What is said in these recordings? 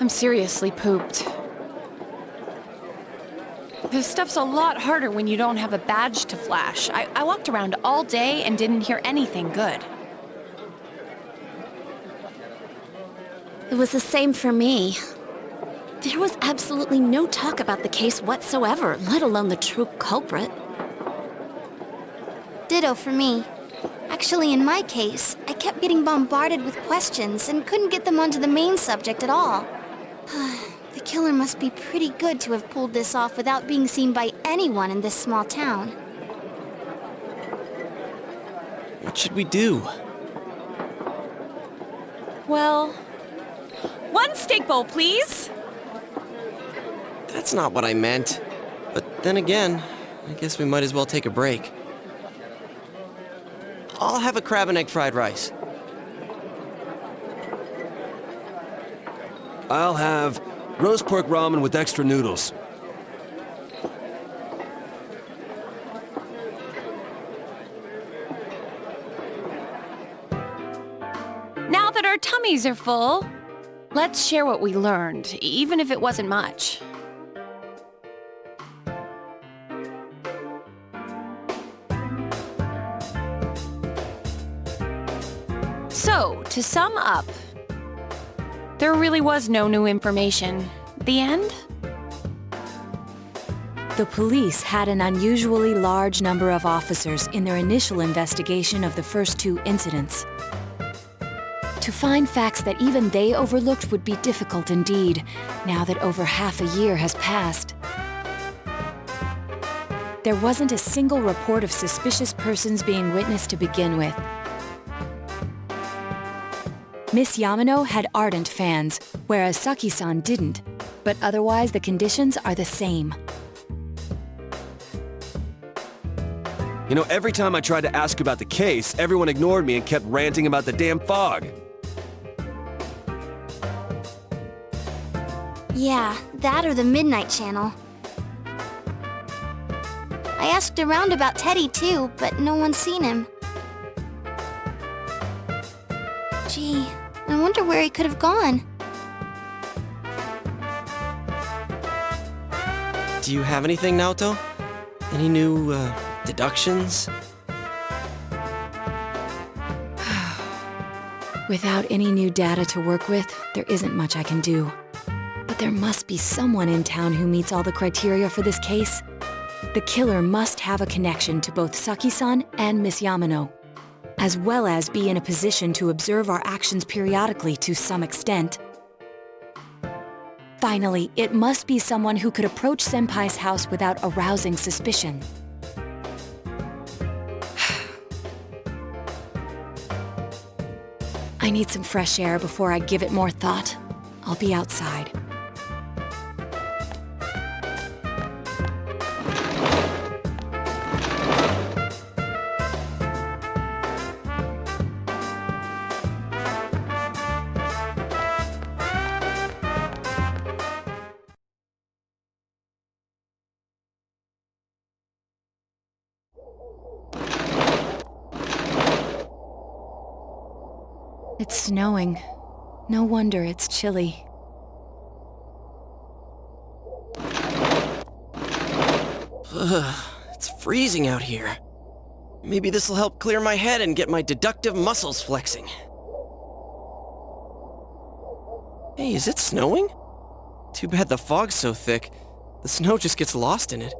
I'm seriously pooped. This stuff's a lot harder when you don't have a badge to flash. I walked around all day and didn't hear anything good. It was the same for me. There was absolutely no talk about the case whatsoever, let alone the true culprit. Ditto for me. Actually, in my case, I kept getting bombarded with questions and couldn't get them onto the main subject at all. The killer must be pretty good to have pulled this off without being seen by anyone in this small town. What should we do? Well, one steak bowl, please. That's not what I meant. But then again, I guess we might as well take a break. I'll have a crab and egg fried rice. I'll have roast pork ramen with extra noodles. Now that our tummies are full, let's share what we learned, even if it wasn't much. So, to sum up, there really was no new information. The end? The police had an unusually large number of officers in their initial investigation of the first two incidents. To find facts that even they overlooked would be difficult indeed, now that over half a year has passed. There wasn't a single report of suspicious persons being witnessed to begin with. Miss Yamano had ardent fans, whereas Saki-san didn't, but otherwise the conditions are the same. You know, every time I tried to ask about the case, everyone ignored me and kept ranting about the damn fog. Yeah, that or the Midnight Channel. I asked around about Teddy too, but no one's seen him. Gee, I wonder where he could have gone. Do you have anything, Naoto? Any new, deductions? Without any new data to work with, there isn't much I can do. But there must be someone in town who meets all the criteria for this case. The killer must have a connection to both Saki-san and Miss Yamano, as well as be in a position to observe our actions periodically to some extent. Finally, it must be someone who could approach Senpai's house without arousing suspicion. I need some fresh air before I give it more thought. I'll be outside. It's snowing. No wonder it's chilly. It's freezing out here. Maybe this'll help clear my head and get my deductive muscles flexing. Hey, is it snowing? Too bad the fog's so thick. The snow just gets lost in it.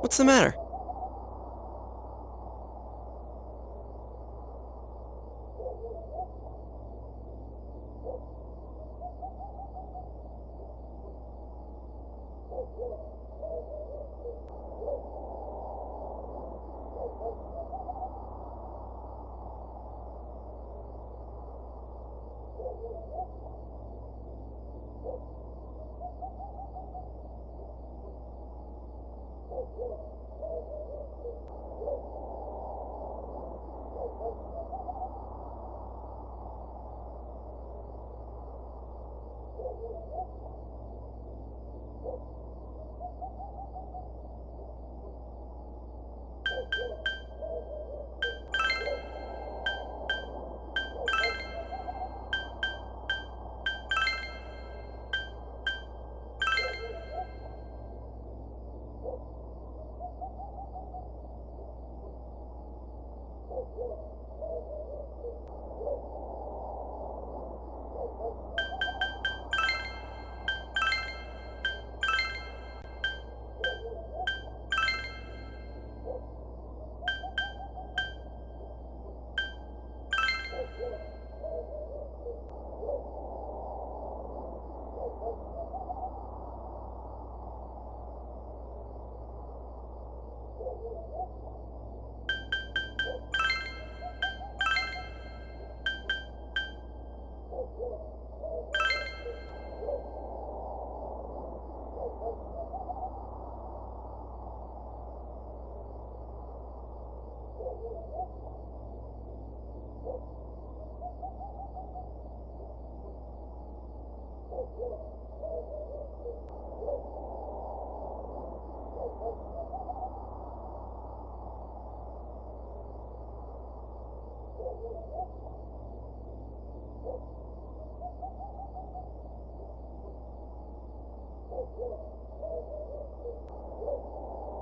What's the matter?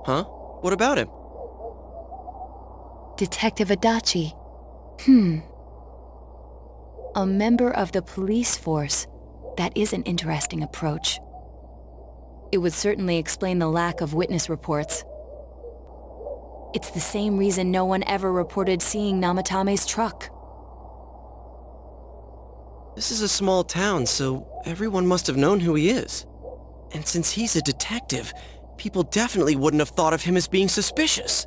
Huh? What about him? Detective Adachi. A member of the police force. That is an interesting approach. It would certainly explain the lack of witness reports. It's the same reason no one ever reported seeing Namatame's truck. This is a small town, so everyone must have known who he is. And since he's a detective, people definitely wouldn't have thought of him as being suspicious.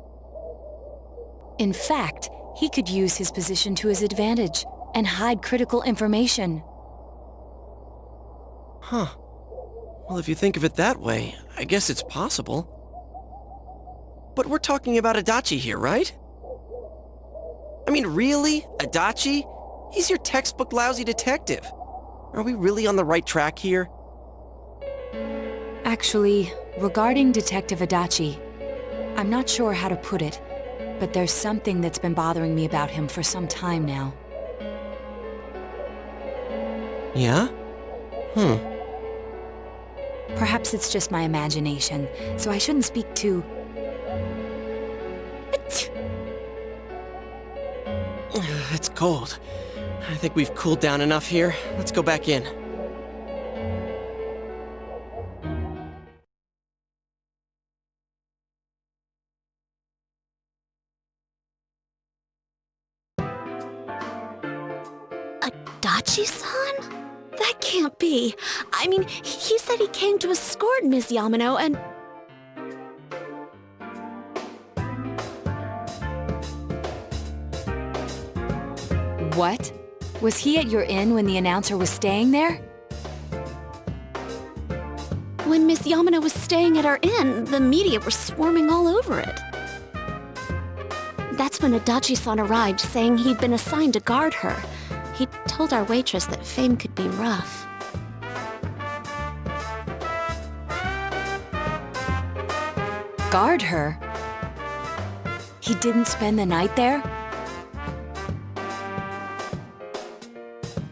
In fact, he could use his position to his advantage and hide critical information. Huh. Well, if you think of it that way, I guess it's possible. But we're talking about Adachi here, right? I mean, really? Adachi? He's your textbook lousy detective. Are we really on the right track here? Actually, regarding Detective Adachi, I'm not sure how to put it, but there's something that's been bothering me about him for some time now. Yeah? Perhaps it's just my imagination, so I shouldn't speak too... It's cold. I think we've cooled down enough here. Let's go back in. Adachi-san? That can't be. I mean, he said he came to escort Ms. Yamano and... What? Was he at your inn when the announcer was staying there? When Ms. Yamano was staying at our inn, the media were swarming all over it. That's when Adachi-san arrived, saying he'd been assigned to guard her. He told our waitress that fame could be rough. Guard her? He didn't spend the night there?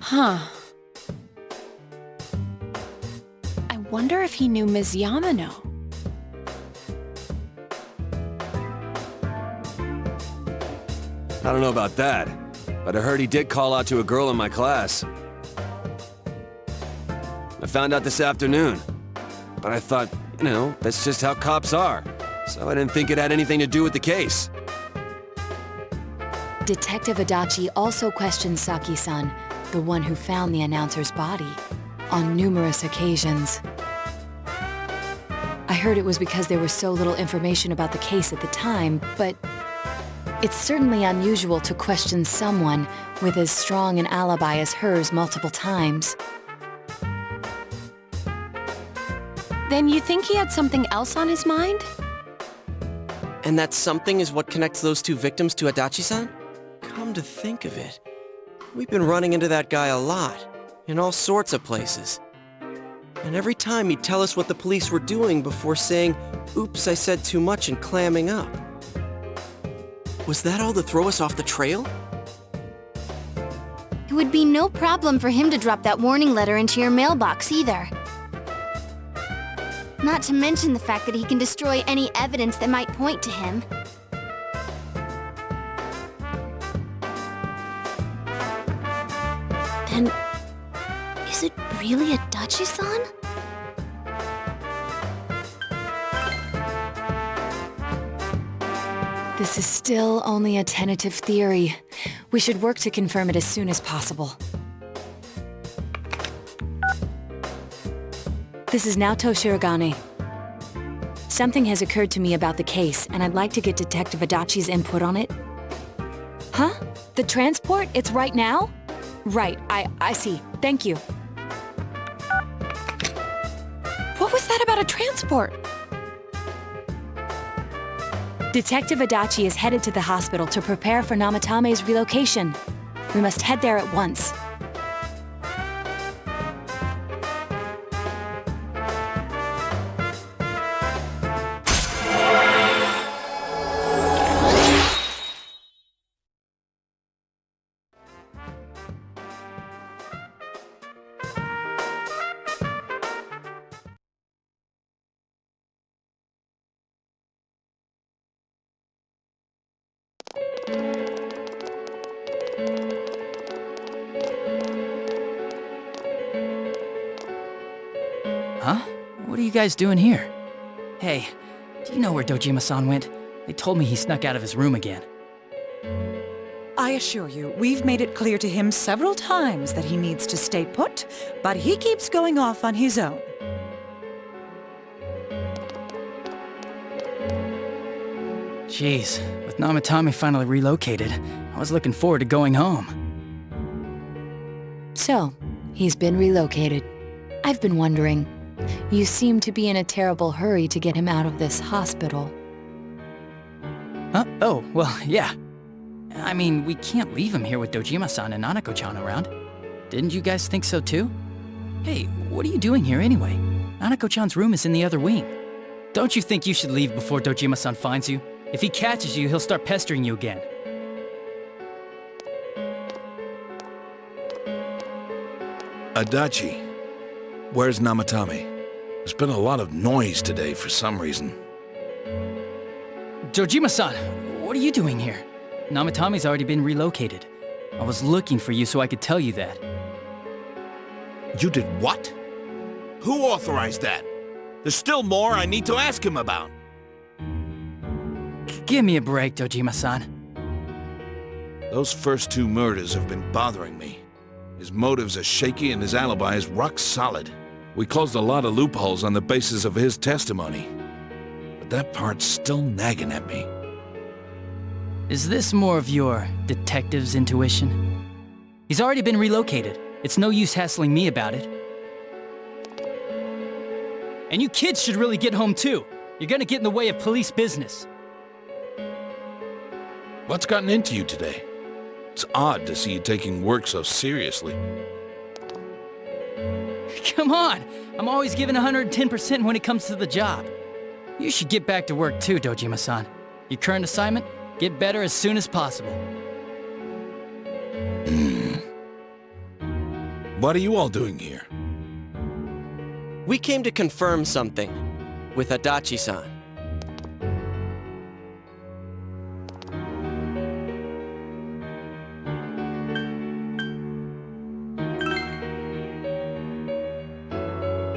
Huh. I wonder if he knew Ms. Yamano. I don't know about that, but I heard he did call out to a girl in my class. I found out this afternoon, but I thought, you know, that's just how cops are, so I didn't think it had anything to do with the case. Detective Adachi also questioned Saki-san, the one who found the announcer's body, on numerous occasions. I heard it was because there was so little information about the case at the time, but it's certainly unusual to question someone with as strong an alibi as hers multiple times. Then you think he had something else on his mind? And that something is what connects those two victims to Adachi-san? Come to think of it, we've been running into that guy a lot, in all sorts of places. And every time he'd tell us what the police were doing before saying, "Oops, I said too much," and clamming up. Was that all to throw us off the trail? It would be no problem for him to drop that warning letter into your mailbox either. Not to mention the fact that he can destroy any evidence that might point to him. Then, is it really Adachi-san? This is still only a tentative theory. We should work to confirm it as soon as possible. This is Naoto Shirogane. Something has occurred to me about the case, and I'd like to get Detective Adachi's input on it. Huh? The transport? It's right now? Right, I see. Thank you. What was that about a transport? Detective Adachi is headed to the hospital to prepare for Namatame's relocation. We must head there at once. Huh? What are you guys doing here? Hey, do you know where Dojima-san went? They told me he snuck out of his room again. I assure you, we've made it clear to him several times that he needs to stay put, but he keeps going off on his own. Jeez, with Namatame finally relocated, I was looking forward to going home. So, he's been relocated. I've been wondering. You seem to be in a terrible hurry to get him out of this hospital. Huh? Oh, well, yeah. I mean, we can't leave him here with Dojima-san and Nanako-chan around. Didn't you guys think so too? Hey, what are you doing here anyway? Nanako-chan's room is in the other wing. Don't you think you should leave before Dojima-san finds you? If he catches you, he'll start pestering you again. Adachi, where's Namatame? There's been a lot of noise today for some reason. Dojima-san, what are you doing here? Namatame's already been relocated. I was looking for you so I could tell you that. You did what? Who authorized that? There's still more I need to ask him about. Give me a break, Dojima-san. Those first two murders have been bothering me. His motives are shaky and his alibi is rock solid. We closed a lot of loopholes on the basis of his testimony. But that part's still nagging at me. Is this more of your detective's intuition? He's already been relocated. It's no use hassling me about it. And you kids should really get home too. You're gonna get in the way of police business. What's gotten into you today? It's odd to see you taking work so seriously. Come on! I'm always giving 110% when it comes to the job. You should get back to work too, Dojima-san. Your current assignment? Get better as soon as possible. What are you all doing here? We came to confirm something with Adachi-san.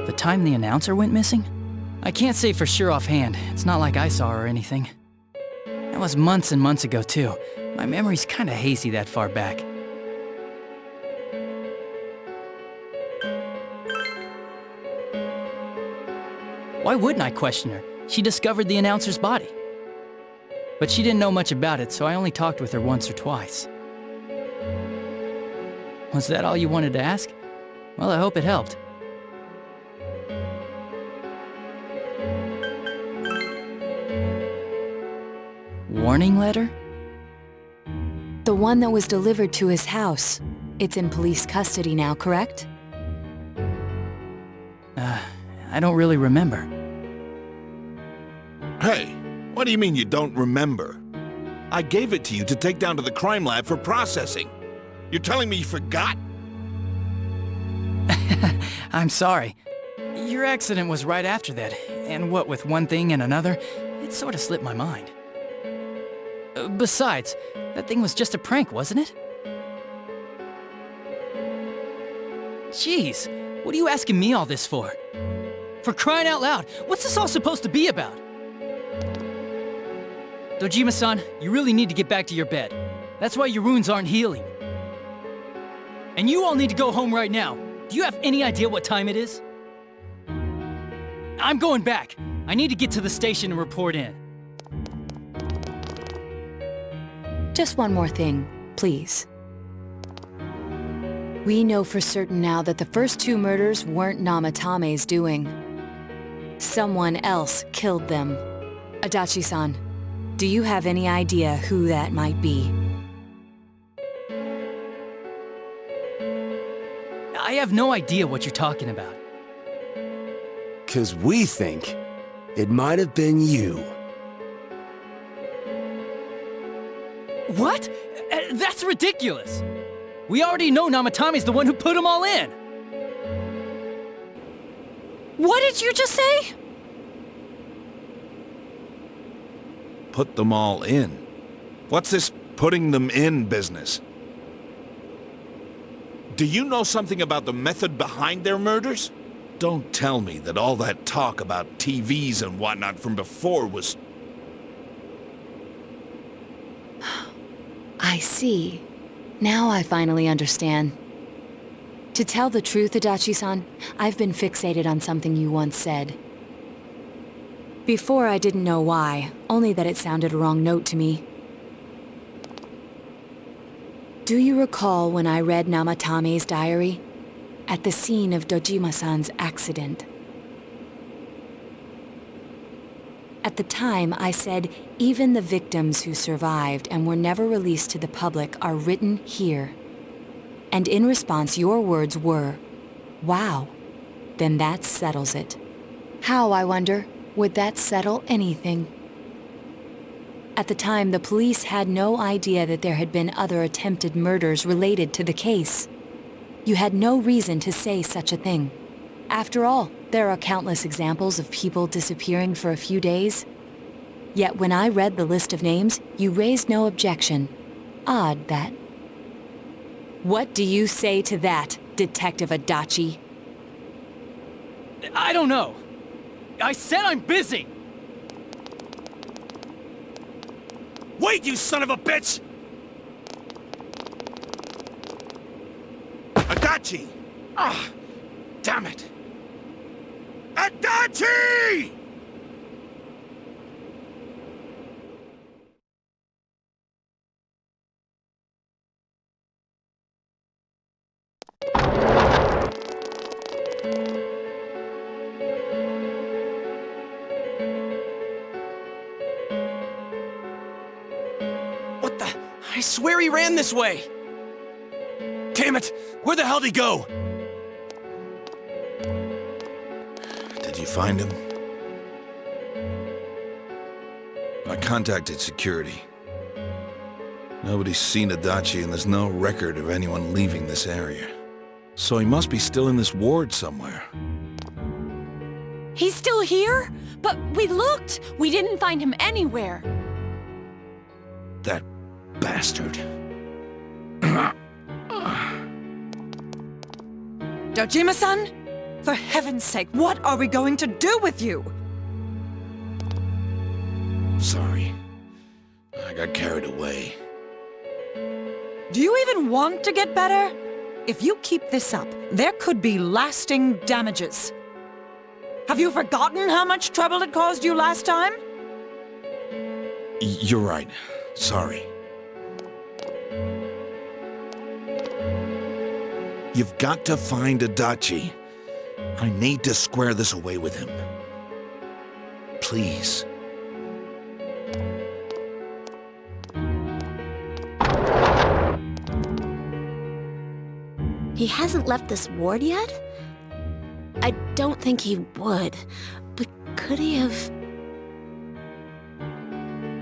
The time the announcer went missing? I can't say for sure offhand. It's not like I saw her or anything. That was months and months ago, too. My memory's kinda hazy that far back. Why wouldn't I question her? She discovered the announcer's body. But she didn't know much about it, so I only talked with her once or twice. Was that all you wanted to ask? Well, I hope it helped. Warning letter? The one that was delivered to his house. It's in police custody now, correct? I don't really remember. Hey, what do you mean you don't remember? I gave it to you to take down to the crime lab for processing. You're telling me you forgot? I'm sorry. Your accident was right after that, and what with one thing and another, it sort of slipped my mind. Besides, that thing was just a prank, wasn't it? Jeez, what are you asking me all this for? For crying out loud, what's this all supposed to be about? Dojima-san, you really need to get back to your bed. That's why your wounds aren't healing. And you all need to go home right now. Do you have any idea what time it is? I'm going back. I need to get to the station and report in. Just one more thing, please. We know for certain now that the first two murders weren't Namatame's doing. Someone else killed them. Adachi-san, do you have any idea who that might be? I have no idea what you're talking about. 'Cause we think it might have been you. What? That's ridiculous! We already know Namatame's the one who put them all in! What did you just say? Put them all in? What's this putting them in business? Do you know something about the method behind their murders? Don't tell me that all that talk about TVs and whatnot from before was... I see. Now I finally understand. To tell the truth, Adachi-san, I've been fixated on something you once said. Before I didn't know why, only that it sounded a wrong note to me. Do you recall when I read Namatame's diary? At the scene of Dojima-san's accident. At the time, I said, even the victims who survived and were never released to the public are written here. And in response, your words were, wow, then that settles it. How, I wonder, would that settle anything? At the time, the police had no idea that there had been other attempted murders related to the case. You had no reason to say such a thing. After all, there are countless examples of people disappearing for a few days. Yet when I read the list of names, you raised no objection. Odd, that. What do you say to that, Detective Adachi? I don't know. I said I'm busy! Wait, you son of a bitch! Adachi! Ah! Damn it! Adachi! What the? I swear he ran this way! Damn it! Where the hell did he go? Did you find him? I contacted security. Nobody's seen Adachi and there's no record of anyone leaving this area. So he must be still in this ward somewhere. He's still here? But we looked! We didn't find him anywhere. That bastard. Dojima-san? For heaven's sake, what are we going to do with you? Sorry. I got carried away. Do you even want to get better? If you keep this up, there could be lasting damages. Have you forgotten how much trouble it caused you last time? You're right. Sorry. You've got to find Adachi. I need to square this away with him. Please. He hasn't left this ward yet? I don't think he would, but could he have...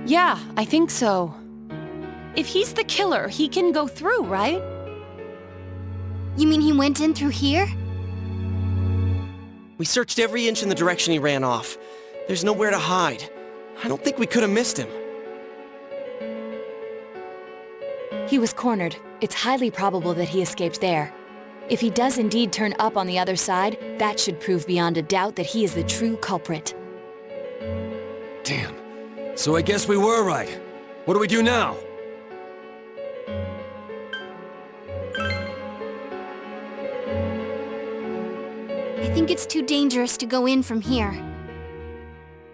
Yeah, I think so. If he's the killer, he can go through, right? You mean he went in through here? We searched every inch in the direction he ran off. There's nowhere to hide. I don't think we could have missed him. He was cornered. It's highly probable that he escaped there. If he does indeed turn up on the other side, that should prove beyond a doubt that he is the true culprit. Damn. So I guess we were right. What do we do now? I think it's too dangerous to go in from here.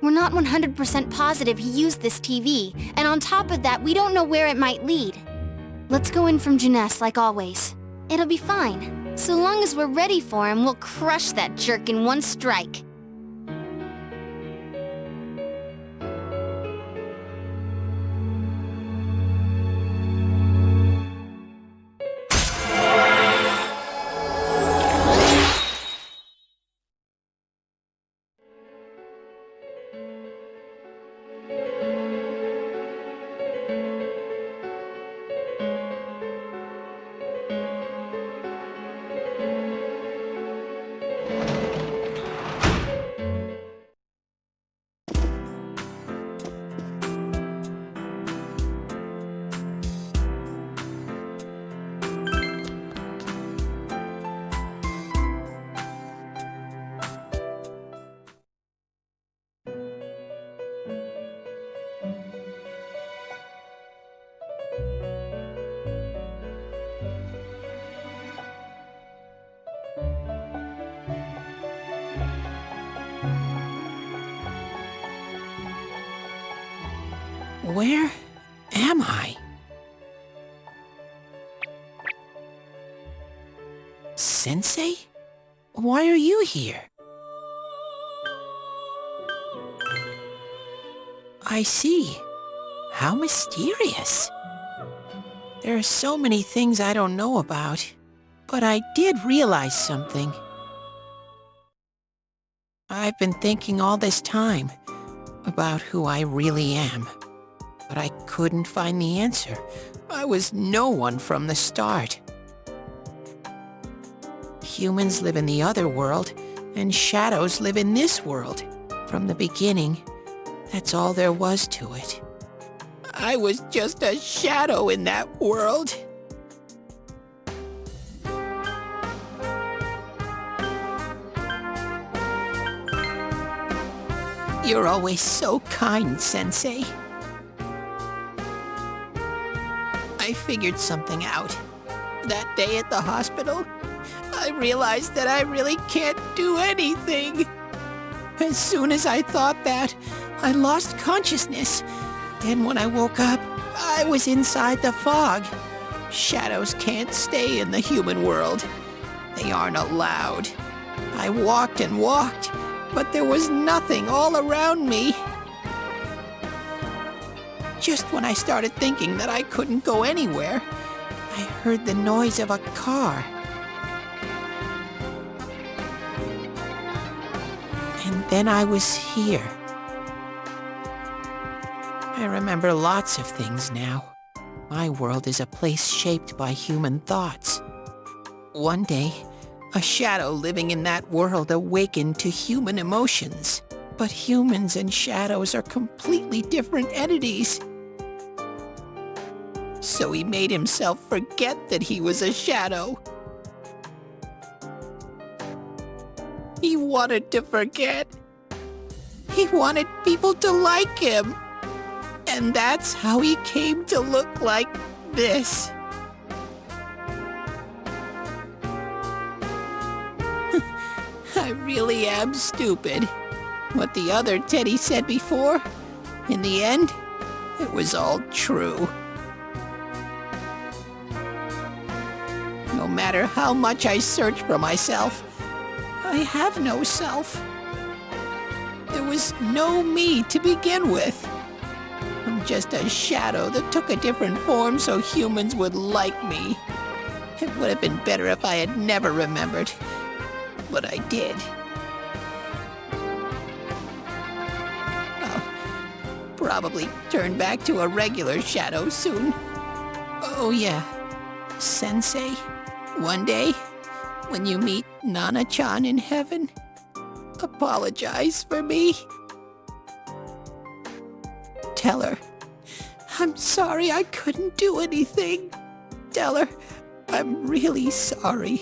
We're not 100% positive he used this TV, and on top of that, we don't know where it might lead. Let's go in from Jeunesse like always. It'll be fine. So long as we're ready for him, we'll crush that jerk in one strike. Where am I? Sensei? Why are you here? I see. How mysterious. There are so many things I don't know about, but I did realize something. I've been thinking all this time about who I really am, but I couldn't find the answer. I was no one from the start. Humans live in the other world, and shadows live in this world. From the beginning, that's all there was to it. I was just a shadow in that world. You're always so kind, Sensei. I figured something out. That day at the hospital, I realized that I really can't do anything. As soon as I thought that, I lost consciousness. Then when I woke up, I was inside the fog. Shadows can't stay in the human world. They aren't allowed. I walked and walked, but there was nothing all around me. Just when I started thinking that I couldn't go anywhere, I heard the noise of a car. And then I was here. I remember lots of things now. My world is a place shaped by human thoughts. One day, a shadow living in that world awakened to human emotions. But humans and shadows are completely different entities. So he made himself forget that he was a shadow. He wanted to forget. He wanted people to like him. And that's how he came to look like this. I really am stupid. What the other Teddy said before, in the end, it was all true. No matter how much I search for myself, I have no self. There was no me to begin with. I'm just a shadow that took a different form so humans would like me. It would have been better if I had never remembered, but I did. I'll probably turn back to a regular shadow soon. Oh yeah, Sensei, one day, when you meet Nana-chan in heaven, apologize for me. Tell her, I'm sorry I couldn't do anything. Tell her, I'm really sorry.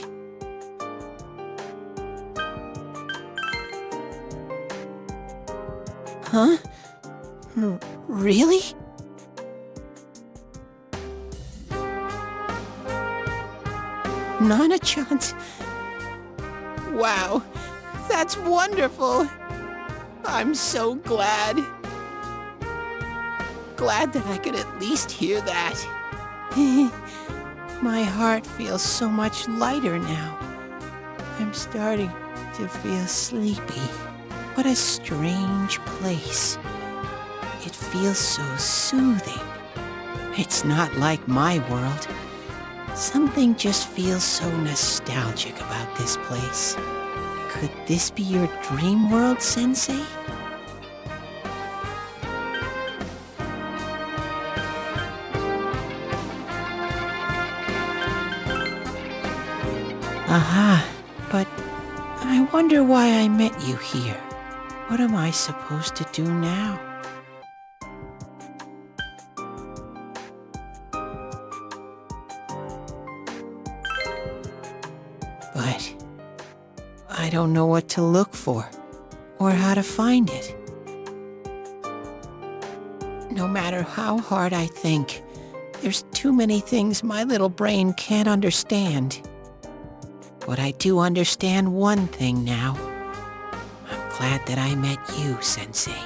Huh? Really? Nana-chan's... Wow, that's wonderful. I'm so glad. Glad that I could at least hear that. My heart feels so much lighter now. I'm starting to feel sleepy. What a strange place. It feels so soothing. It's not like my world. Something just feels so nostalgic about this place. Could this be your dream world, Sensei? Aha, but I wonder why I met you here. What am I supposed to do now? But I don't know what to look for, or how to find it. No matter how hard I think, there's too many things my little brain can't understand. But I do understand one thing now. I'm glad that I met you, Sensei.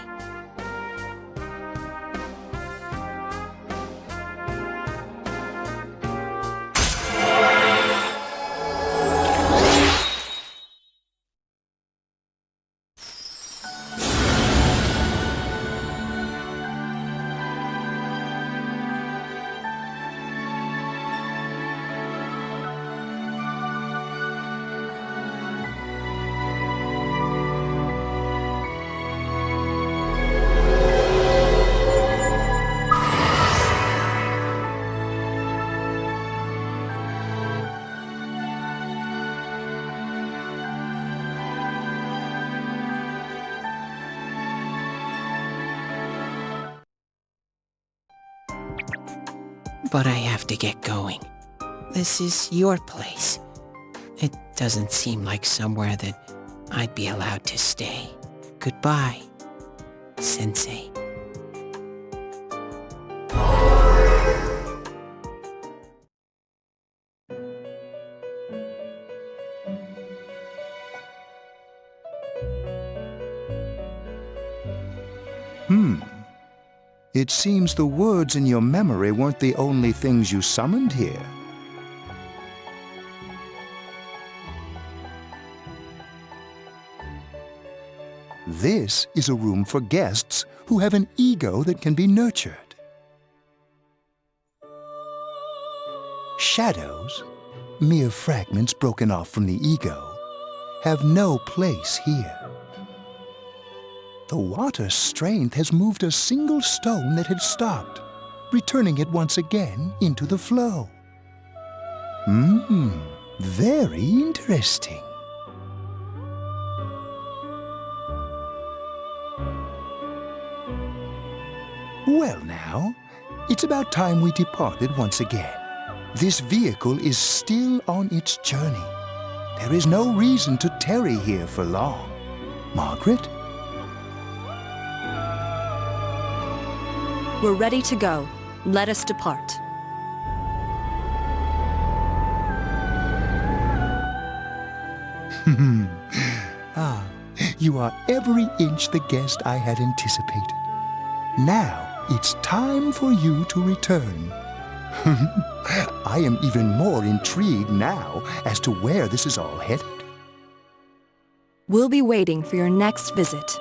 But I have to get going. This is your place. It doesn't seem like somewhere that I'd be allowed to stay. Goodbye, Sensei. It seems the words in your memory weren't the only things you summoned here. This is a room for guests who have an ego that can be nurtured. Shadows, mere fragments broken off from the ego, have no place here. The water's strength has moved a single stone that had stopped, returning it once again into the flow. Very interesting. Well now, it's about time we departed once again. This vehicle is still on its journey. There is no reason to tarry here for long. Margaret? We're ready to go. Let us depart. You are every inch the guest I had anticipated. Now it's time for you to return. I am even more intrigued now as to where this is all headed. We'll be waiting for your next visit.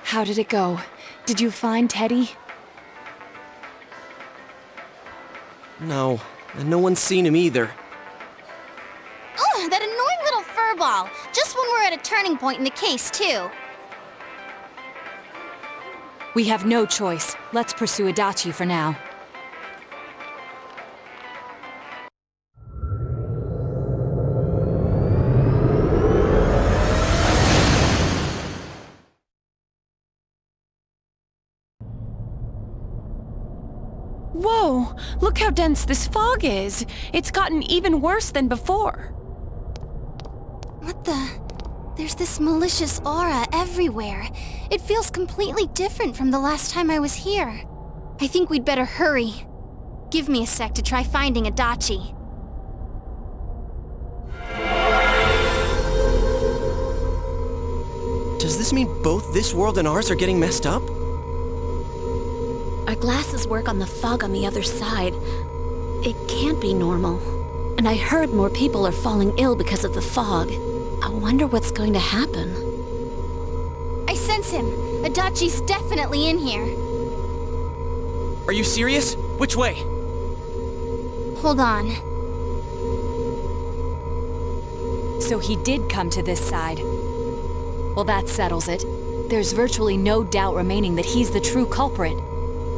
How did it go? Did you find Teddy? No, and no one's seen him either. Oh, that annoying little furball. Just when we're at a turning point in the case, too. We have no choice. Let's pursue Adachi for now. Whoa! Look how dense this fog is! It's gotten even worse than before. What the? There's this malicious aura everywhere. It feels completely different from the last time I was here. I think we'd better hurry. Give me a sec to try finding Adachi. Does this mean both this world and ours are getting messed up? Our glasses work on the fog on the other side. It can't be normal. And I heard more people are falling ill because of the fog. I wonder what's going to happen. I sense him. Adachi's definitely in here. Are you serious? Which way? Hold on. So he did come to this side. Well, that settles it. There's virtually no doubt remaining that he's the true culprit.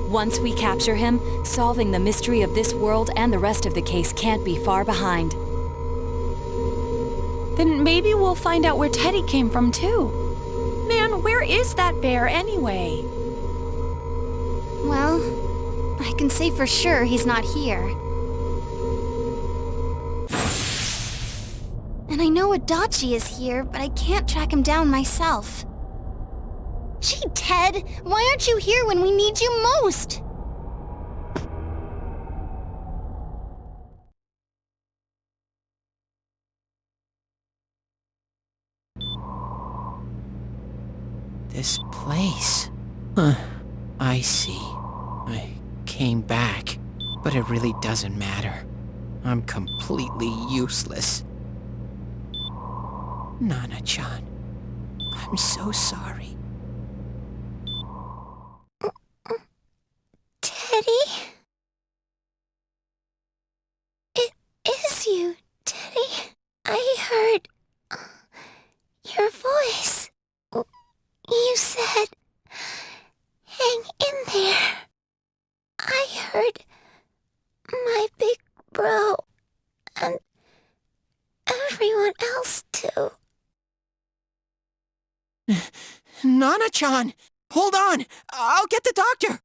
Once we capture him, solving the mystery of this world and the rest of the case can't be far behind. Then maybe we'll find out where Teddy came from, too. Man, where is that bear anyway? Well, I can say for sure he's not here. And I know Adachi is here, but I can't track him down myself. Gee, Ted, why aren't you here when we need you most? This place. Huh. I see. I came back, but it really doesn't matter. I'm completely useless. Nana-chan, I'm so sorry. Teddy? It is you, Teddy. I heard your voice. You said, hang in there. I heard my big bro and everyone else too. Nana-chan! Hold on! I'll get the doctor!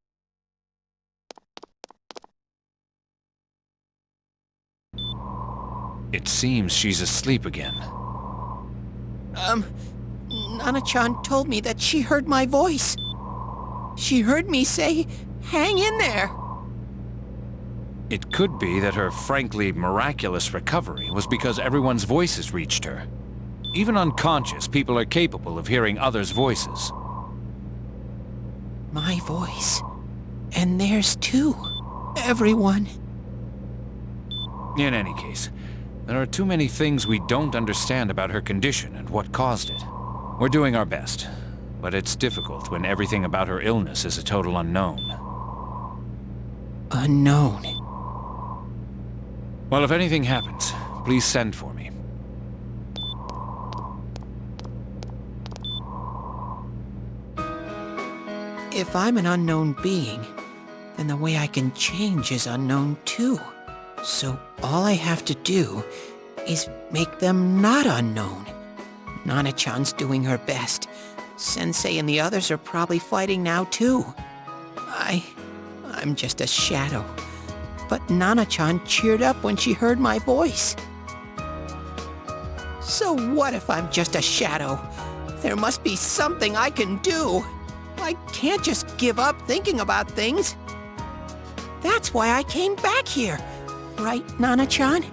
It seems she's asleep again. Nana-chan told me that she heard my voice. She heard me say, "Hang in there." It could be that her frankly miraculous recovery was because everyone's voices reached her. Even unconscious, people are capable of hearing others' voices. My voice. And theirs too. Everyone. In any case, there are too many things we don't understand about her condition and what caused it. We're doing our best, but it's difficult when everything about her illness is a total unknown. Unknown. Well, if anything happens, please send for me. If I'm an unknown being, then the way I can change is unknown too. So all I have to do is make them not unknown. Nana-chan's doing her best. Sensei and the others are probably fighting now too. I'm just a shadow. But Nana-chan cheered up when she heard my voice. So what if I'm just a shadow? There must be something I can do. I can't just give up thinking about things. That's why I came back here. Right, Nana-chan?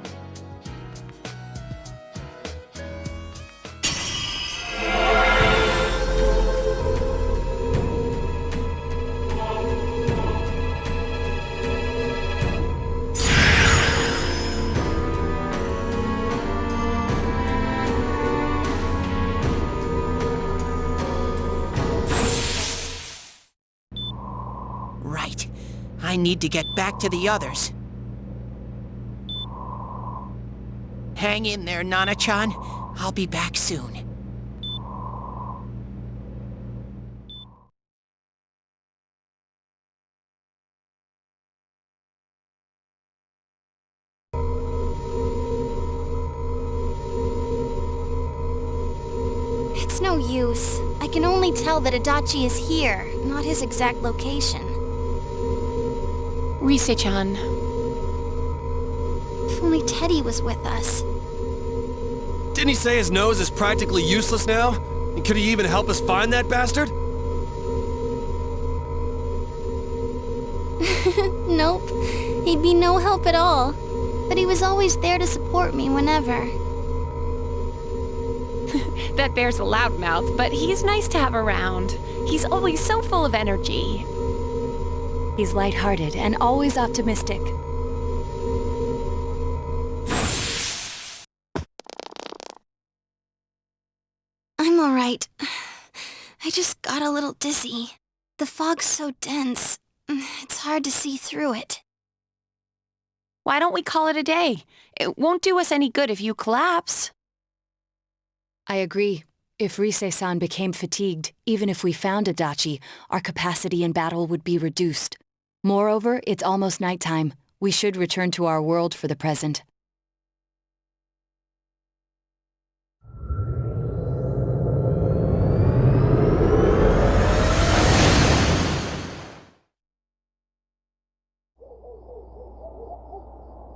Right. I need to get back to the others. Hang in there, Nana-chan. I'll be back soon. It's no use. I can only tell that Adachi is here, not his exact location. Rise-chan. If only Teddy was with us. Didn't he say his nose is practically useless now? And could he even help us find that bastard? Nope. He'd be no help at all. But he was always there to support me whenever. That bear's a loudmouth, but he's nice to have around. He's always so full of energy. He's lighthearted and always optimistic. I'm alright. I just got a little dizzy. The fog's so dense, it's hard to see through it. Why don't we call it a day? It won't do us any good if you collapse. I agree. If Rise-san became fatigued, even if we found Adachi, our capacity in battle would be reduced. Moreover, it's almost nighttime. We should return to our world for the present.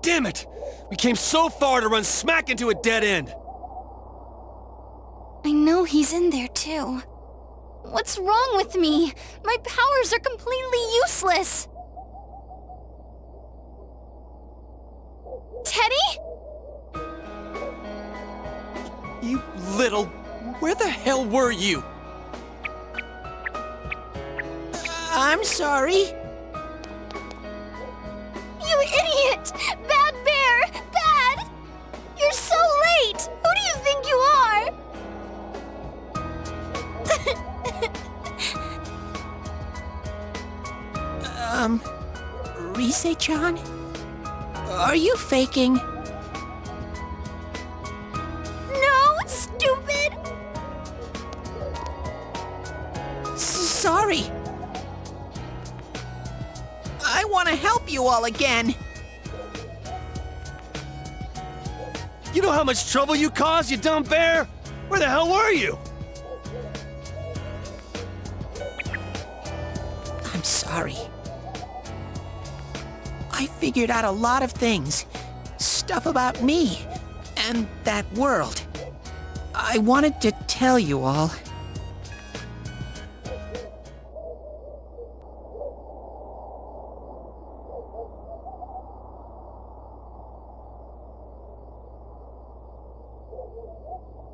Damn it! We came so far to run smack into a dead end! I know he's in there too. What's wrong with me? My powers are completely useless. Teddy? You little... Where the hell were you? I'm sorry. You idiot! Bad bear! Bad! You're so late! Who do you think you are? Rise-chan? Are you faking? No, stupid! Sorry. want to help you all again. You know how much trouble you caused, you dumb bear? Where the hell were you? I'm sorry. I figured out a lot of things. Stuff about me and that world. I wanted to tell you all.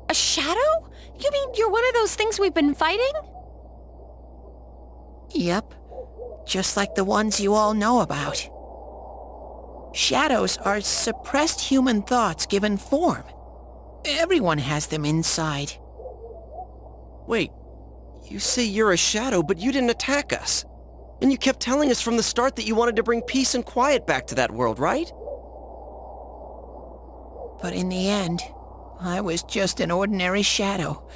A shadow? You mean you're one of those things we've been fighting? Yep. Just like the ones you all know about. Shadows are suppressed human thoughts given form. Everyone has them inside. Wait, you say you're a shadow, but you didn't attack us. And you kept telling us from the start that you wanted to bring peace and quiet back to that world, right? But in the end, I was just an ordinary shadow.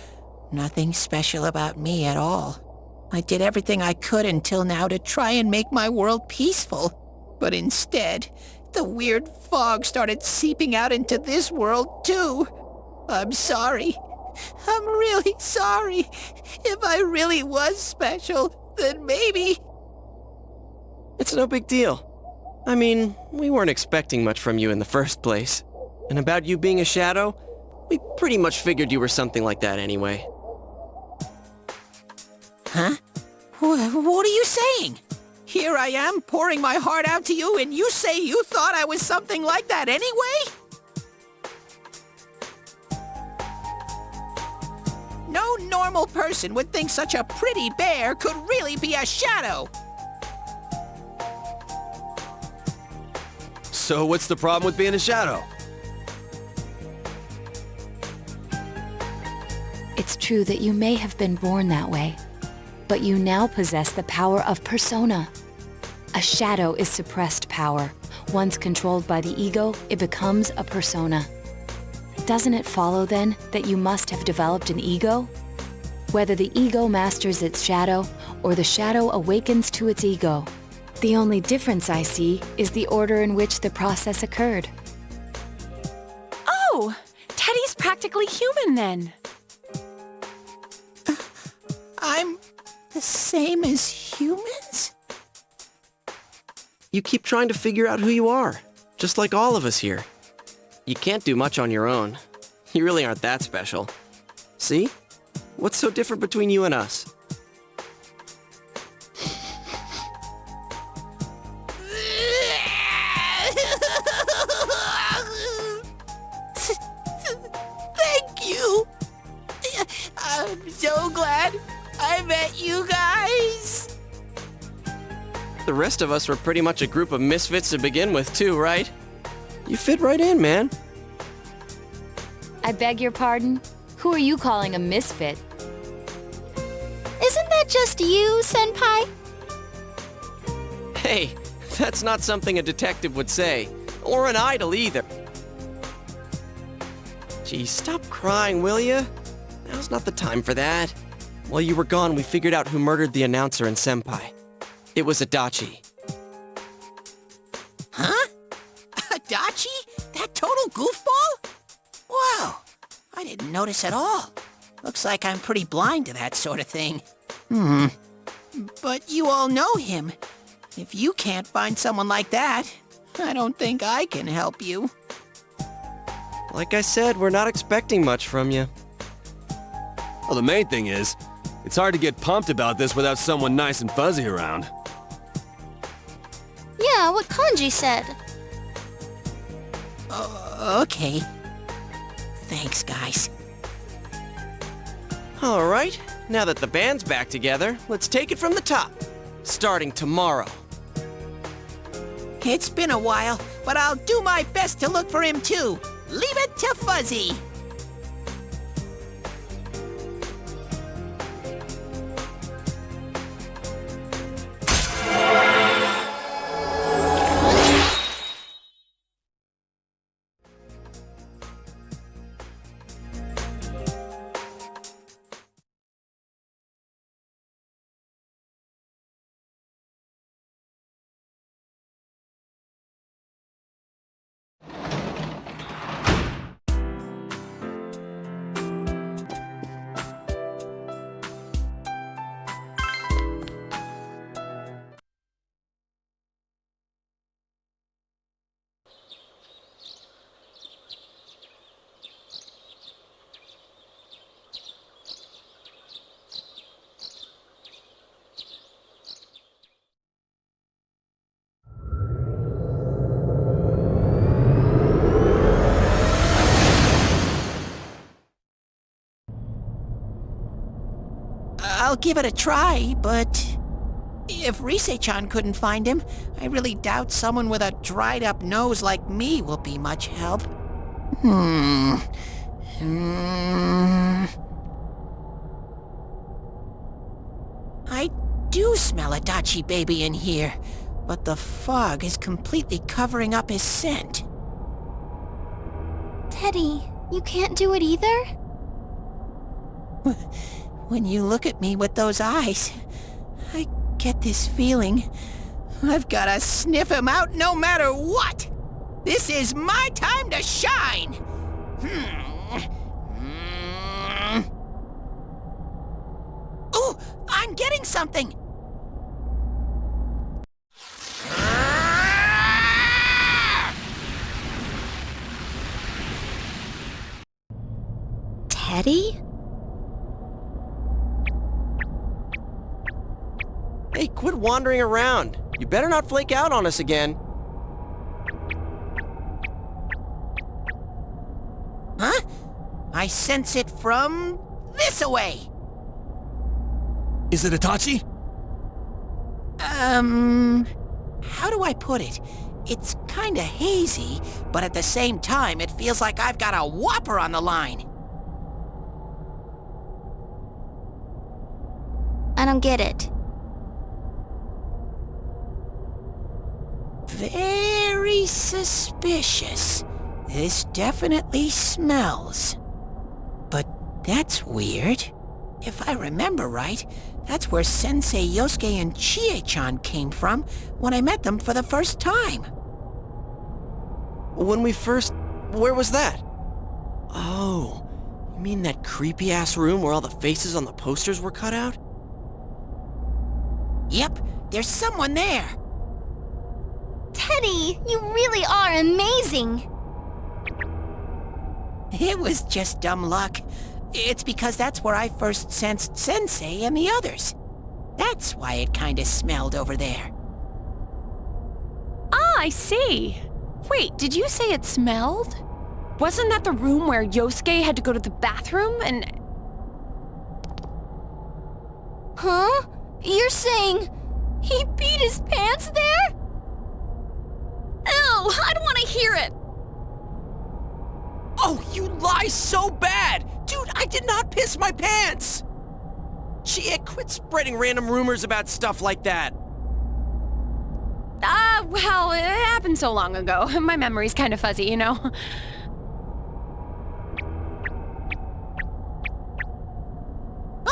Nothing special about me at all. I did everything I could until now to try and make my world peaceful. But instead, the weird fog started seeping out into this world too. I'm sorry. I'm really sorry. If I really was special, then maybe... It's no big deal. I mean, we weren't expecting much from you in the first place. And about you being a shadow, we pretty much figured you were something like that anyway. Huh? What are you saying? Here I am, pouring my heart out to you, and you say you thought I was something like that anyway? No normal person would think such a pretty bear could really be a shadow. So what's the problem with being a shadow? It's true that you may have been born that way, but you now possess the power of persona. A shadow is suppressed power. Once controlled by the ego, it becomes a persona. Doesn't it follow, then, that you must have developed an ego? Whether the ego masters its shadow, or the shadow awakens to its ego. The only difference I see is the order in which the process occurred. Oh! Teddy's practically human then. I'm the same as humans? You keep trying to figure out who you are, just like all of us here. You can't do much on your own. You really aren't that special. See? What's so different between you and us? Thank you! I'm so glad I met you guys! The rest of us were pretty much a group of misfits to begin with, too, right? You fit right in, man. I beg your pardon? Who are you calling a misfit? Isn't that just you, Senpai? Hey, that's not something a detective would say. Or an idol, either. Gee, stop crying, will ya? Now's not the time for that. While you were gone, we figured out who murdered the announcer and Senpai. It was Adachi. Huh? Adachi? That total goofball? Wow, I didn't notice at all. Looks like I'm pretty blind to that sort of thing. But you all know him. If you can't find someone like that, I don't think I can help you. Like I said, we're not expecting much from you. Well, the main thing is, it's hard to get pumped about this without someone nice and fuzzy around. Yeah, what Kanji said. Okay. Thanks, guys. All right, now that the band's back together, let's take it from the top. Starting tomorrow. It's been a while, but I'll do my best to look for him too. Leave it to Fuzzy. I'll give it a try, but if Rise-chan couldn't find him, I really doubt someone with a dried-up nose like me will be much help. I do smell a Dachi baby in here, but the fog is completely covering up his scent. Teddy, you can't do it either? When you look at me with those eyes, I get this feeling. I've gotta sniff him out no matter what! This is my time to shine! Ooh, I'm getting something! Teddy? Hey, quit wandering around. You better not flake out on us again. Huh? I sense it from this away. Is it Itachi? How do I put it? It's kinda hazy, but at the same time, it feels like I've got a whopper on the line. I don't get it. Very suspicious. This definitely smells. But that's weird. If I remember right, that's where Sensei Yosuke and Chie-chan came from when I met them for the first time. Where was that? Oh, you mean that creepy-ass room where all the faces on the posters were cut out? Yep, there's someone there. Teddy, you really are amazing! It was just dumb luck. It's because that's where I first sensed Sensei and the others. That's why it kinda smelled over there. Ah, I see. Wait, did you say it smelled? Wasn't that the room where Yosuke had to go to the bathroom and... Huh? You're saying he peed his pants there? Ew, I don't want to hear it! Oh, you lie so bad! Dude, I did not piss my pants! Chie, quit spreading random rumors about stuff like that. Well, it happened so long ago. My memory's kind of fuzzy, you know?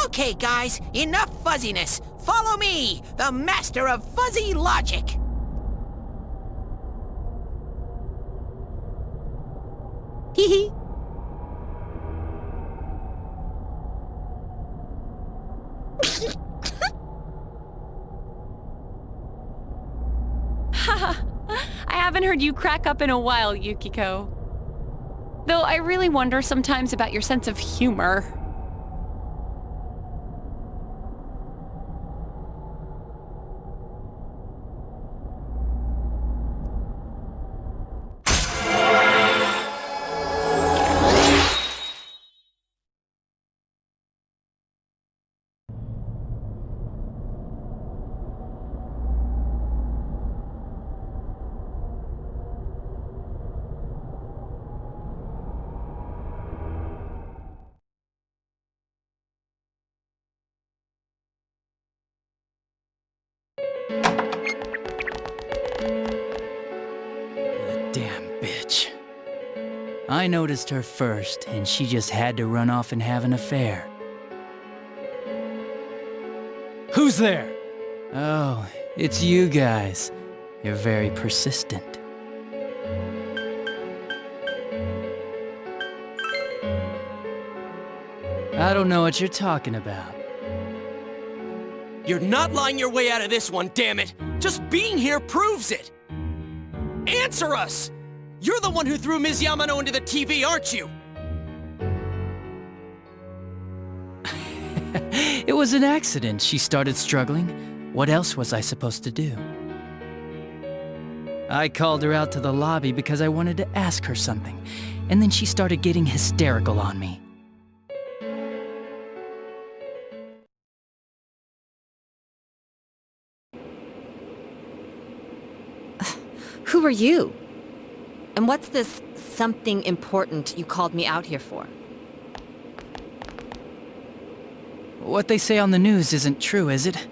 Okay, guys, enough fuzziness. Follow me, the master of fuzzy logic. Hee I haven't heard you crack up in a while, Yukiko. Though I really wonder sometimes about your sense of humor. Damn bitch. I noticed her first, and she just had to run off and have an affair. Who's there? Oh, it's you guys. You're very persistent. I don't know what you're talking about. You're not lying your way out of this one, damn it! Just being here proves it! Answer us! You're the one who threw Ms. Yamano into the TV, aren't you? It was an accident. She started struggling. What else was I supposed to do? I called her out to the lobby because I wanted to ask her something, and then she started getting hysterical on me. Who are you? And what's this something important you called me out here for? What they say on the news isn't true, is it?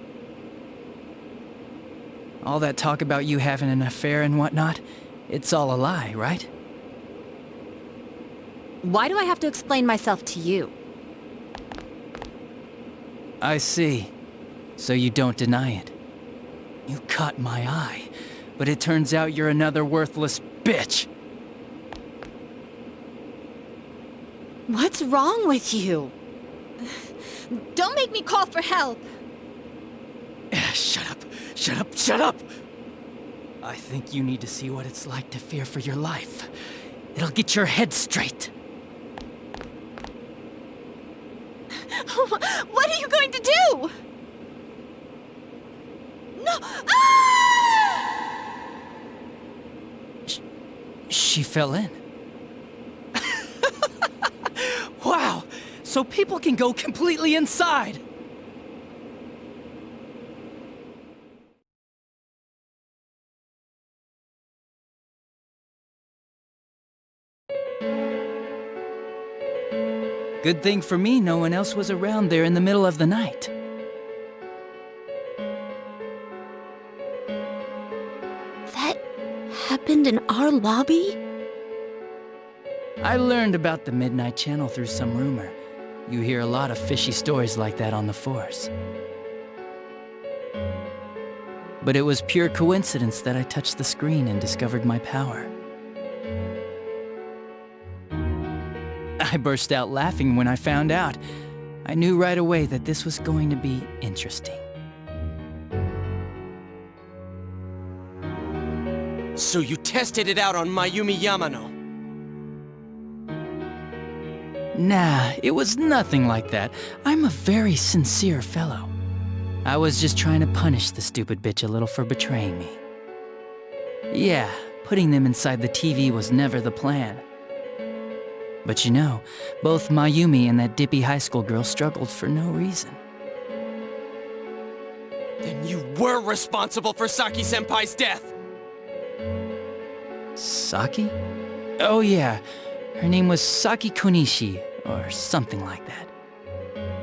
All that talk about you having an affair and whatnot, it's all a lie, right? Why do I have to explain myself to you? I see. So you don't deny it. You caught my eye, but it turns out you're another worthless bitch. What's wrong with you? Don't make me call for help! Shut up! Shut up! Shut up! I think you need to see what it's like to fear for your life. It'll get your head straight. What are you going to do? No! Ah! She fell in. Wow! So people can go completely inside! Good thing for me, no one else was around there in the middle of the night. That happened in our lobby? I learned about the Midnight Channel through some rumor. You hear a lot of fishy stories like that on the Force. But it was pure coincidence that I touched the screen and discovered my power. I burst out laughing when I found out. I knew right away that this was going to be interesting. So you tested it out on Mayumi Yamano? Nah, it was nothing like that. I'm a very sincere fellow. I was just trying to punish the stupid bitch a little for betraying me. Yeah, putting them inside the TV was never the plan. But you know, both Mayumi and that dippy high school girl struggled for no reason. Then you were responsible for Saki-senpai's death! Saki? Oh yeah, her name was Saki Konishi, or something like that.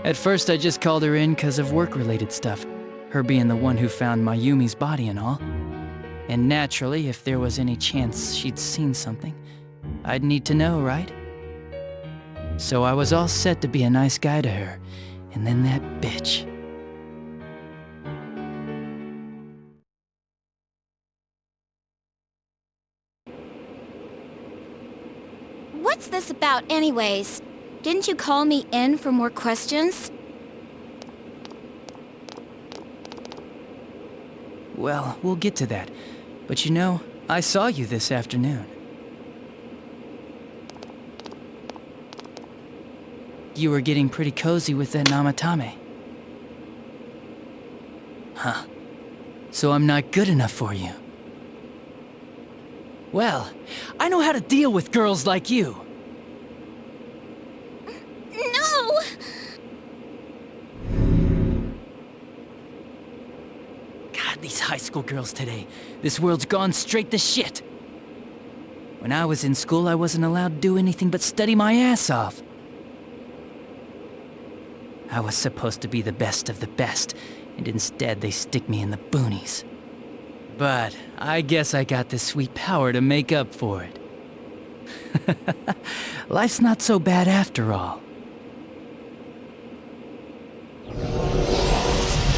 At first I just called her in because of work-related stuff, her being the one who found Mayumi's body and all. And naturally, if there was any chance she'd seen something, I'd need to know, right? So I was all set to be a nice guy to her, and then that bitch. What's this about anyways? Didn't you call me in for more questions? Well, we'll get to that. But you know, I saw you this afternoon. You were getting pretty cozy with that Namatame. Huh. So I'm not good enough for you. Well, I know how to deal with girls like you. No! God, these high school girls today. This world's gone straight to shit. When I was in school, I wasn't allowed to do anything but study my ass off. I was supposed to be the best of the best, and instead they stick me in the boonies. But I guess I got the sweet power to make up for it. Life's not so bad after all.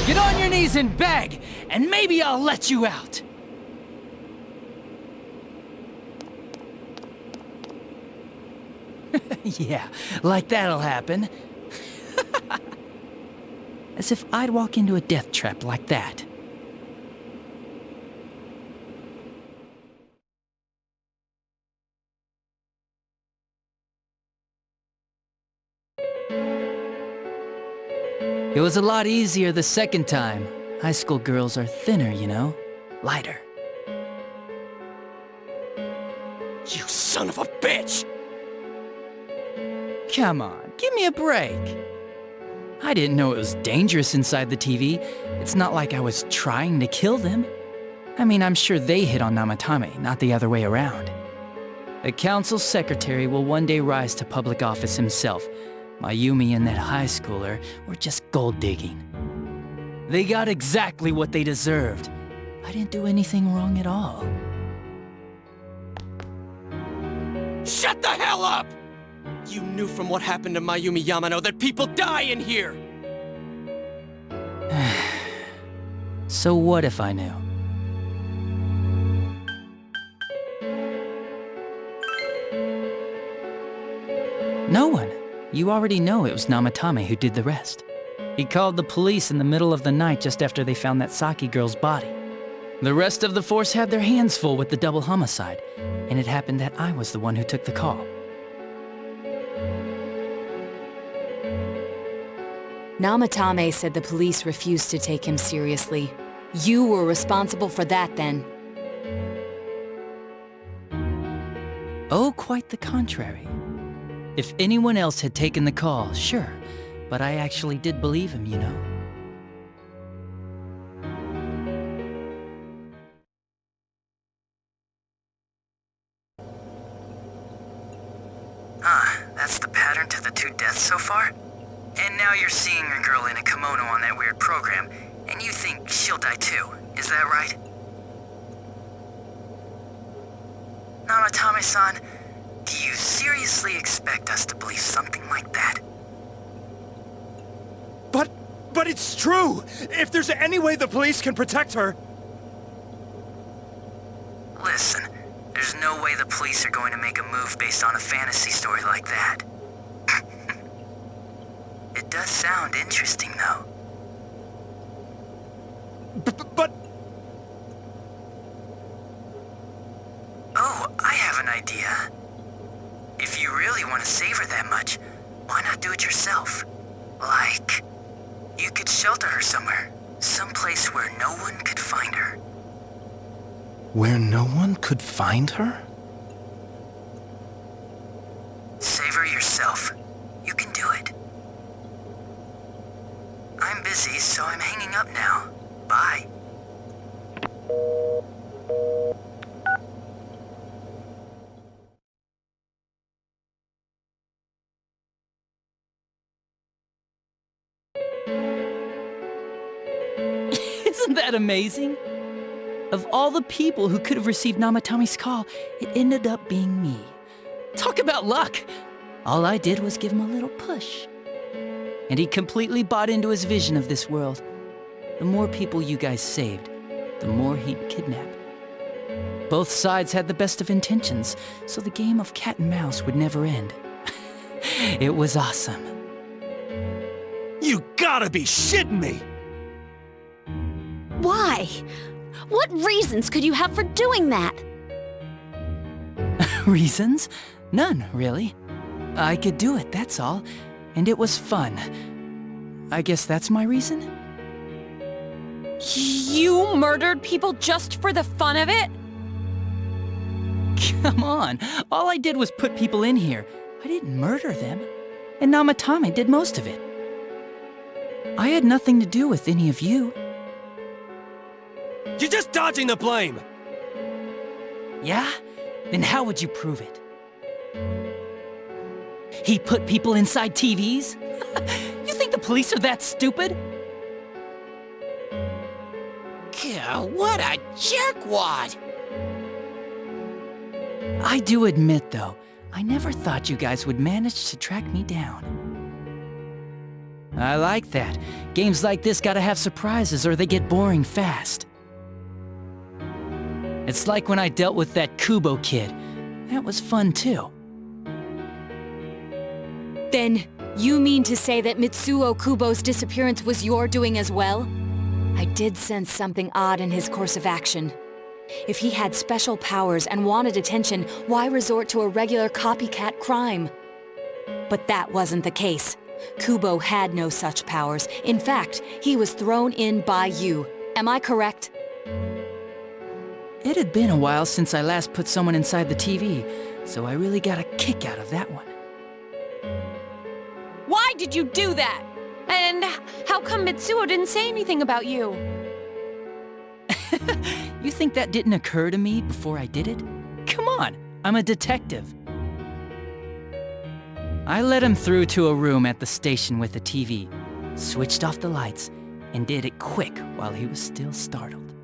Get on your knees and beg, and maybe I'll let you out. Yeah, like that'll happen. As if I'd walk into a death trap like that. It was a lot easier the second time. High school girls are thinner, you know? Lighter. You son of a bitch! Come on, give me a break. I didn't know it was dangerous inside the TV. It's not like I was trying to kill them. I mean, I'm sure they hit on Namatame, not the other way around. The council secretary will one day rise to public office himself. Mayumi and that high schooler were just gold digging. They got exactly what they deserved. I didn't do anything wrong at all. Shut the hell up! You knew from what happened to Mayumi Yamano that people die in here! So what if I knew? No one. You already know it was Namatame who did the rest. He called the police in the middle of the night just after they found that Saki girl's body. The rest of the force had their hands full with the double homicide, and it happened that I was the one who took the call. Namatame said the police refused to take him seriously. You were responsible for that then. Oh, quite the contrary. If anyone else had taken the call, sure, but I actually did believe him, you know. That's the pattern to the 2 deaths so far? And now you're seeing a girl in a kimono on that weird program, and you think she'll die too, is that right? Namatame-san, do you seriously expect us to believe something like that? But it's true! If there's any way the police can protect her... Listen, there's no way the police are going to make a move based on a fantasy story like that. It does sound interesting, though. But... Oh, I have an idea. If you really want to save her that much, why not do it yourself? Like, you could shelter her somewhere. Someplace where no one could find her. Where no one could find her? Save her yourself. You can do it. I'm busy, so I'm hanging up now. Bye. Isn't that amazing? Of all the people who could have received Namatame's call, it ended up being me. Talk about luck! All I did was give him a little push. And he completely bought into his vision of this world. The more people you guys saved, the more he'd kidnap. Both sides had the best of intentions, so the game of cat and mouse would never end. It was awesome. You gotta be shitting me! Why? What reasons could you have for doing that? Reasons? None, really. I could do it, that's all. And it was fun. I guess that's my reason? You murdered people just for the fun of it? Come on, all I did was put people in here. I didn't murder them. And Namatame did most of it. I had nothing to do with any of you. You're just dodging the blame! Yeah? Then how would you prove it? He put people inside TVs? You think the police are that stupid? God, what a jerkwad! I do admit, though, I never thought you guys would manage to track me down. I like that. Games like this gotta have surprises or they get boring fast. It's like when I dealt with that Kubo kid. That was fun, too. Then, you mean to say that Mitsuo Kubo's disappearance was your doing as well? I did sense something odd in his course of action. If he had special powers and wanted attention, why resort to a regular copycat crime? But that wasn't the case. Kubo had no such powers. In fact, he was thrown in by you. Am I correct? It had been a while since I last put someone inside the TV, so I really got a kick out of that one. Why did you do that? And how come Mitsuo didn't say anything about you? You think that didn't occur to me before I did it? Come on, I'm a detective. I led him through to a room at the station with a TV, switched off the lights, and did it quick while he was still startled.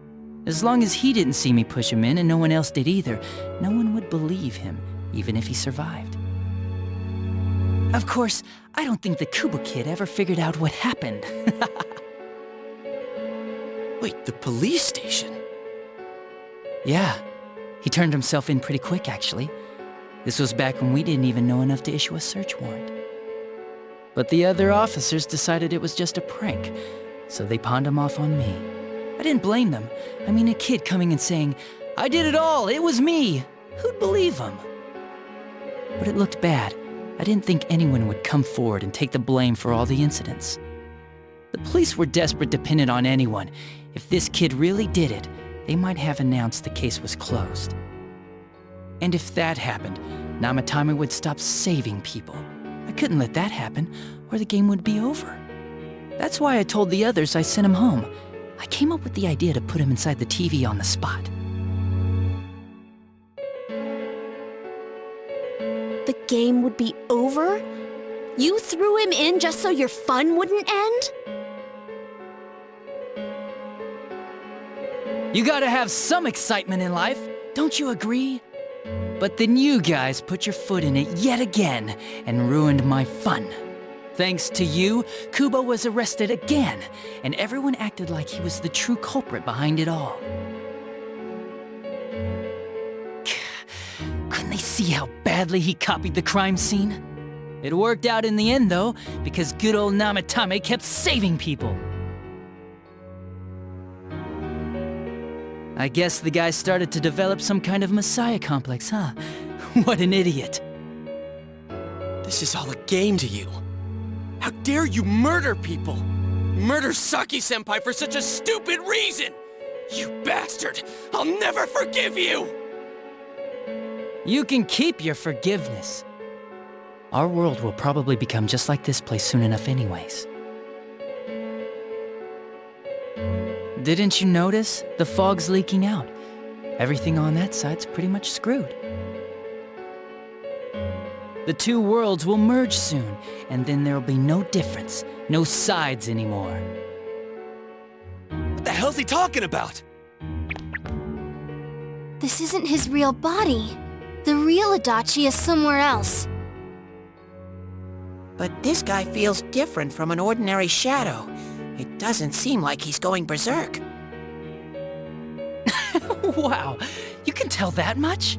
As long as he didn't see me push him in and no one else did either, no one would believe him, even if he survived. Of course, I don't think the Kubo kid ever figured out what happened. Wait, the police station? Yeah, he turned himself in pretty quick, actually. This was back when we didn't even know enough to issue a search warrant. But the other officers decided it was just a prank, so they pawned him off on me. I didn't blame them. I mean, a kid coming and saying, "I did it all, it was me." Who'd believe him? But it looked bad. I didn't think anyone would come forward and take the blame for all the incidents. The police were desperate to pin it on anyone. If this kid really did it, they might have announced the case was closed. And if that happened, Namatame would stop saving people. I couldn't let that happen, or the game would be over. That's why I told the others I sent him home. I came up with the idea to put him inside the TV on the spot. The game would be over? You threw him in just so your fun wouldn't end? You gotta have some excitement in life, don't you agree? But then you guys put your foot in it yet again and ruined my fun. Thanks to you, Kubo was arrested again, and everyone acted like he was the true culprit behind it all. Couldn't they see how badly he copied the crime scene? It worked out in the end, though, because good old Namatame kept saving people. I guess the guy started to develop some kind of messiah complex, huh? What an idiot. This is all a game to you. How dare you murder people? Murder Saki-senpai for such a stupid reason! You bastard! I'll never forgive you! You can keep your forgiveness. Our world will probably become just like this place soon enough anyways. Didn't you notice? The fog's leaking out. Everything on that side's pretty much screwed. The two worlds will merge soon, and then there'll be no difference, no sides anymore. What the hell's he talking about? This isn't his real body. The real Adachi is somewhere else. But this guy feels different from an ordinary shadow. It doesn't seem like he's going berserk. Wow, you can tell that much?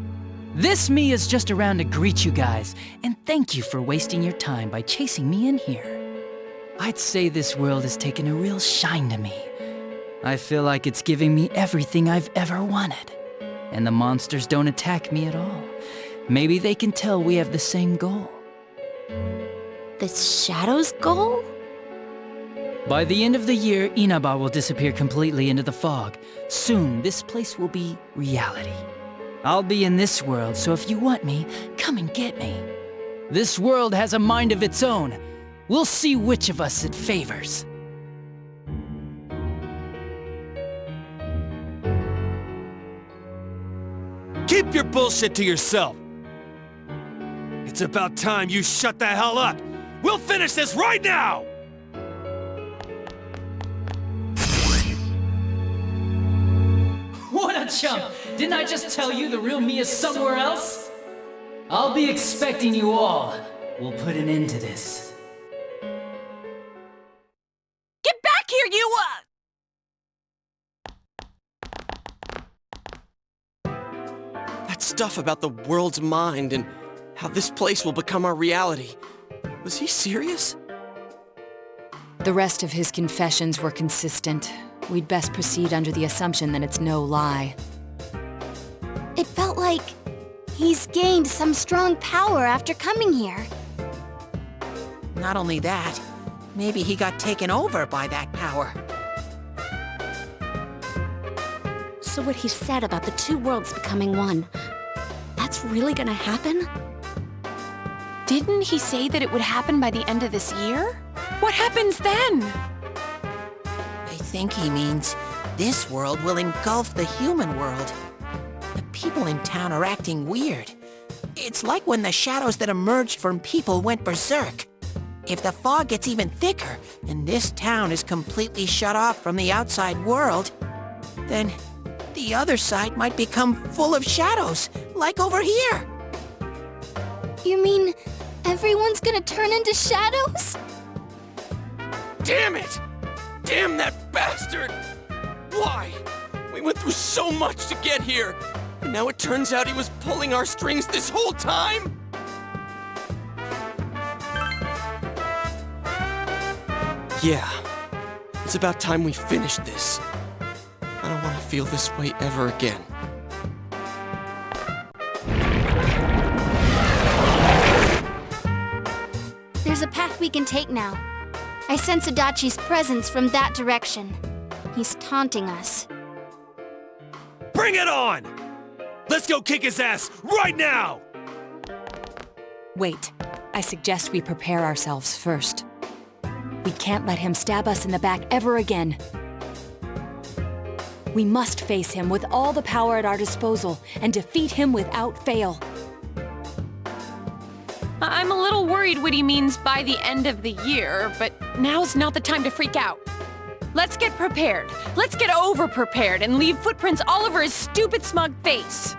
This me is just around to greet you guys, and thank you for wasting your time by chasing me in here. I'd say this world has taken a real shine to me. I feel like it's giving me everything I've ever wanted. And the monsters don't attack me at all. Maybe they can tell we have the same goal. The Shadow's goal? By the end of the year, Inaba will disappear completely into the fog. Soon, this place will be reality. I'll be in this world, so if you want me, come and get me. This world has a mind of its own. We'll see which of us it favors. Keep your bullshit to yourself! It's about time you shut the hell up! We'll finish this right now! What a chump! Didn't I just tell you the real me is somewhere else? I'll be expecting you all. We'll put an end to this. Get back here, you That stuff about the world's mind and how this place will become our reality. Was he serious? The rest of his confessions were consistent. We'd best proceed under the assumption that it's no lie. It felt like he's gained some strong power after coming here. Not only that, maybe he got taken over by that power. So what he said about the two worlds becoming one, that's really gonna happen? Didn't he say that it would happen by the end of this year? What happens then? I think he means this world will engulf the human world. The people in town are acting weird. It's like when the shadows that emerged from people went berserk. If the fog gets even thicker, and this town is completely shut off from the outside world, then the other side might become full of shadows, like over here. You mean everyone's gonna turn into shadows? Damn it! Damn that bastard! Why? We went through so much to get here, and now it turns out he was pulling our strings this whole time? Yeah, it's about time we finished this. I don't want to feel this way ever again. There's a path we can take now. I sense Adachi's presence from that direction. He's taunting us. Bring it on! Let's go kick his ass right now! Wait. I suggest we prepare ourselves first. We can't let him stab us in the back ever again. We must face him with all the power at our disposal and defeat him without fail. I'm a little worried what he means by the end of the year, but now's not the time to freak out. Let's get prepared. Let's get over-prepared and leave footprints all over his stupid, smug face.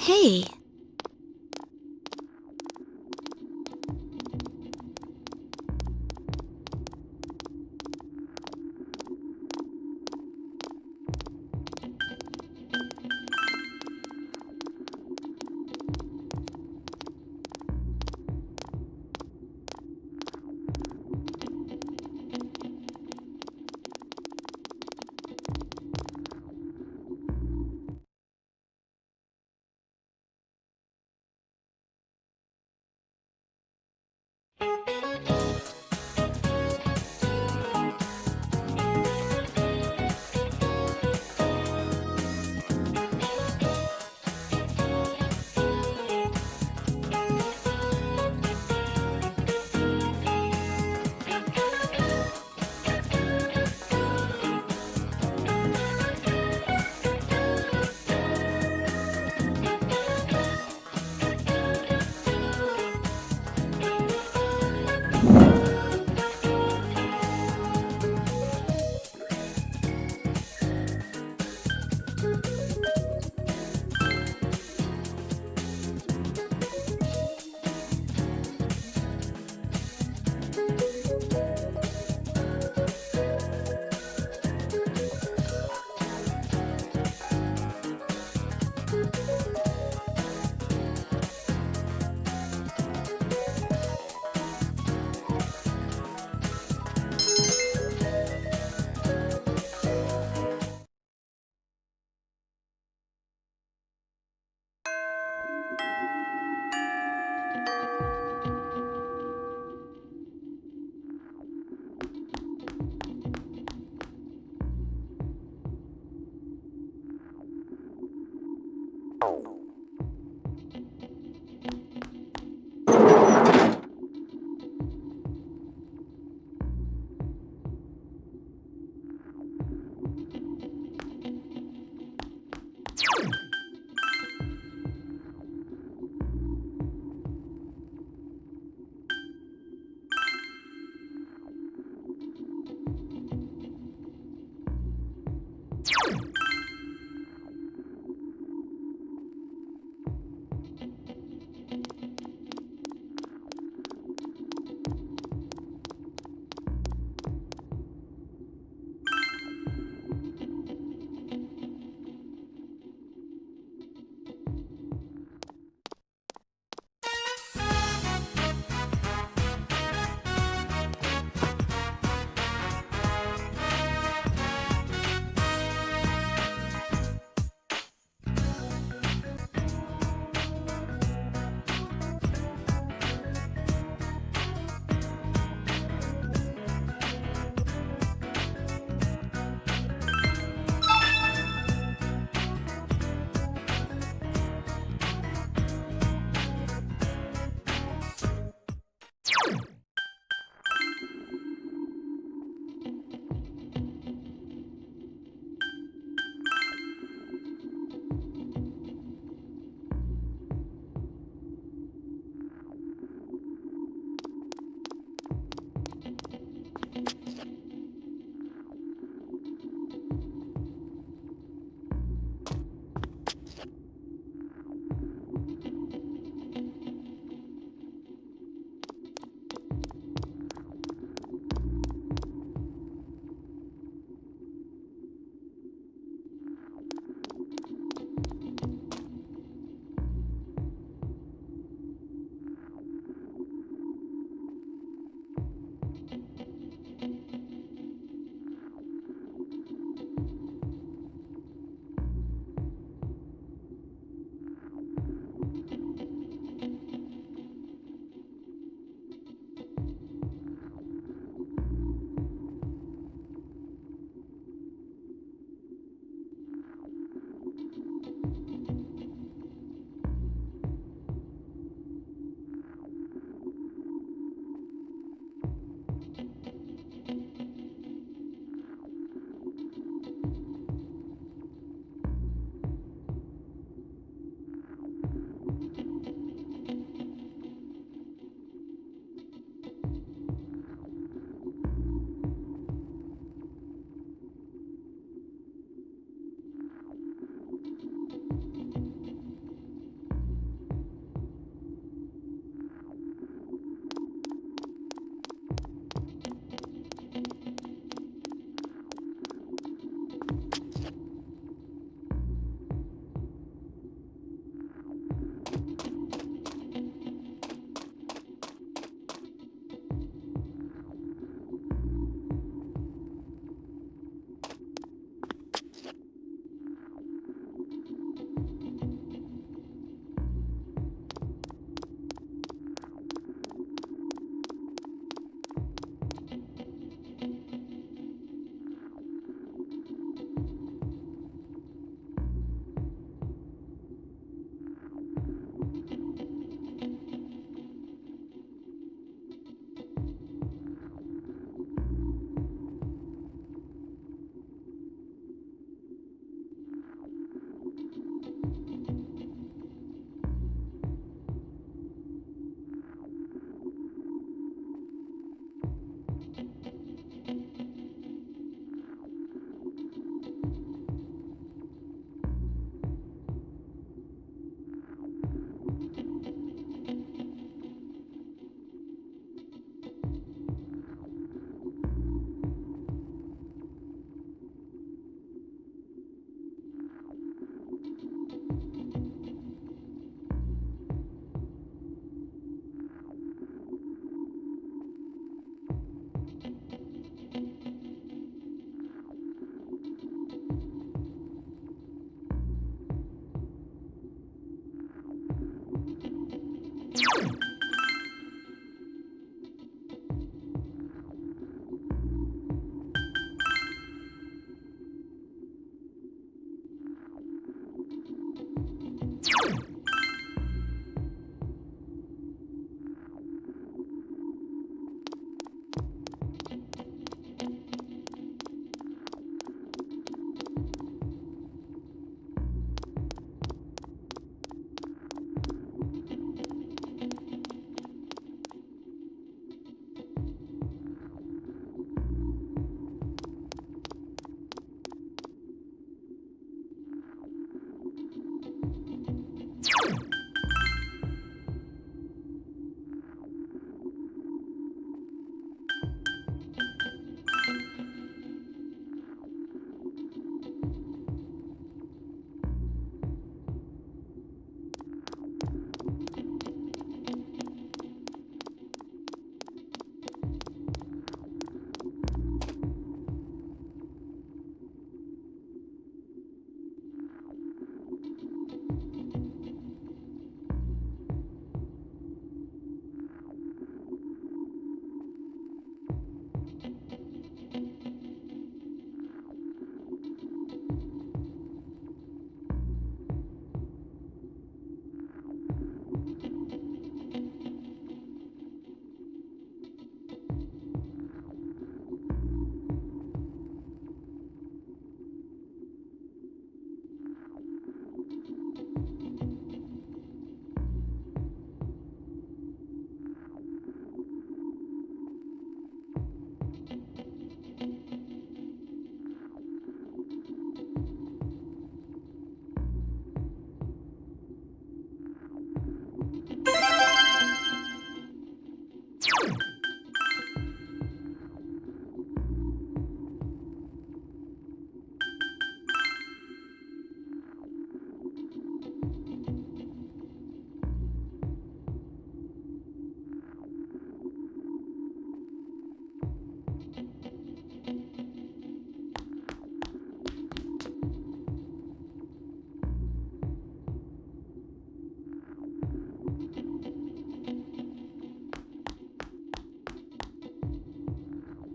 Hey,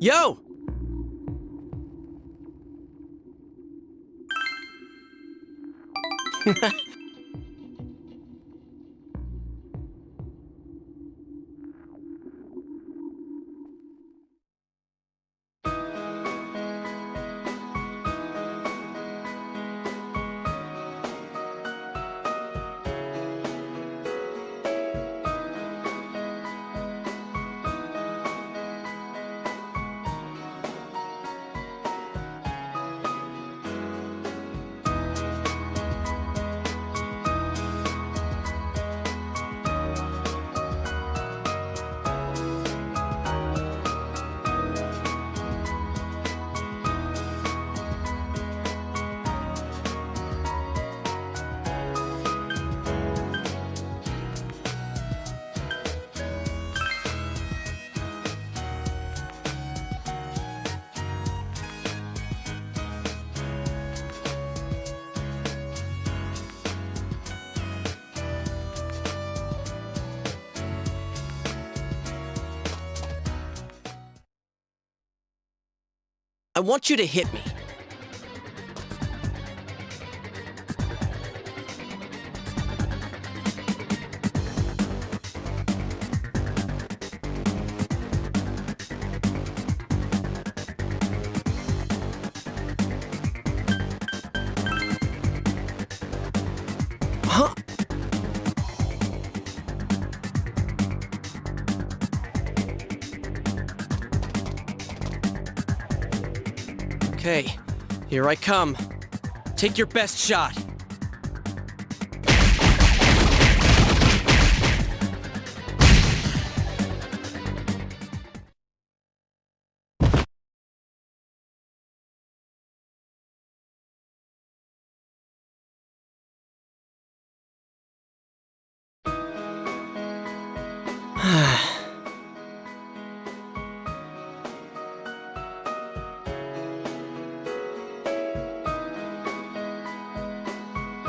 Yo! I want you to hit me. Huh? Okay, here I come. Take your best shot.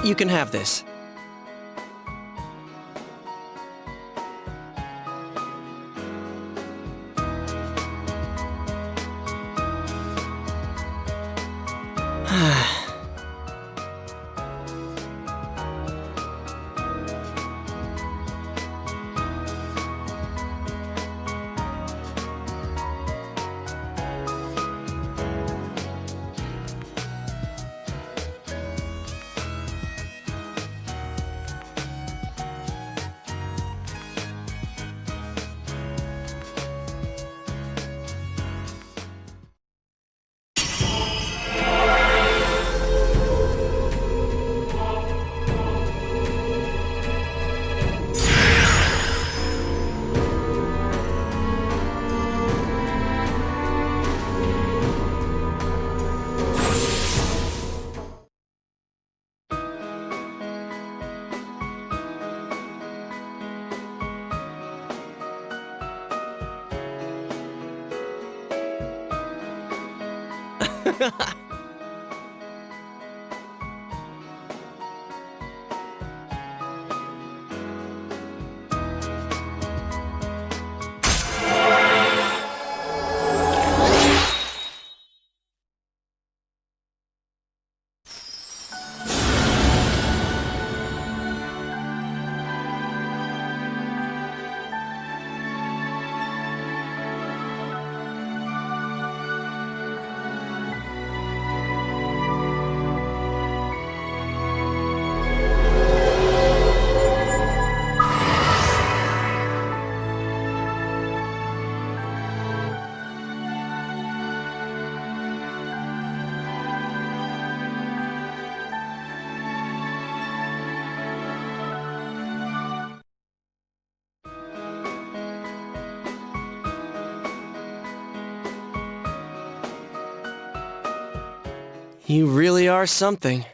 You can have this. You really are something.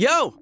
Yo!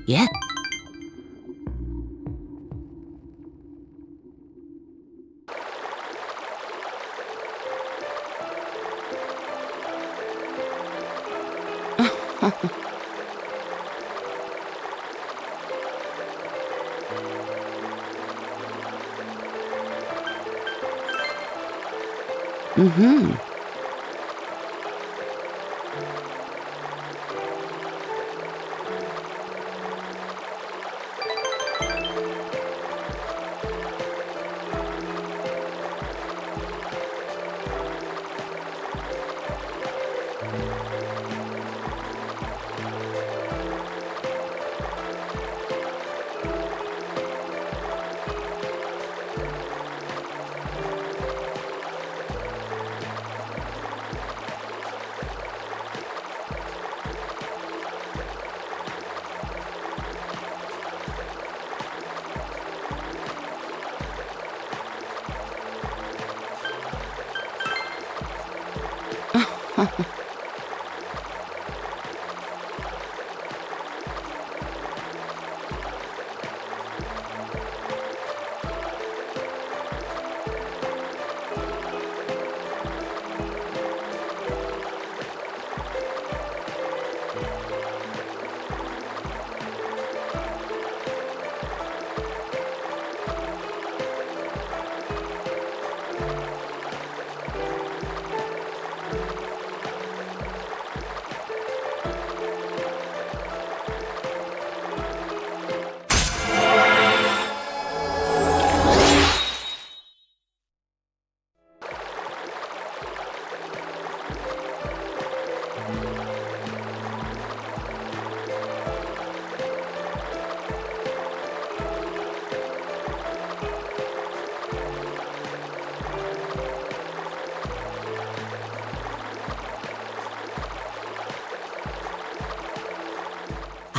Yeah. Mm-hmm.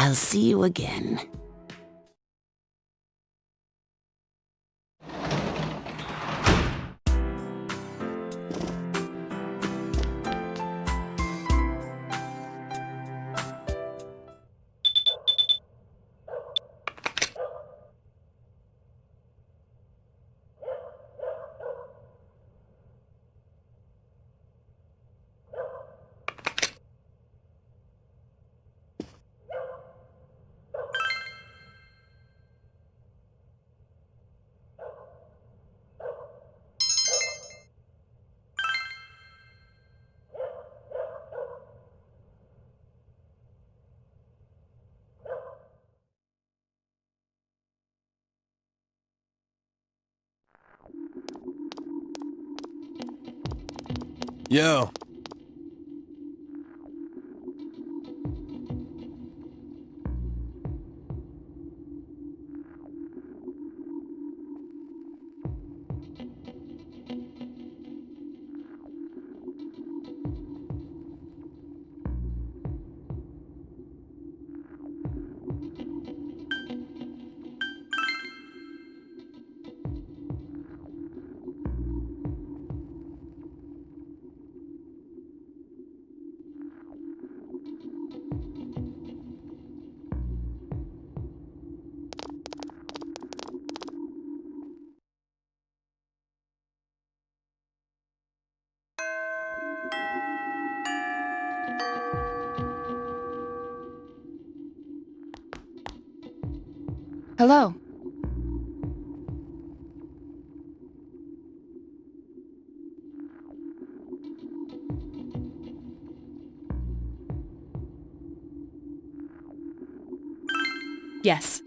I'll see you again. Yo. Hello. Yes.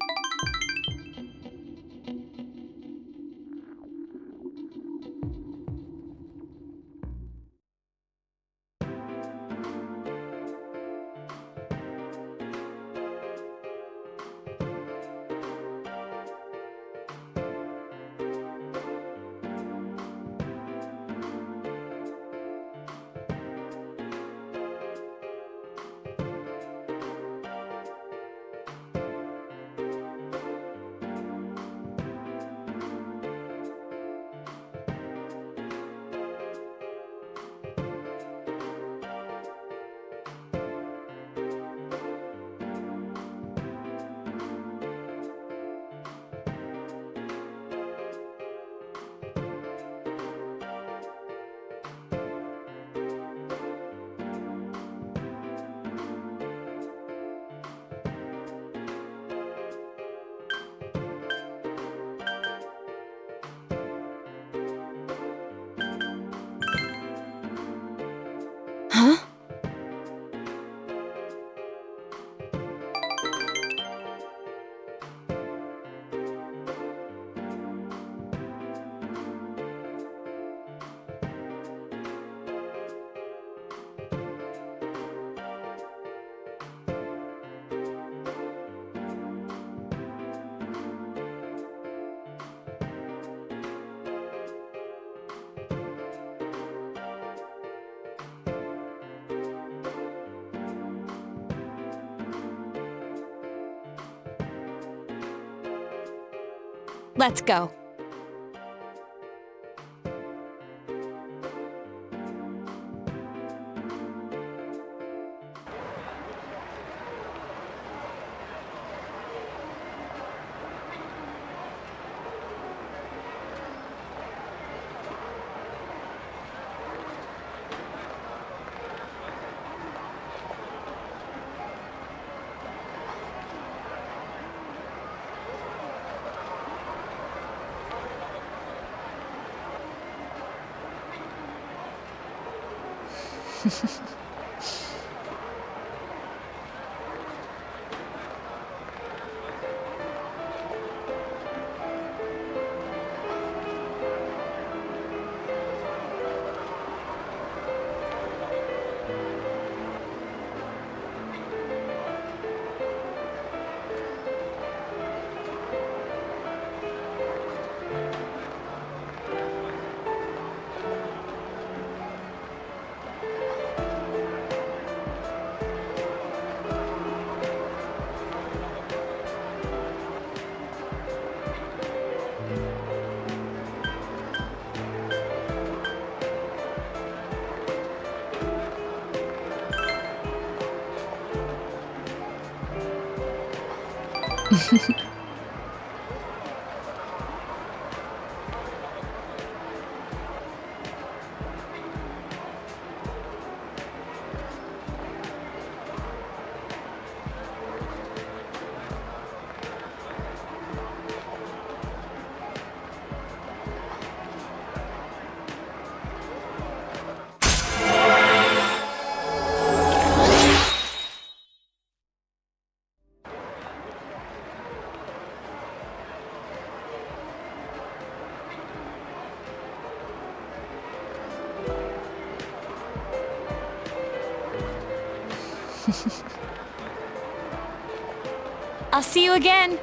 Let's go. I'll see you again.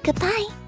Goodbye.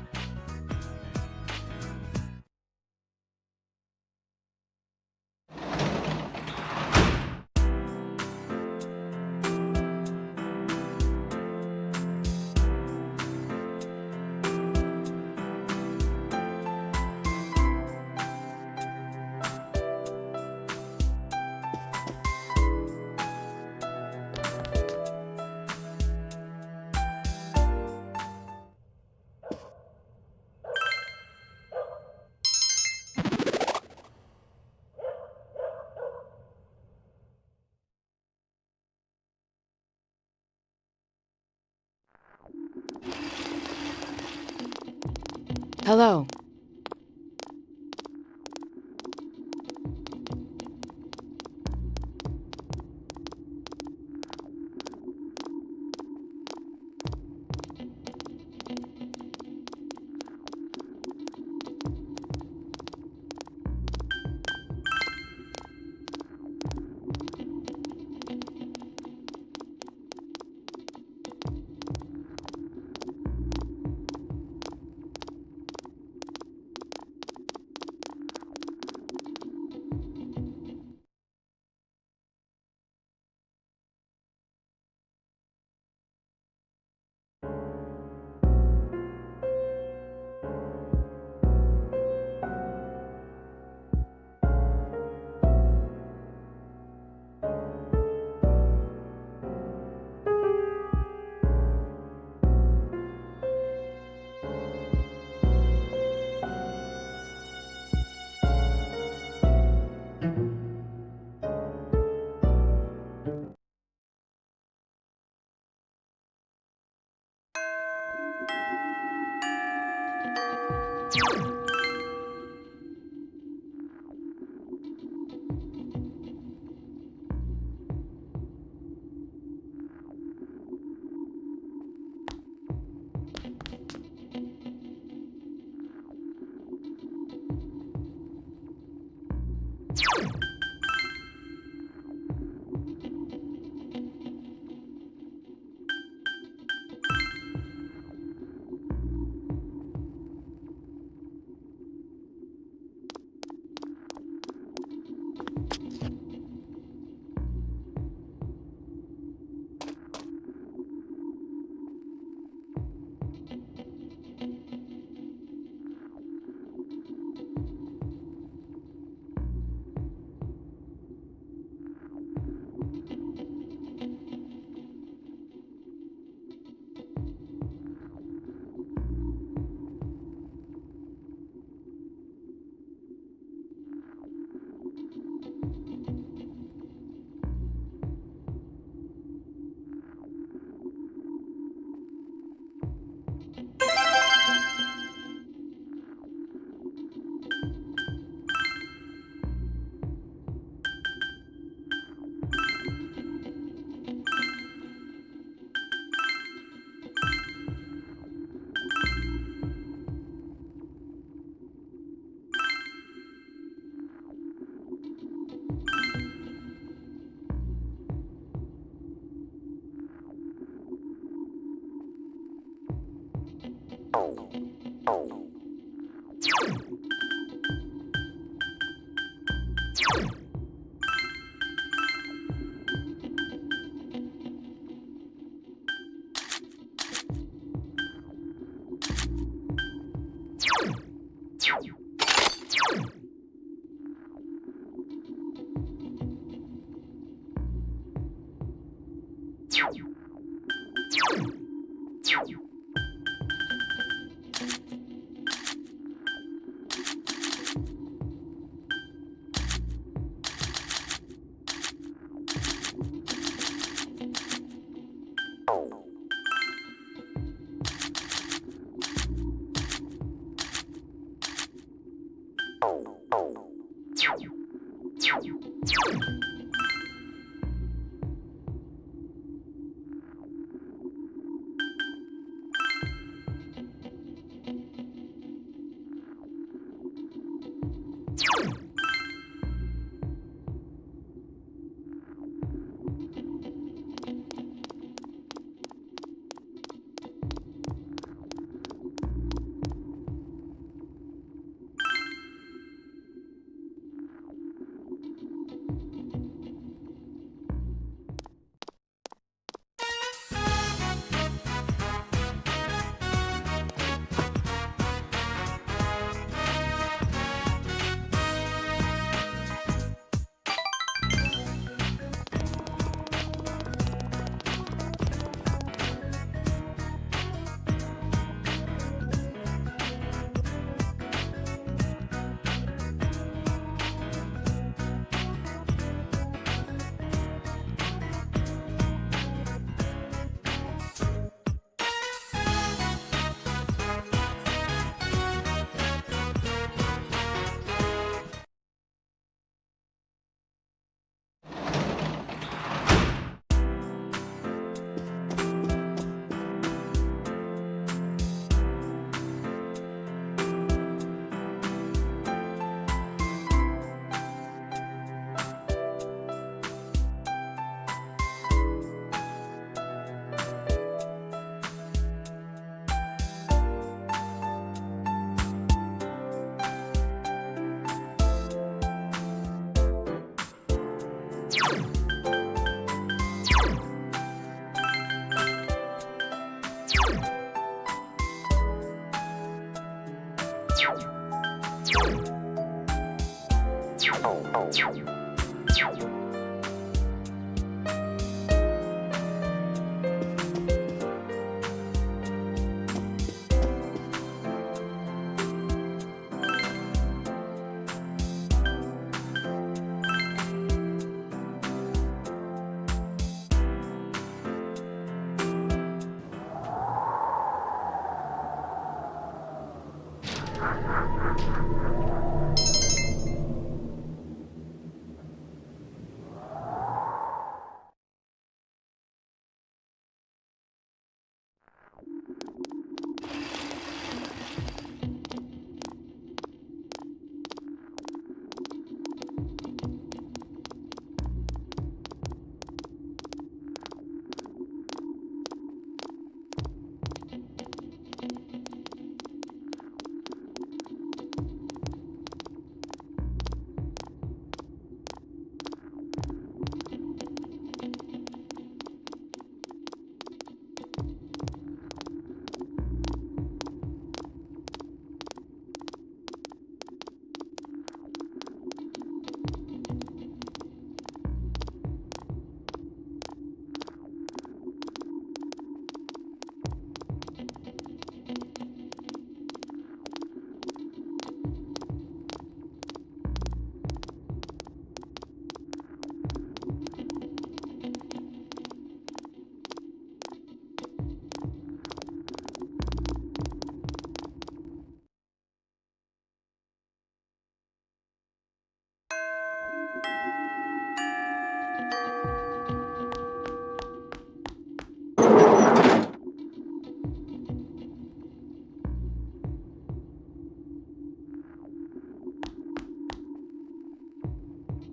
Hello.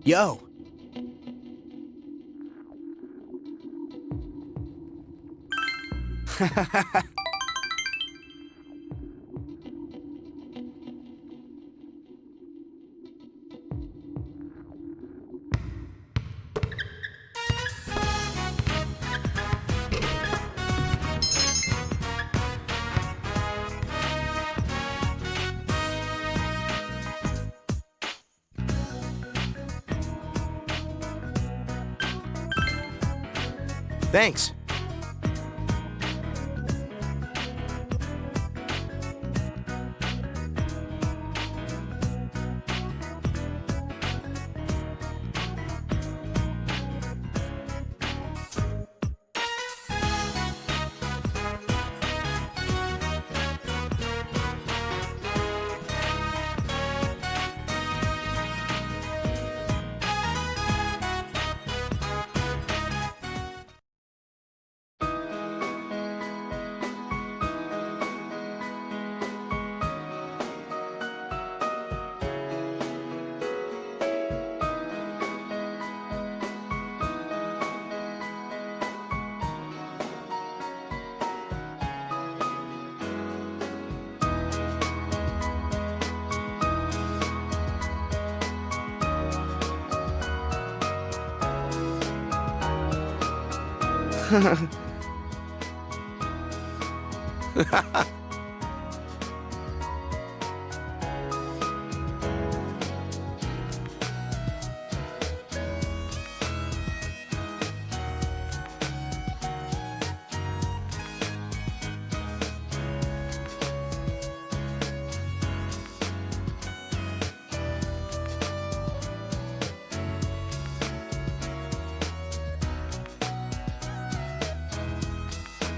Yo! Thanks.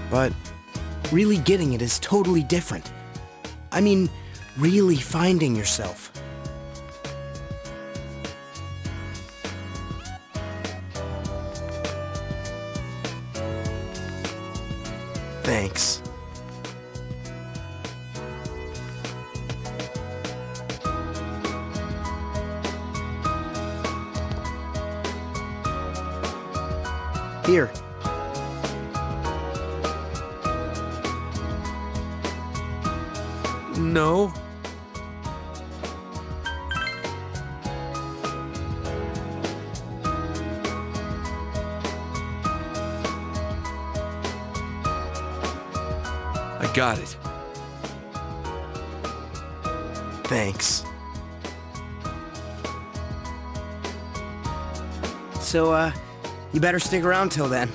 But really getting it is totally different. I mean, really finding yourself. Thanks. Here. No. I got it. Thanks. So, you better stick around till then.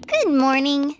Good morning.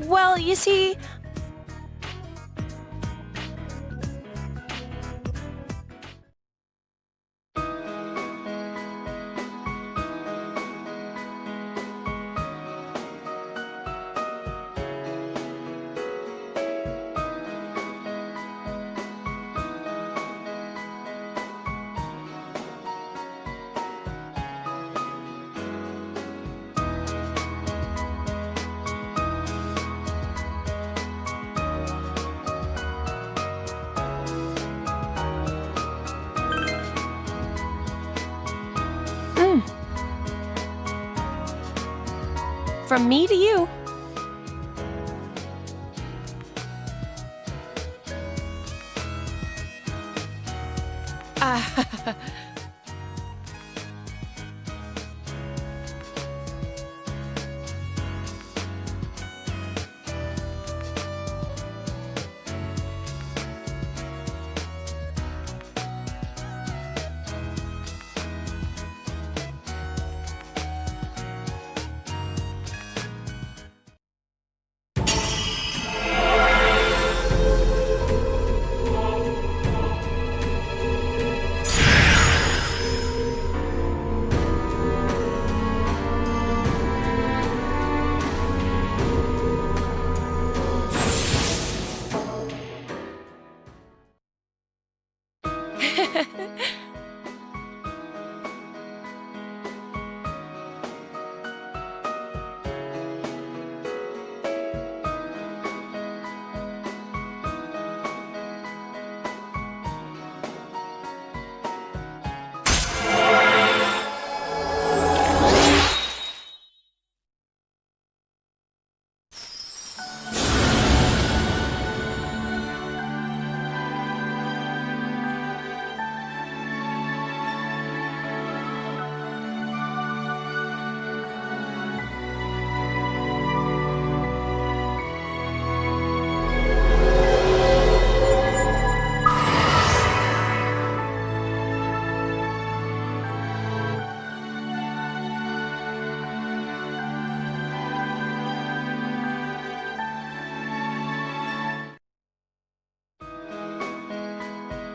Well, you see... From me to you.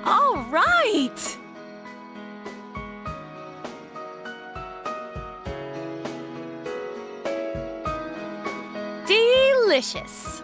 All right! Delicious.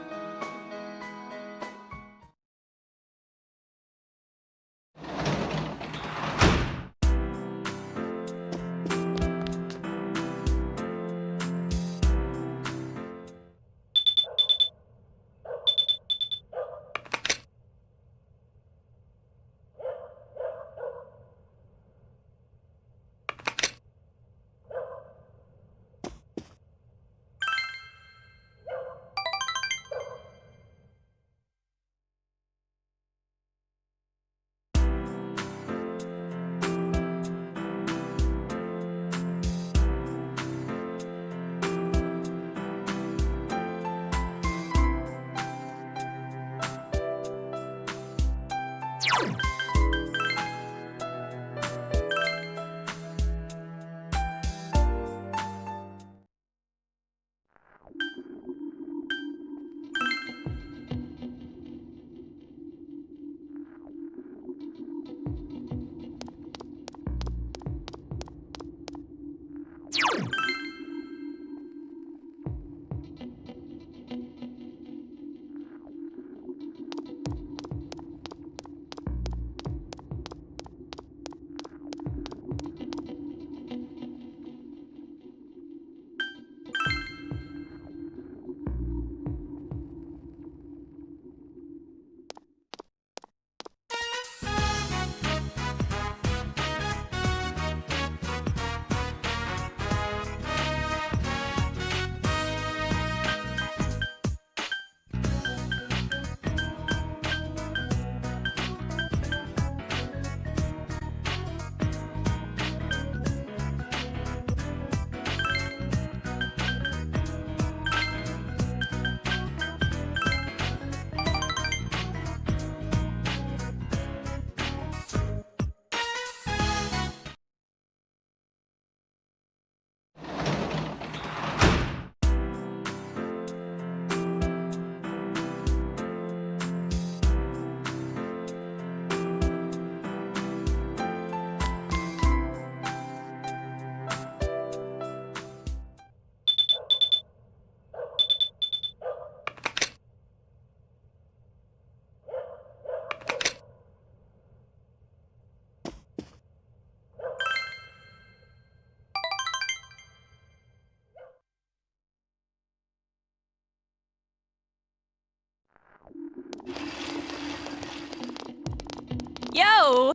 go!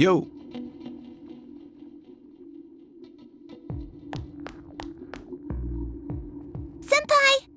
Yo! Senpai!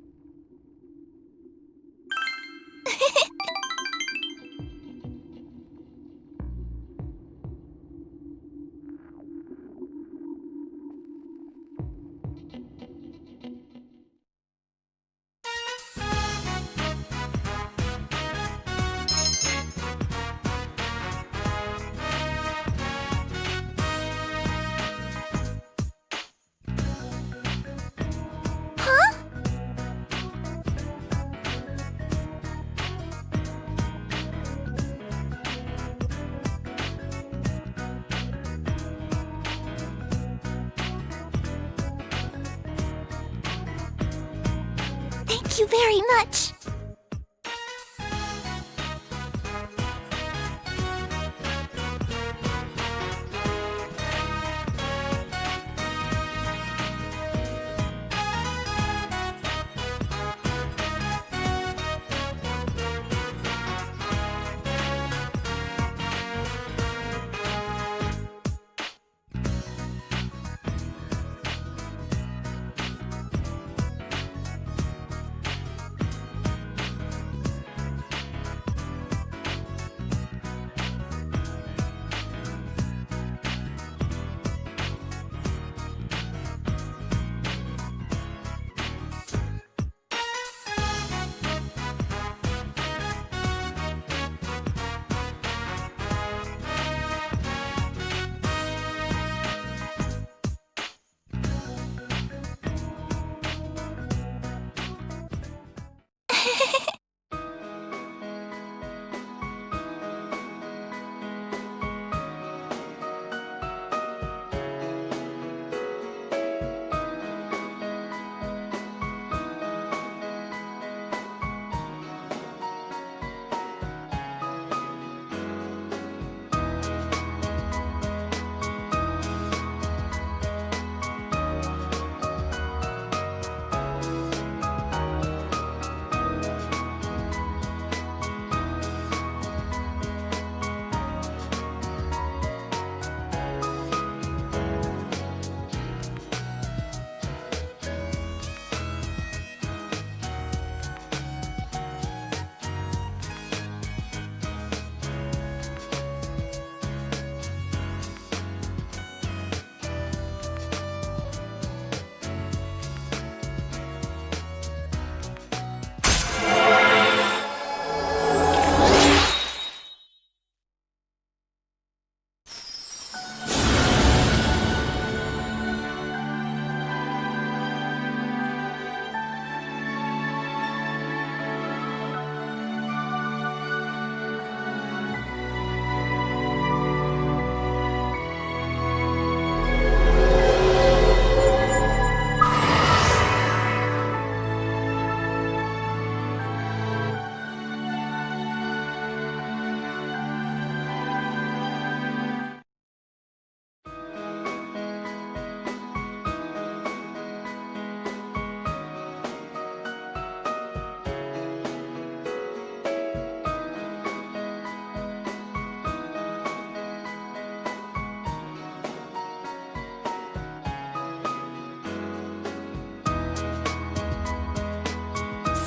Thank you very much.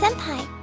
Senpai.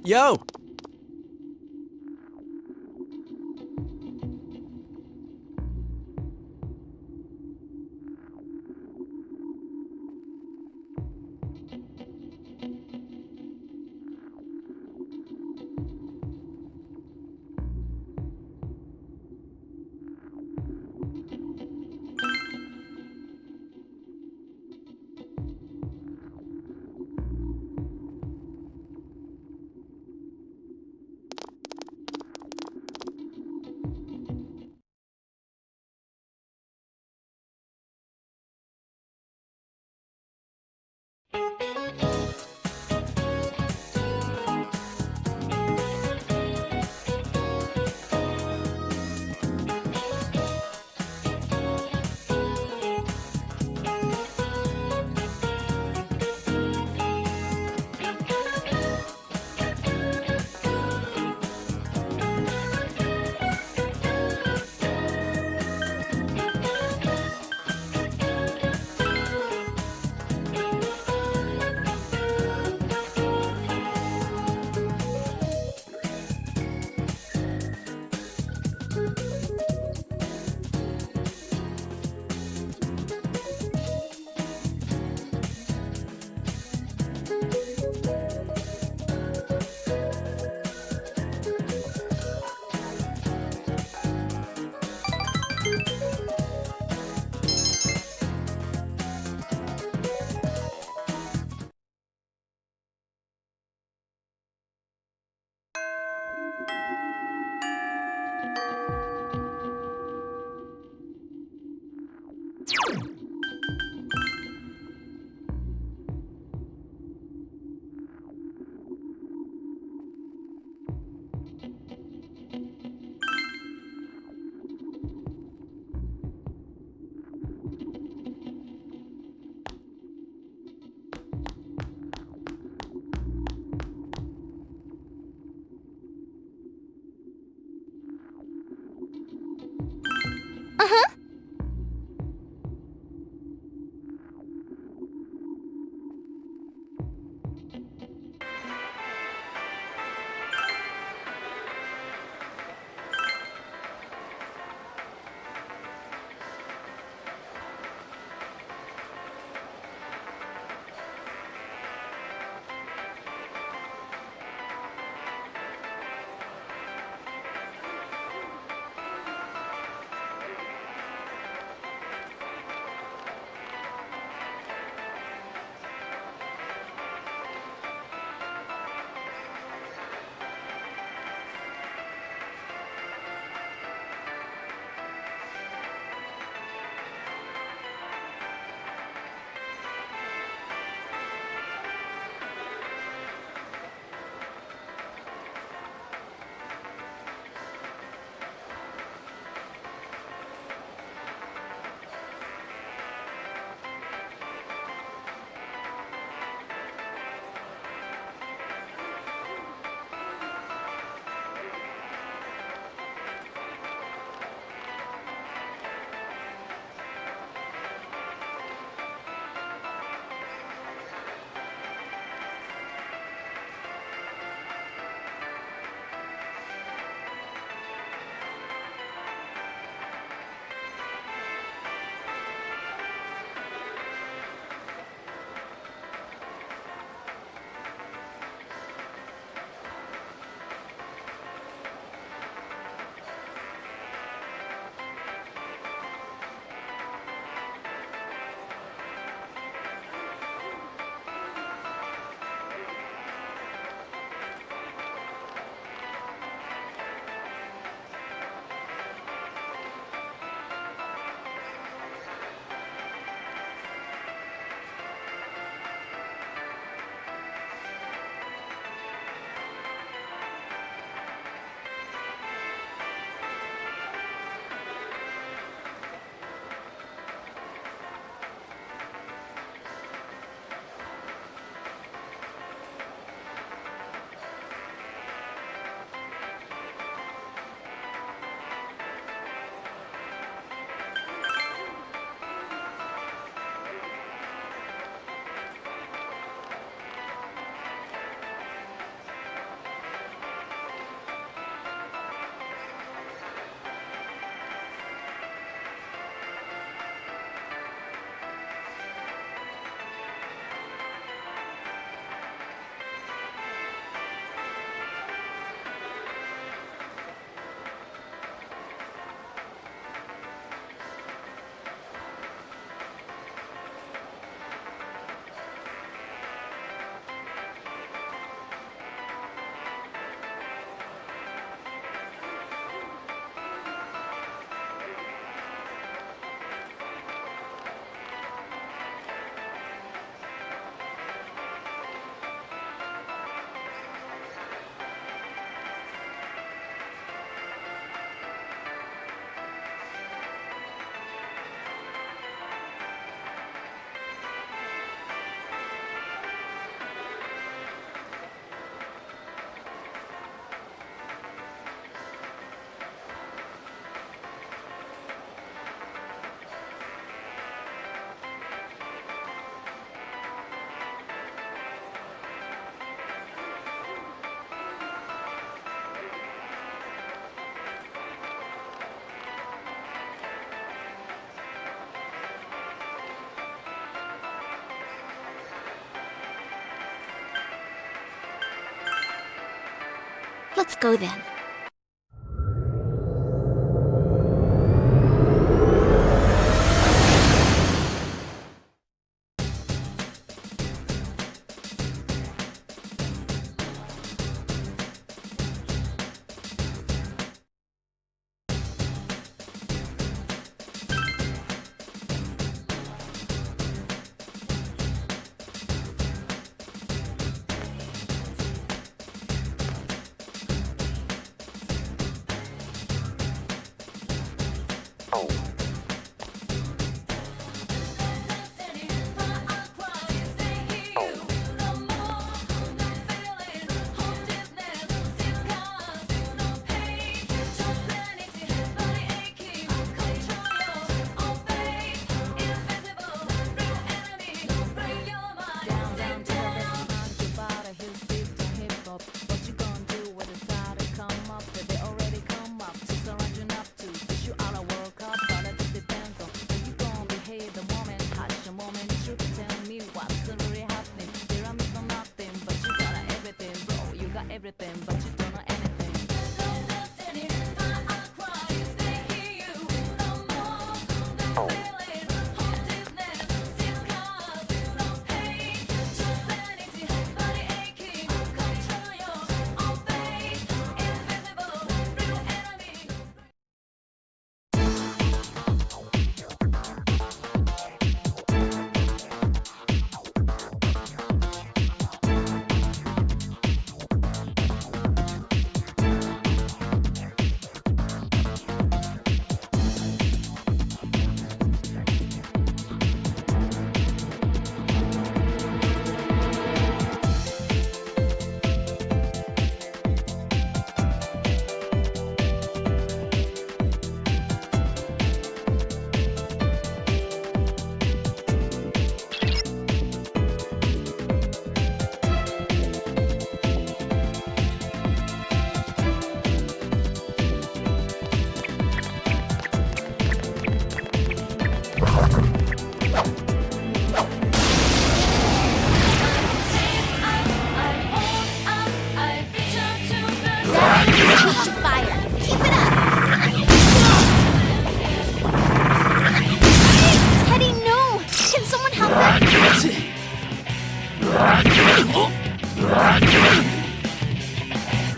Yo! Let's go then.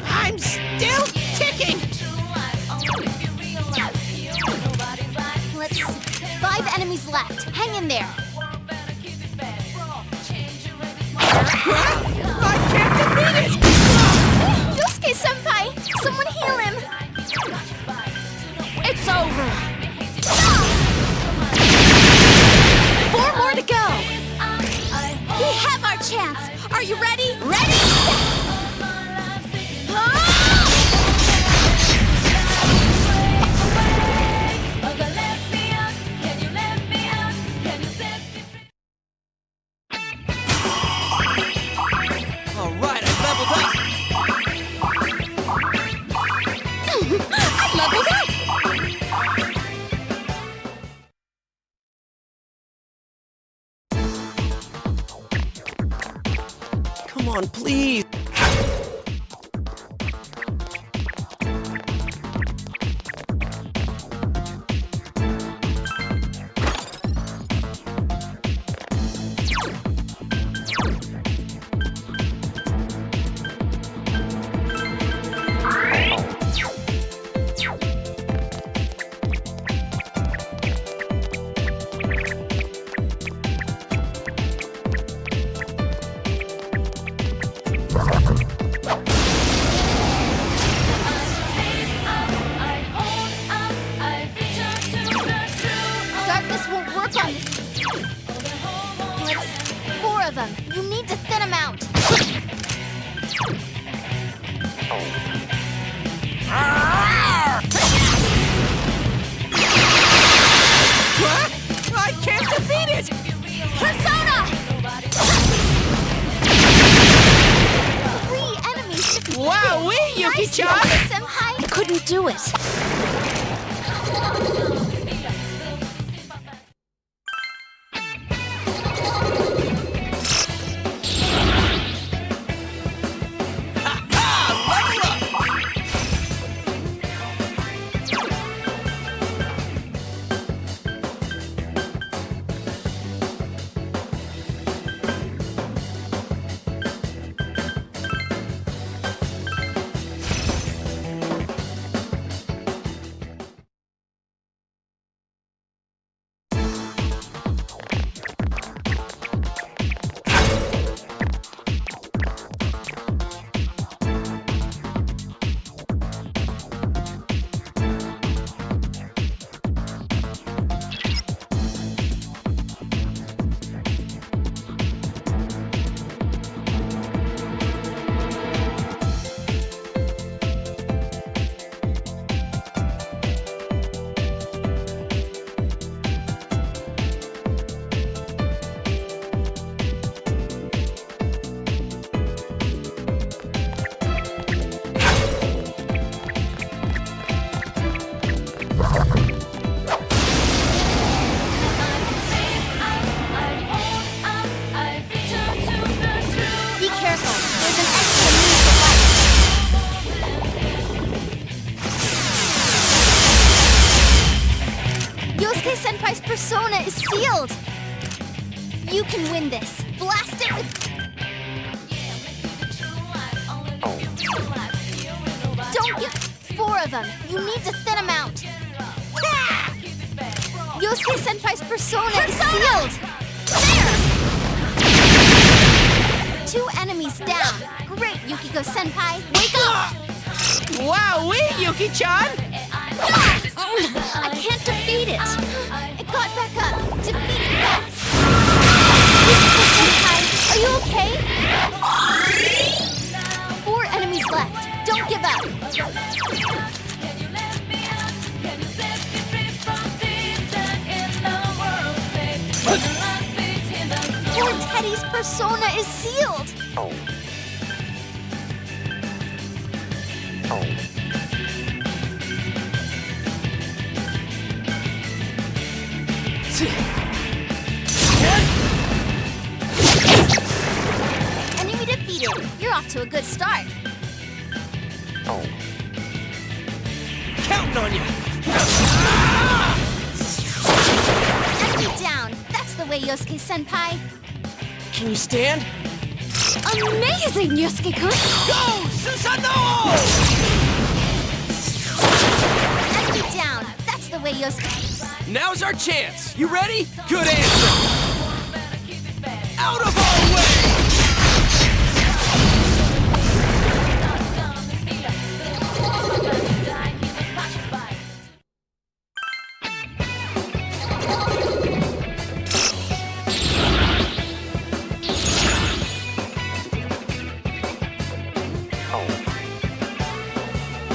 I'm still ticking! Let's see. 5 enemies left. Hang in there. I can't defeat it! Yosuke-senpai! Someone heal him! It's over! 4 more to go! We have our chance! Are you ready? Ready! Alright, I leveled up! I leveled up! Come on, please! Darkness won't work on this. Let's 4 of them. You need to thin them out. What? I can't defeat it! Persona! 3 enemies. Wowee, Yuki-chan! Nice, Senpai. I couldn't do it. Be careful. There's an extra means to life. Yosuke Senpai's persona is sealed. You can win this. Blast it with... Don't get 4 of them. You need to thin them out. Yosuke Senpai's persona is sealed. There! 2 enemies down. Great, Yukiko Senpai. Wake up! Wowee, Yuki-chan! I can't defeat it. It got back up. Defeat it fast. Yukiko Senpai, are you okay? 4 enemies left. Don't give up. Poor Teddy's persona is sealed. Enemy defeated. You're off to a good start. Counting on you! Enemy down. That's the way, Yosuke Senpai. Can you stand? Amazing, Yosuke-kun. Go, Susanoo! Enemy down. That's the way, Yosuke. Now's our chance. You ready? Good answer. Out of our way!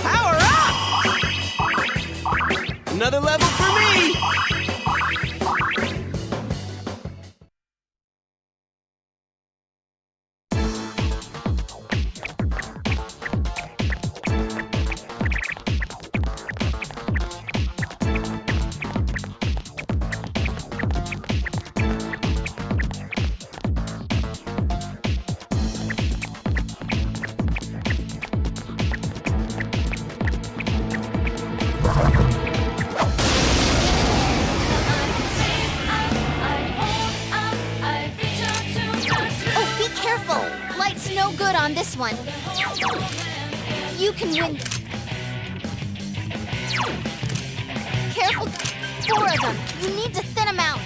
Power up! Another level for me! Oh, be careful. Light's no good on this one. You can win. Careful. 4 of them. You need to thin them out.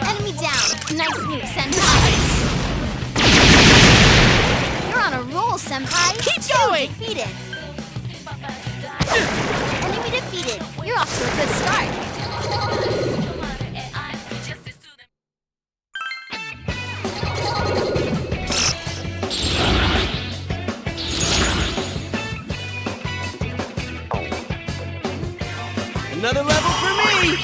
Enemy down. Nice move, Senpai. You're on a roll, Senpai. Keep going! Defeated. Enemy defeated. You're off to a good start. Another level for me!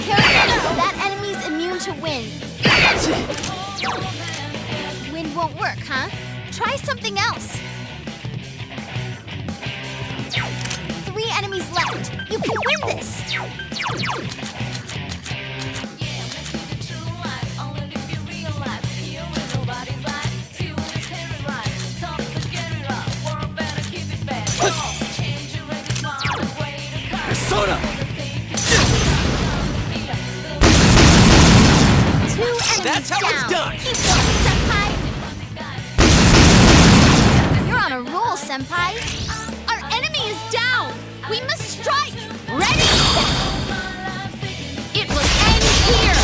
Careful. That enemy's immune to wind. Wind won't work, huh? Try something else. 3 enemies left. You can win this. Persona! 2 enemies That's how down. it's done. Keep going, Senpai. You're on a roll, Senpai. Our enemy is down. We must strike. Ready? It will end here.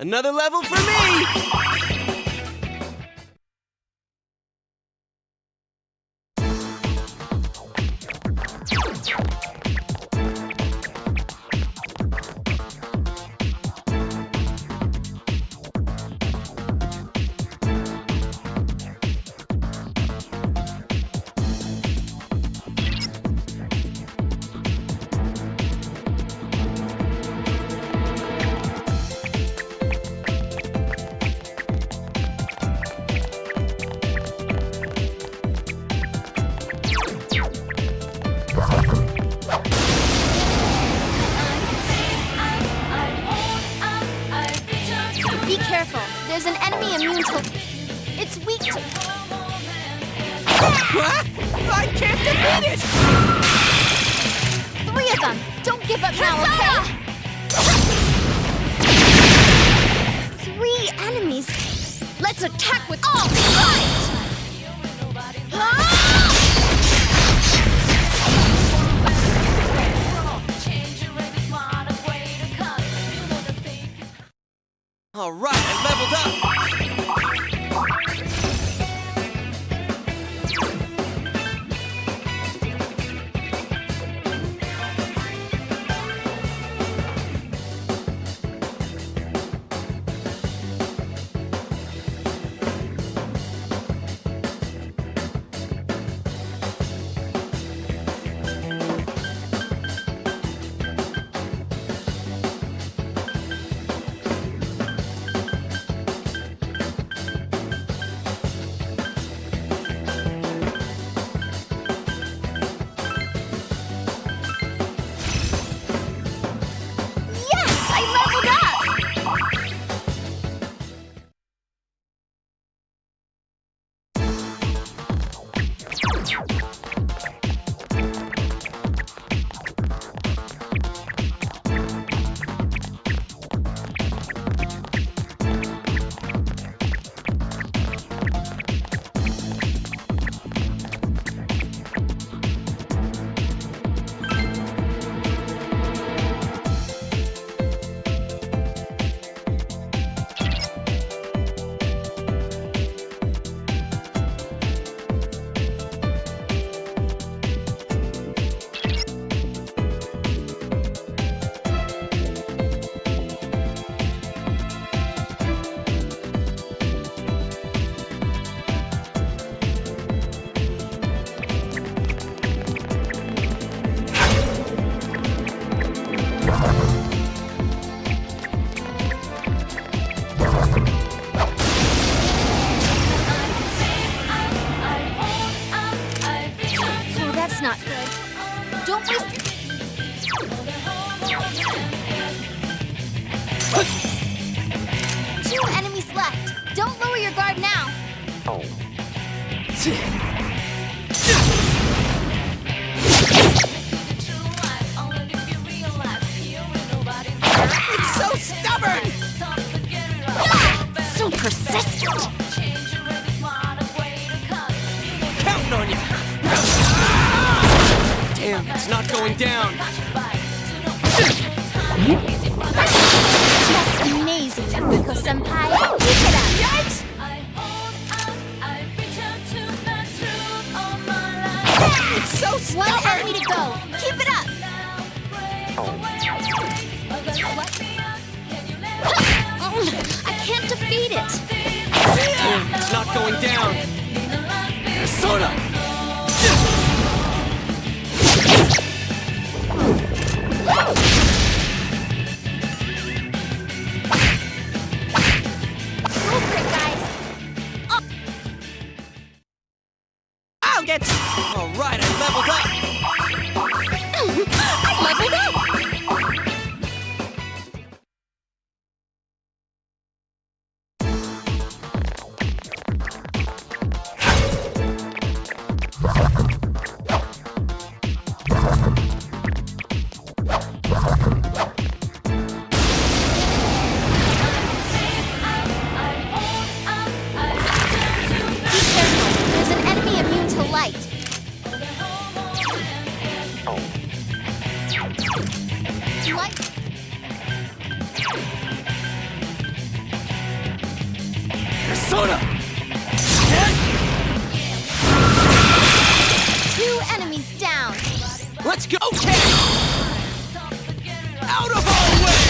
Another level for me! Be careful. There's an enemy immune to... It's weak to... What? I can't defeat it! 3 of them! Don't give up now, okay? 3 enemies. Let's attack with all might! All right, I leveled up! Not good. Don't waste... 2 enemies left. Don't lower your guard now. It's so stubborn! So persistent. Counting on you! Damn, it's not going down! That's amazing, Riko-senpai. Keep it up! Yikes! It's so stubborn! 1 enemy to go. Keep it up! I can't defeat it. Damn, it's not going down! Sorta! I'll get... All right, I leveled up! I leveled up! Persona! 2 enemies down. Let's go, Ken! Out of our way!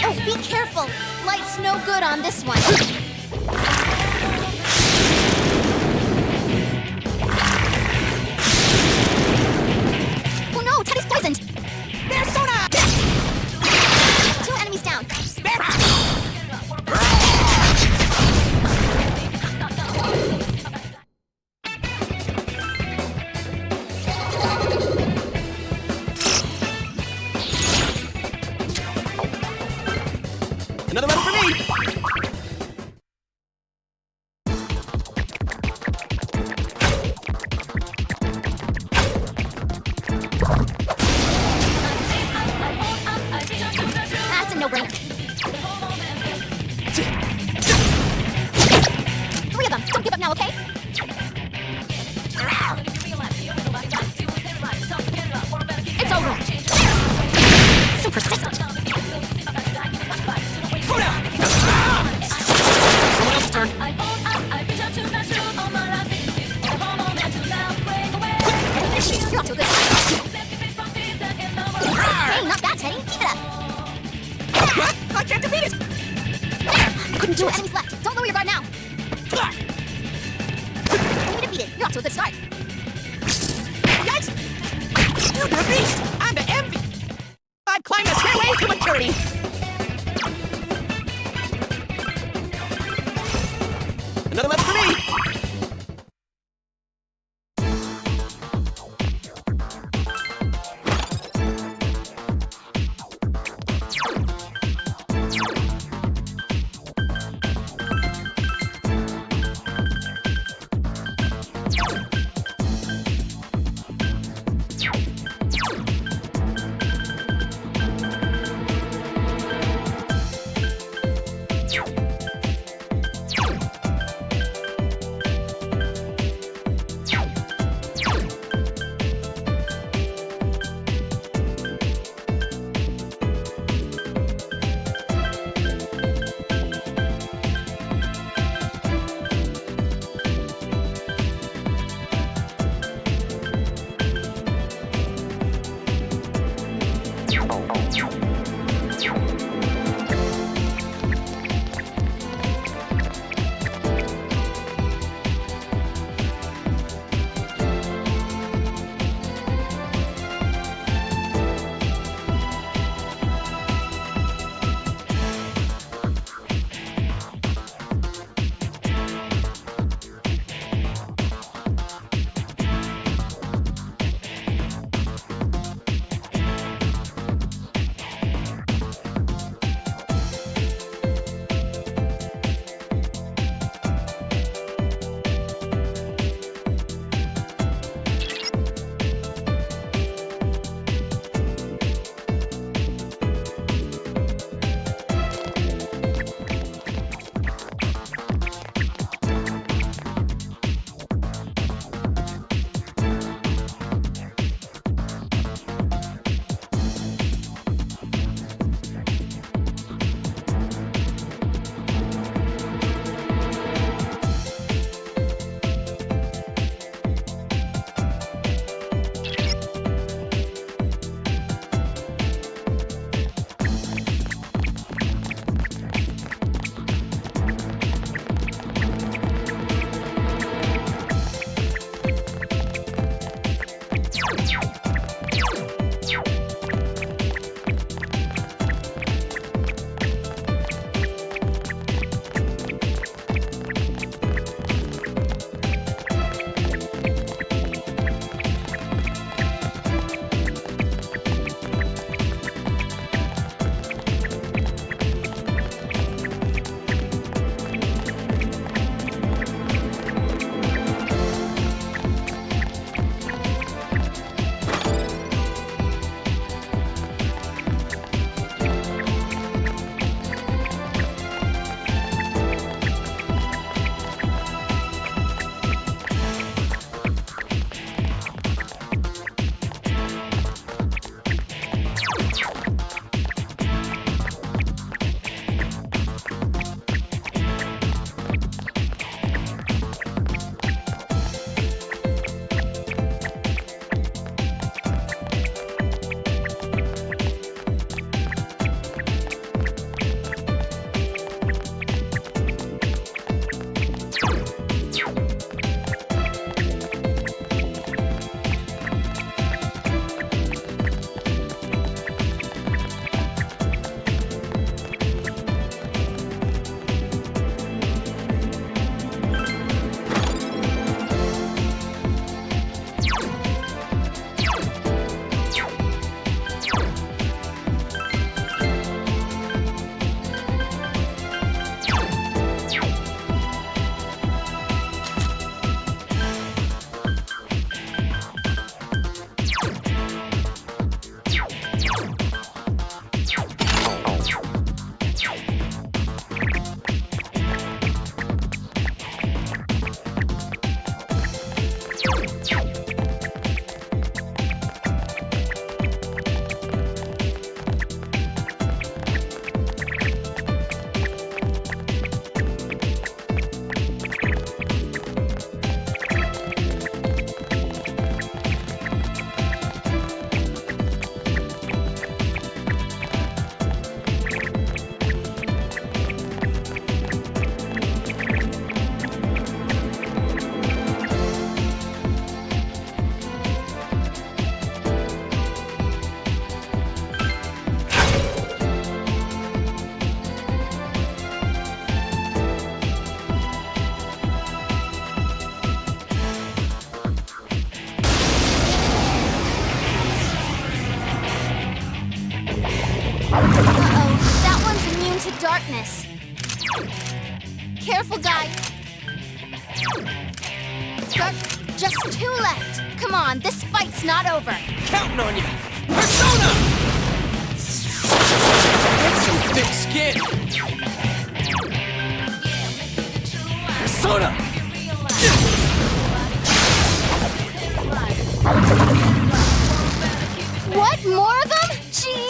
Oh, be careful. Light's no good on this one. Oh no, Teddy's poisoned. Persona! 2 enemies down. Another medal for me! That's a no-brainer. 3 of them. Don't give up now, okay? It's over. So persistent. Someone else's turn. You're off to a good start. Hey, not bad, Teddy. Keep it up. What? I can't defeat it! Couldn't do it. Enemies left. Don't lower your guard now. Enemy defeated. You're off to a good start. Yikes! You're the beast! I'm the envy! I've climbed the stairway to maturity! Another medal for me! Uh-oh, that one's immune to darkness. Careful, guy. Just 2 left. Come on, this fight's not over. Counting on you! Persona! That's some thick skin! Persona! What? More of them? Gee!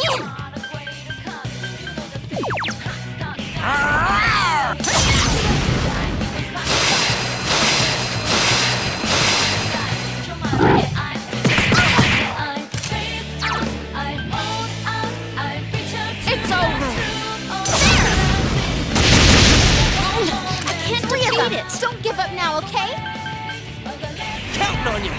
It's over. There! I can't defeat it. Don't give up now, okay? Counting on you!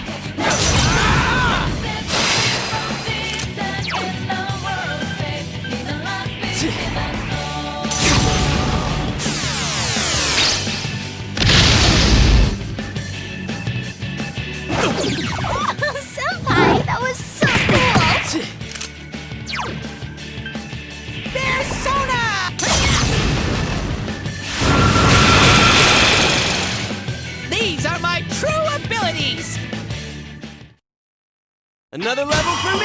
Senpai, that was so cool! Persona! These are my true abilities! Another level for me!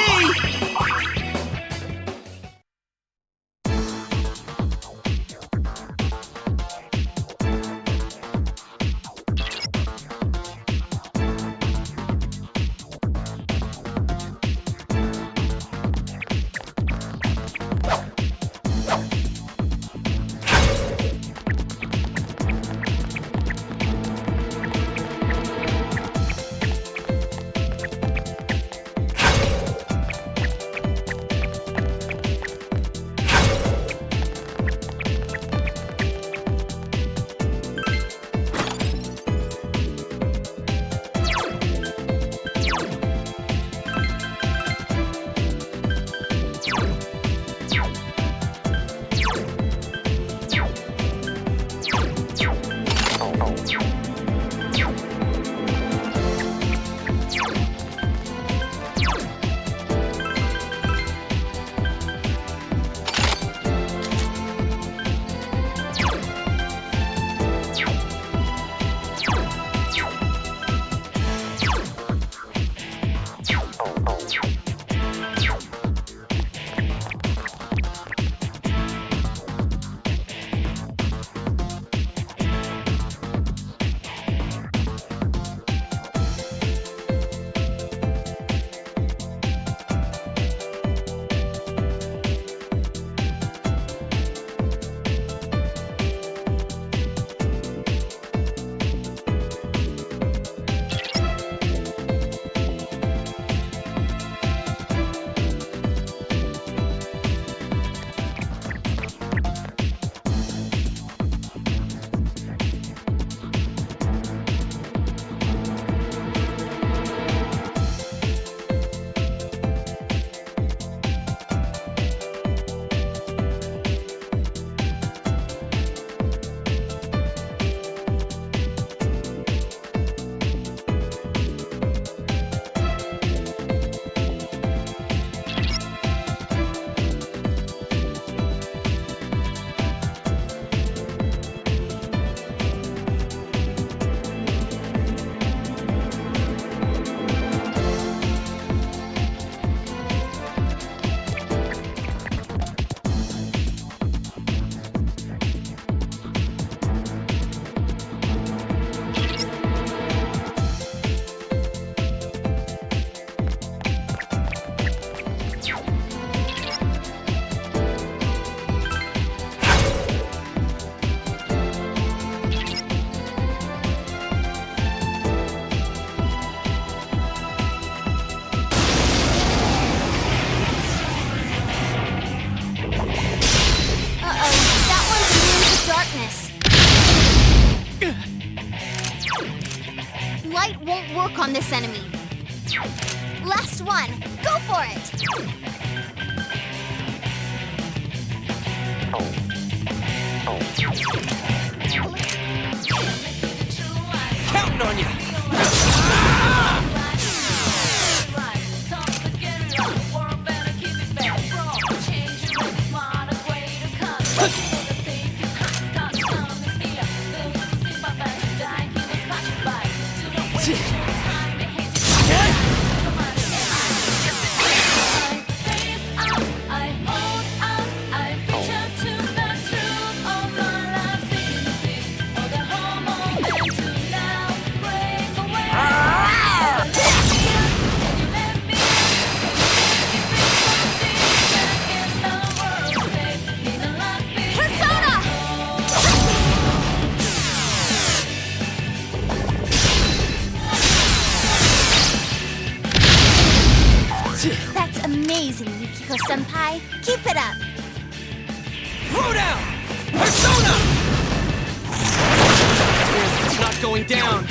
Light won't work on this enemy. Last one. Go for it! Counting on you! Nanako-senpai. Keep it up. Throw down! Persona! It's not going down.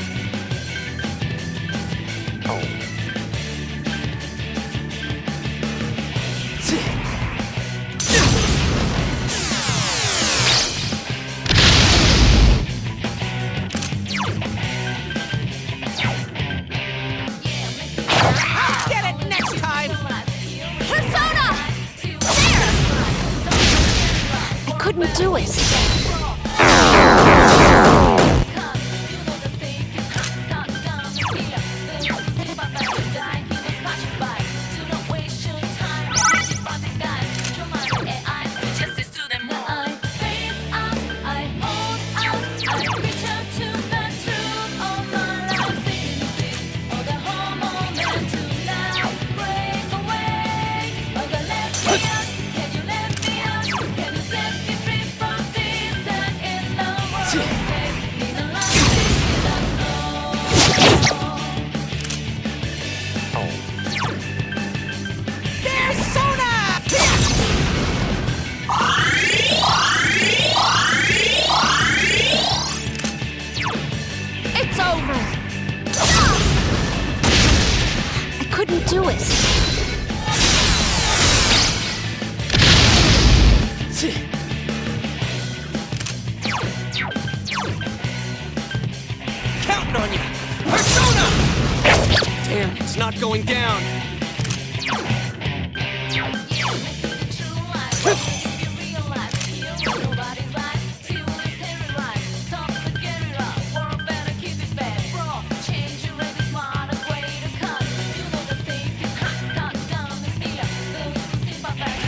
Get it next time! Persona! There! I couldn't do it. It's over! I couldn't do it. Counting on you! Persona! Damn, it's not going down.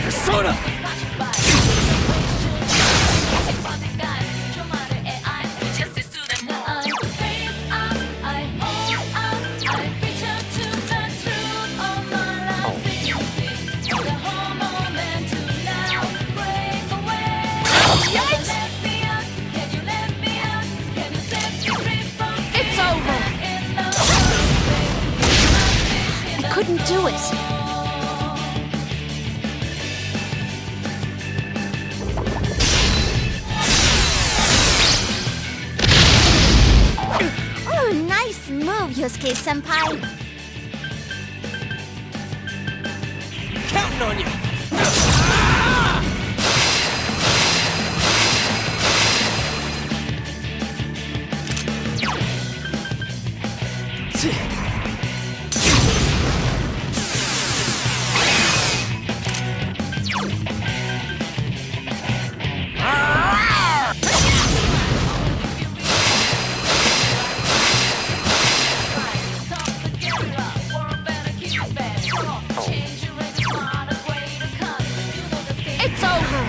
Persona! It's over! I couldn't do it. Oh, nice move, Yosuke-senpai. Counting on you! It's over!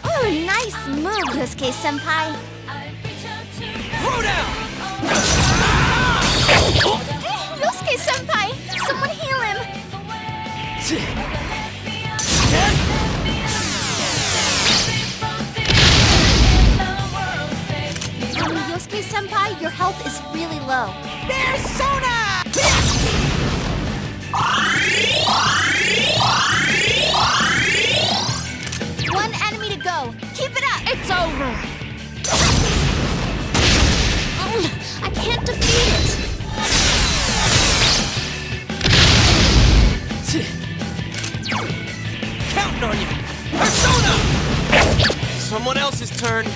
Oh, nice move, Yosuke-senpai. Throw down! Yosuke-senpai! Someone heal him! Yosuke-senpai, your health is really low. Persona! One enemy to go. Keep it up! It's over! I can't defeat it! Counting on you! Persona! Someone else's turn.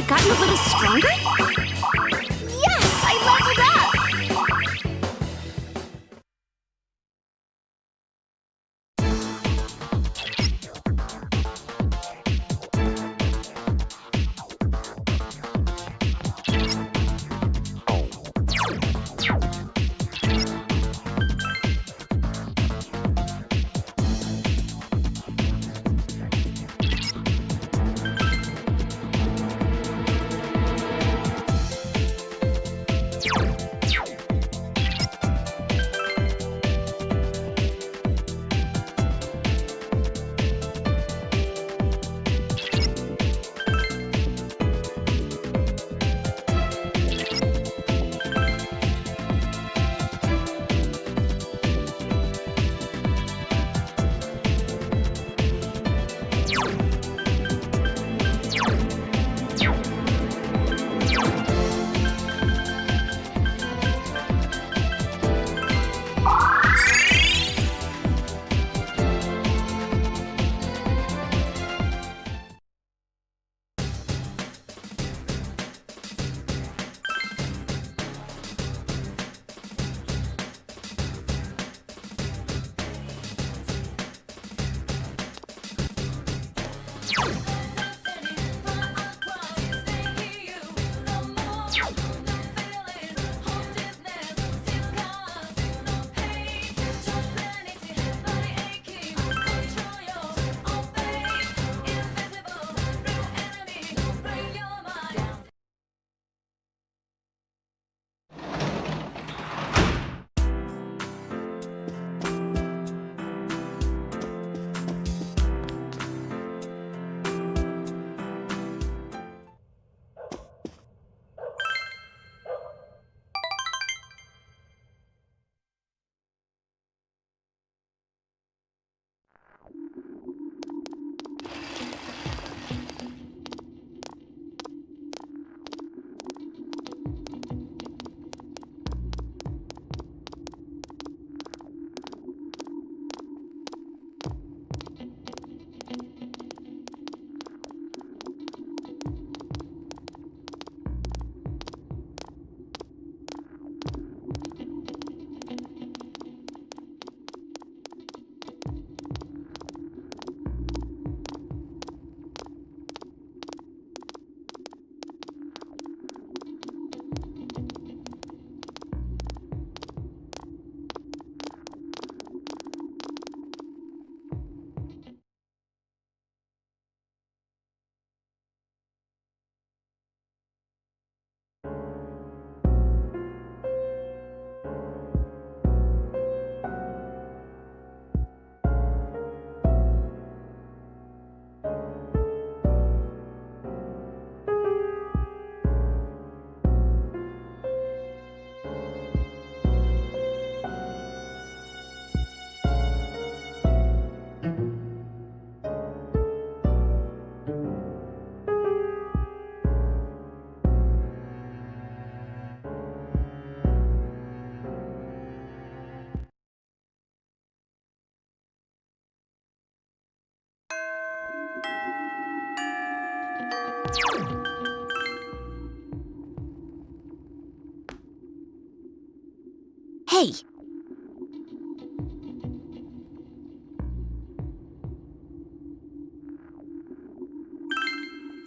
Gotten a little stronger? Yes, I leveled up! Hey!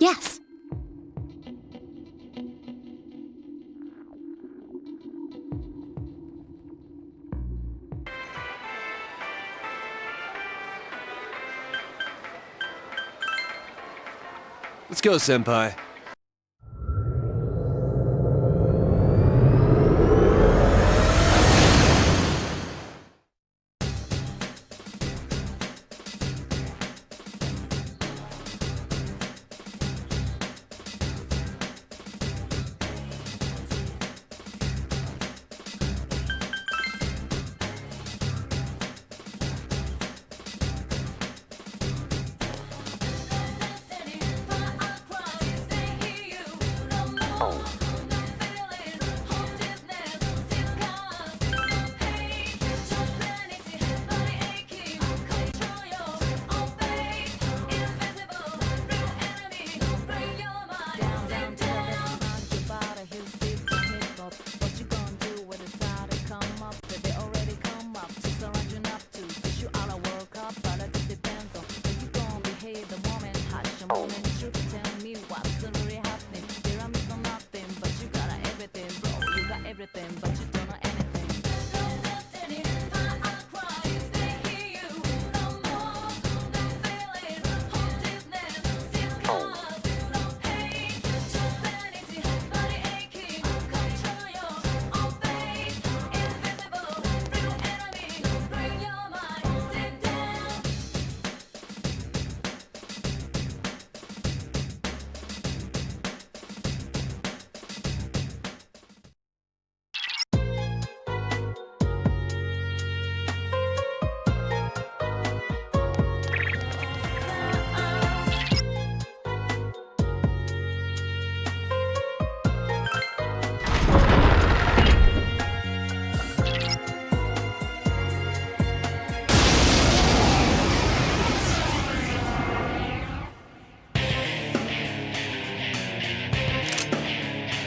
Yes. Let's go, Senpai.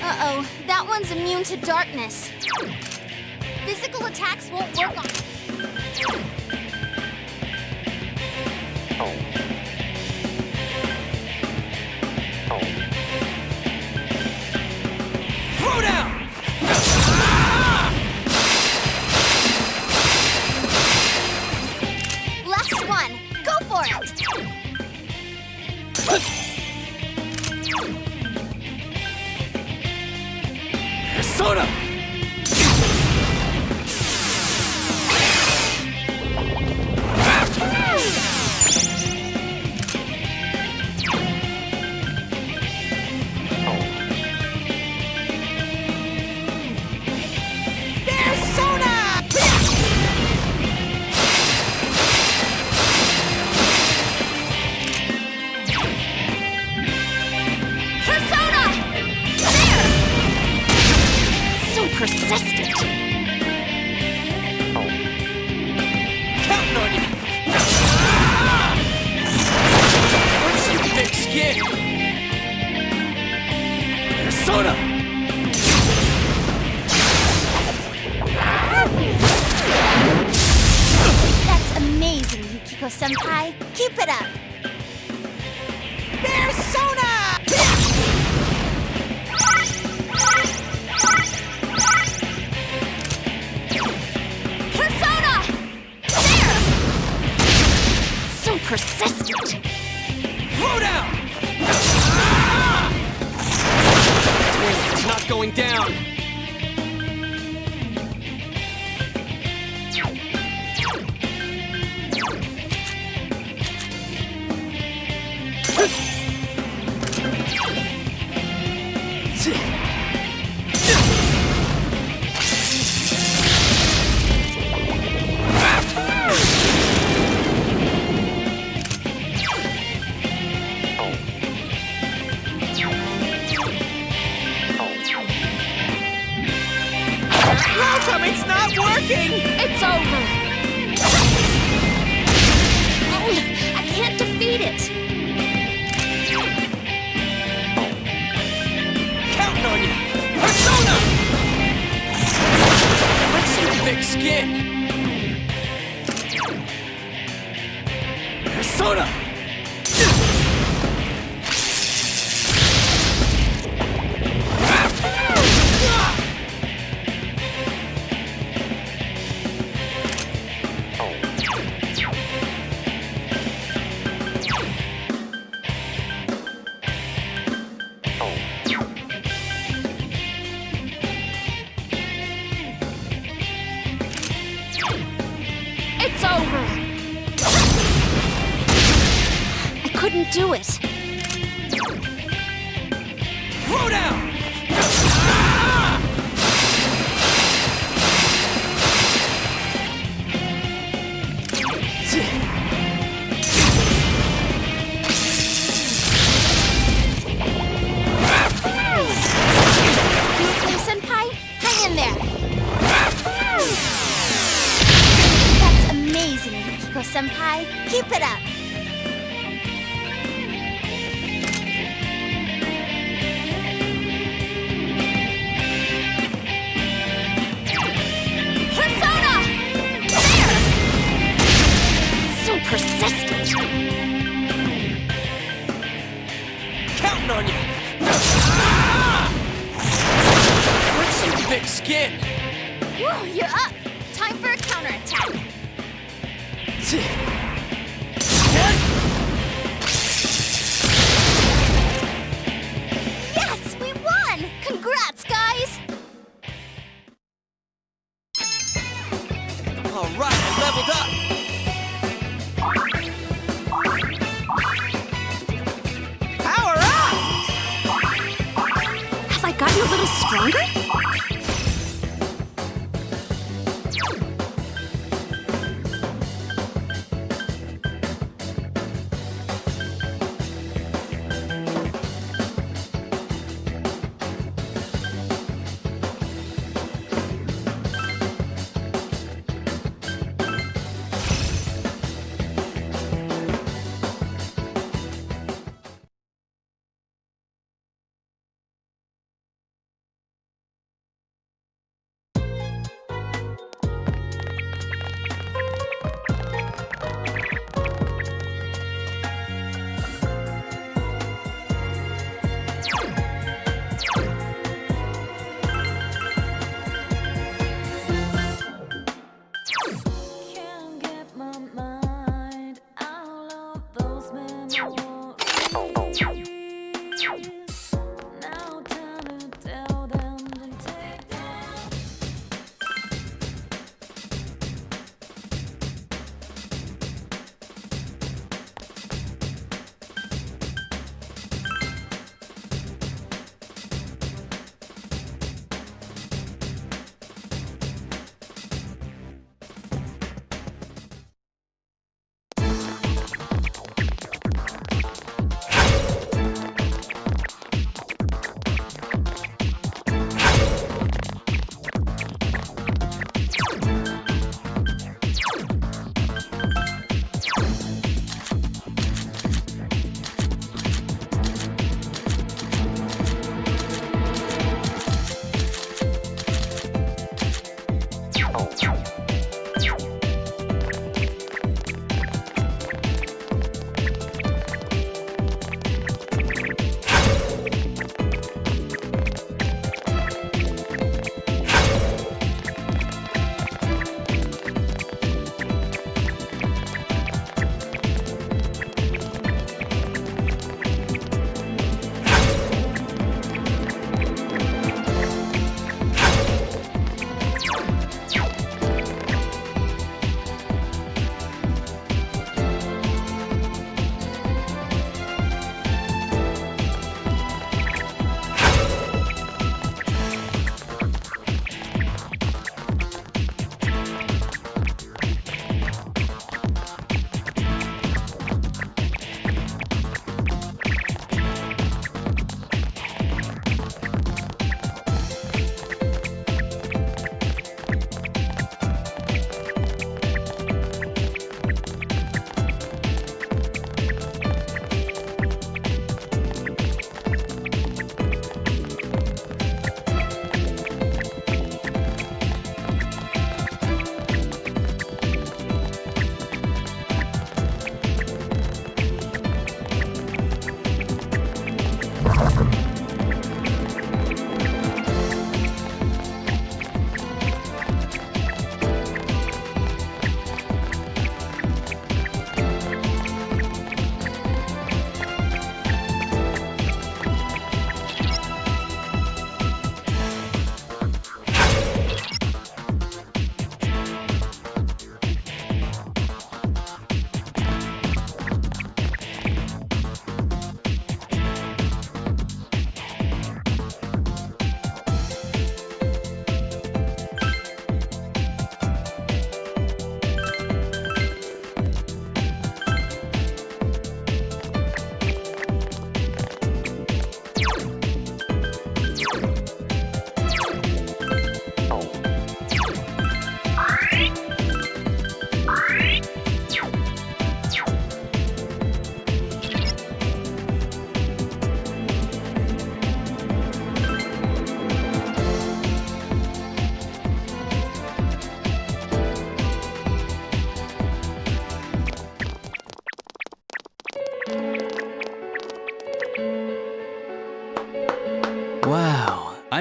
Uh-oh, that one's immune to darkness. Physical attacks won't work on it. Throw down! Last one. Go for it. Persona! Persistent. Counting on you! Where's your thick skin? Persona! That's amazing, Yukiko-senpai. Keep it up. Persona! Persistent. Throw down! It's not going down. It's not working! It's over! Oh, I can't defeat it! skin! Persona! It's over! I couldn't do it. Throw down! Senpai, hang in there. That's amazing, Yukiko Senpai. Keep it up. Persona! There! So persistent. Counting on you! With some thick skin! Woo, you're up. Time for a counterattack. Yes, we won! Congrats, guys! Alright, I leveled up! Power up! Have I got you a little stronger?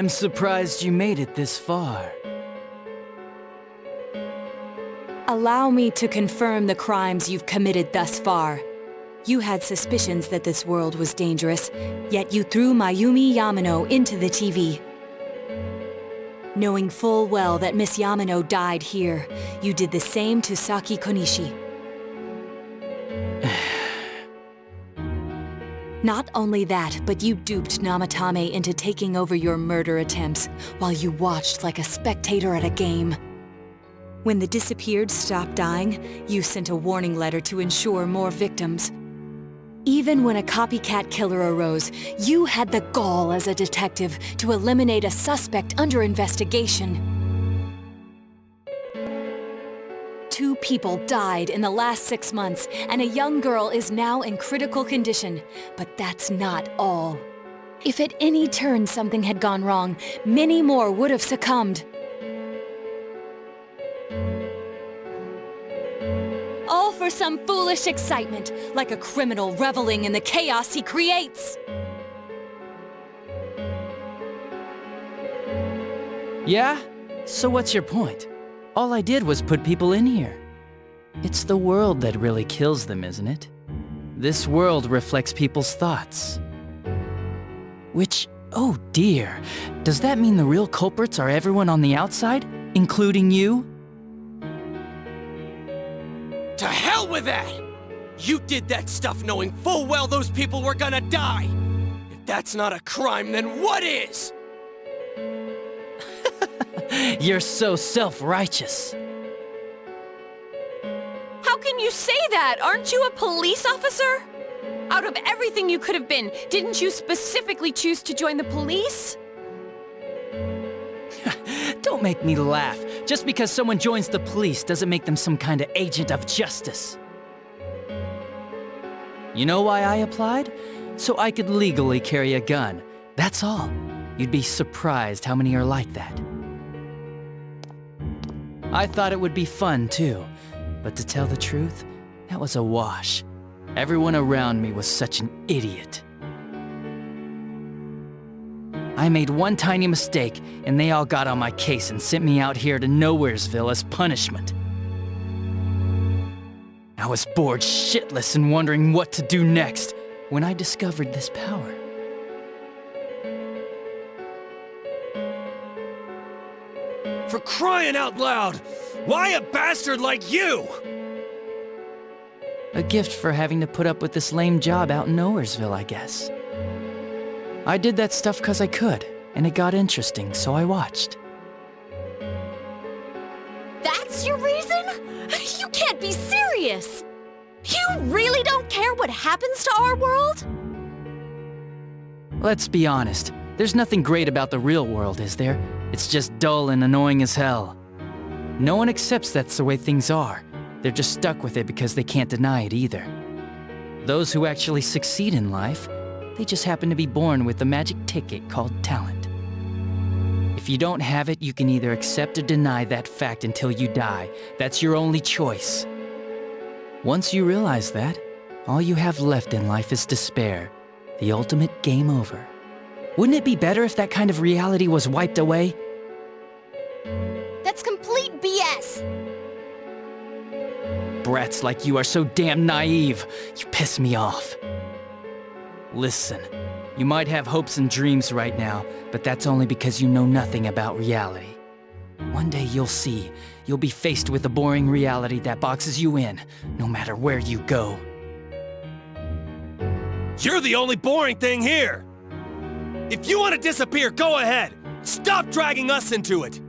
I'm surprised you made it this far. Allow me to confirm the crimes you've committed thus far. You had suspicions that this world was dangerous, yet you threw Mayumi Yamano into the TV. Knowing full well that Miss Yamano died here, you did the same to Saki Konishi. Not only that, but you duped Namatame into taking over your murder attempts while you watched like a spectator at a game. When the disappeared stopped dying, you sent a warning letter to ensure more victims. Even when a copycat killer arose, you had the gall as a detective to eliminate a suspect under investigation. 2 people died in the last 6 months, and a young girl is now in critical condition. But that's not all. If at any turn something had gone wrong, many more would have succumbed. All for some foolish excitement, like a criminal reveling in the chaos he creates. Yeah? So what's your point? All I did was put people in here. It's the world that really kills them, isn't it? This world reflects people's thoughts. Which, oh dear, does that mean the real culprits are everyone on the outside, including you? To hell with that! You did that stuff knowing full well those people were gonna die! If that's not a crime, then what is? You're so self-righteous. How can you say that? Aren't you a police officer? Out of everything you could have been, didn't you specifically choose to join the police? Don't make me laugh. Just because someone joins the police doesn't make them some kind of agent of justice. You know why I applied? So I could legally carry a gun. That's all. You'd be surprised how many are like that. I thought it would be fun, too. But to tell the truth, that was a wash. Everyone around me was such an idiot. I made one tiny mistake, and they all got on my case and sent me out here to Nowheresville as punishment. I was bored shitless and wondering what to do next when I discovered this power. For crying out loud! Why a bastard like you? A gift for having to put up with this lame job out in Nowheresville, I guess. I did that stuff because I could, and it got interesting, so I watched. That's your reason? You can't be serious! You really don't care what happens to our world? Let's be honest, there's nothing great about the real world, is there? It's just dull and annoying as hell. No one accepts that's the way things are. They're just stuck with it because they can't deny it either. Those who actually succeed in life, they just happen to be born with the magic ticket called talent. If you don't have it, you can either accept or deny that fact until you die. That's your only choice. Once you realize that, all you have left in life is despair, the ultimate game over. Wouldn't it be better if that kind of reality was wiped away? That's complete BS! Brats like you are so damn naive. You piss me off. Listen, you might have hopes and dreams right now, but that's only because you know nothing about reality. One day you'll see. You'll be faced with a boring reality that boxes you in, no matter where you go. You're the only boring thing here! If you want to disappear, go ahead! Stop dragging us into it!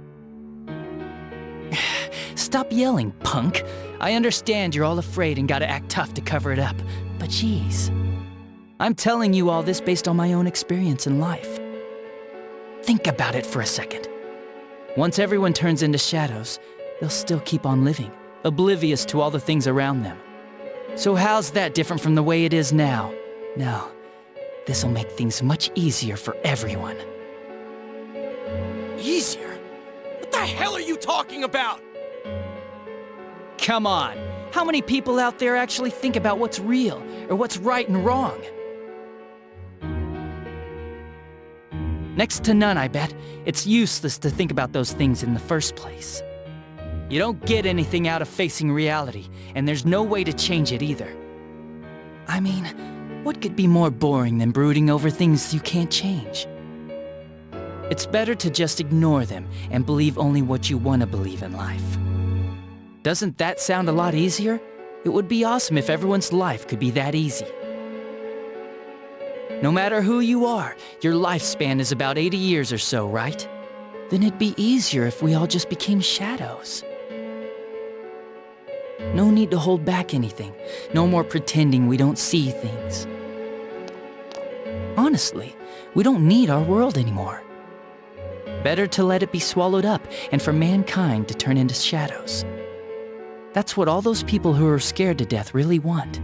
Stop yelling, punk. I understand you're all afraid and gotta act tough to cover it up, but geez. I'm telling you all this based on my own experience in life. Think about it for a second. Once everyone turns into shadows, they'll still keep on living, oblivious to all the things around them. So how's that different from the way it is now? No, this'll make things much easier for everyone. Easier? What the hell are you talking about? Come on, how many people out there actually think about what's real, or what's right and wrong? Next to none, I bet. It's useless to think about those things in the first place. You don't get anything out of facing reality, and there's no way to change it either. I mean, what could be more boring than brooding over things you can't change? It's better to just ignore them and believe only what you want to believe in life. Doesn't that sound a lot easier? It would be awesome if everyone's life could be that easy. No matter who you are, your lifespan is about 80 years or so, right? Then it'd be easier if we all just became shadows. No need to hold back anything. No more pretending we don't see things. Honestly, we don't need our world anymore. Better to let it be swallowed up and for mankind to turn into shadows. That's what all those people who are scared to death really want.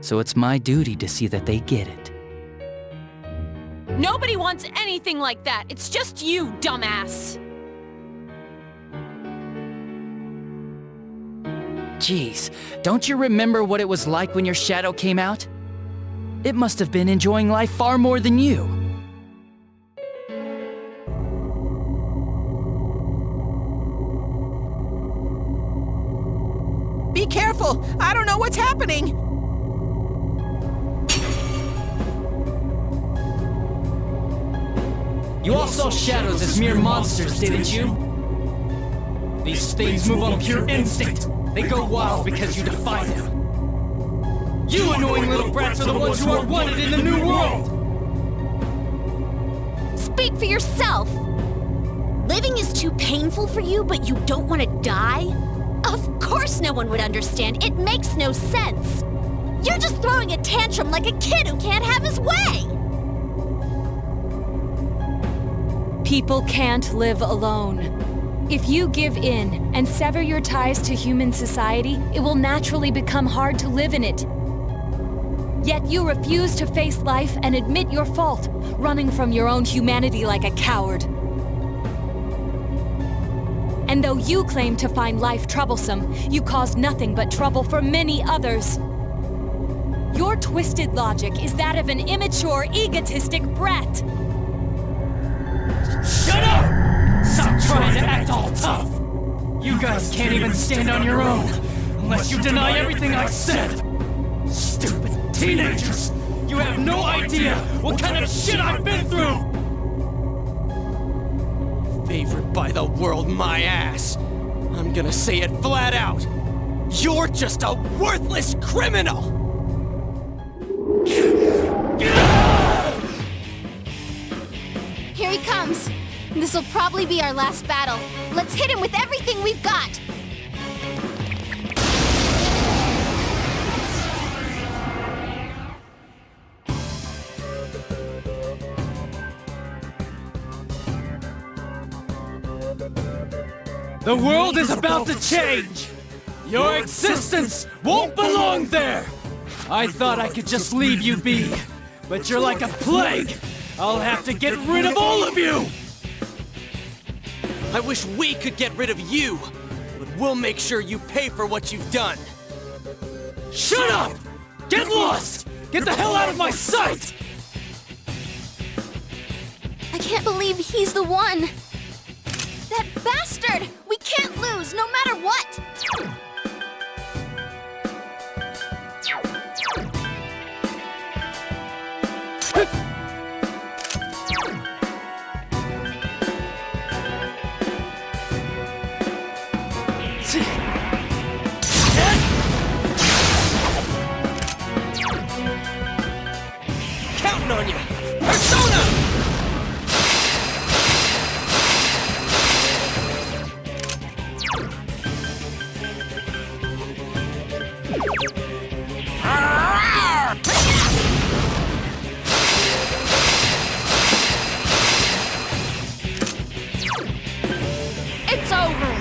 So it's my duty to see that they get it. Nobody wants anything like that. It's just you, dumbass. Jeez, don't you remember what it was like when your shadow came out? It must have been enjoying life far more than you. Be careful! I don't know what's happening! You all saw shadows as mere monsters, didn't you? These things move on pure instinct. They go wild because you defy them. You annoying little brats are the ones who are wanted in the new world! Speak for yourself! Living is too painful for you, but you don't want to die? Of course no one would understand. It makes no sense. You're just throwing a tantrum like a kid who can't have his way! People can't live alone. If you give in and sever your ties to human society, it will naturally become hard to live in it. Yet you refuse to face life and admit your fault, running from your own humanity like a coward. And though you claim to find life troublesome, you cause nothing but trouble for many others. Your twisted logic is that of an immature, egotistic brat. Shut up! Stop trying to act all tough! You guys can't even stand on your own, unless you deny everything I said! Stupid teenagers! You have no idea what kind of shit I've been through! Favored by the world, my ass. I'm gonna say it flat out. You're just a worthless criminal! Here he comes. This'll probably be our last battle. Let's hit him with everything we've got. The world is about to change! Your existence won't belong there! I thought I could just leave you be, but you're like a plague! I'll have to get rid of all of you! I wish we could get rid of you, but we'll make sure you pay for what you've done. Shut up! Get lost! Get the hell out of my sight! I can't believe he's the one. That bastard! We can't lose, no matter what! Counting on you! Persona! It's over!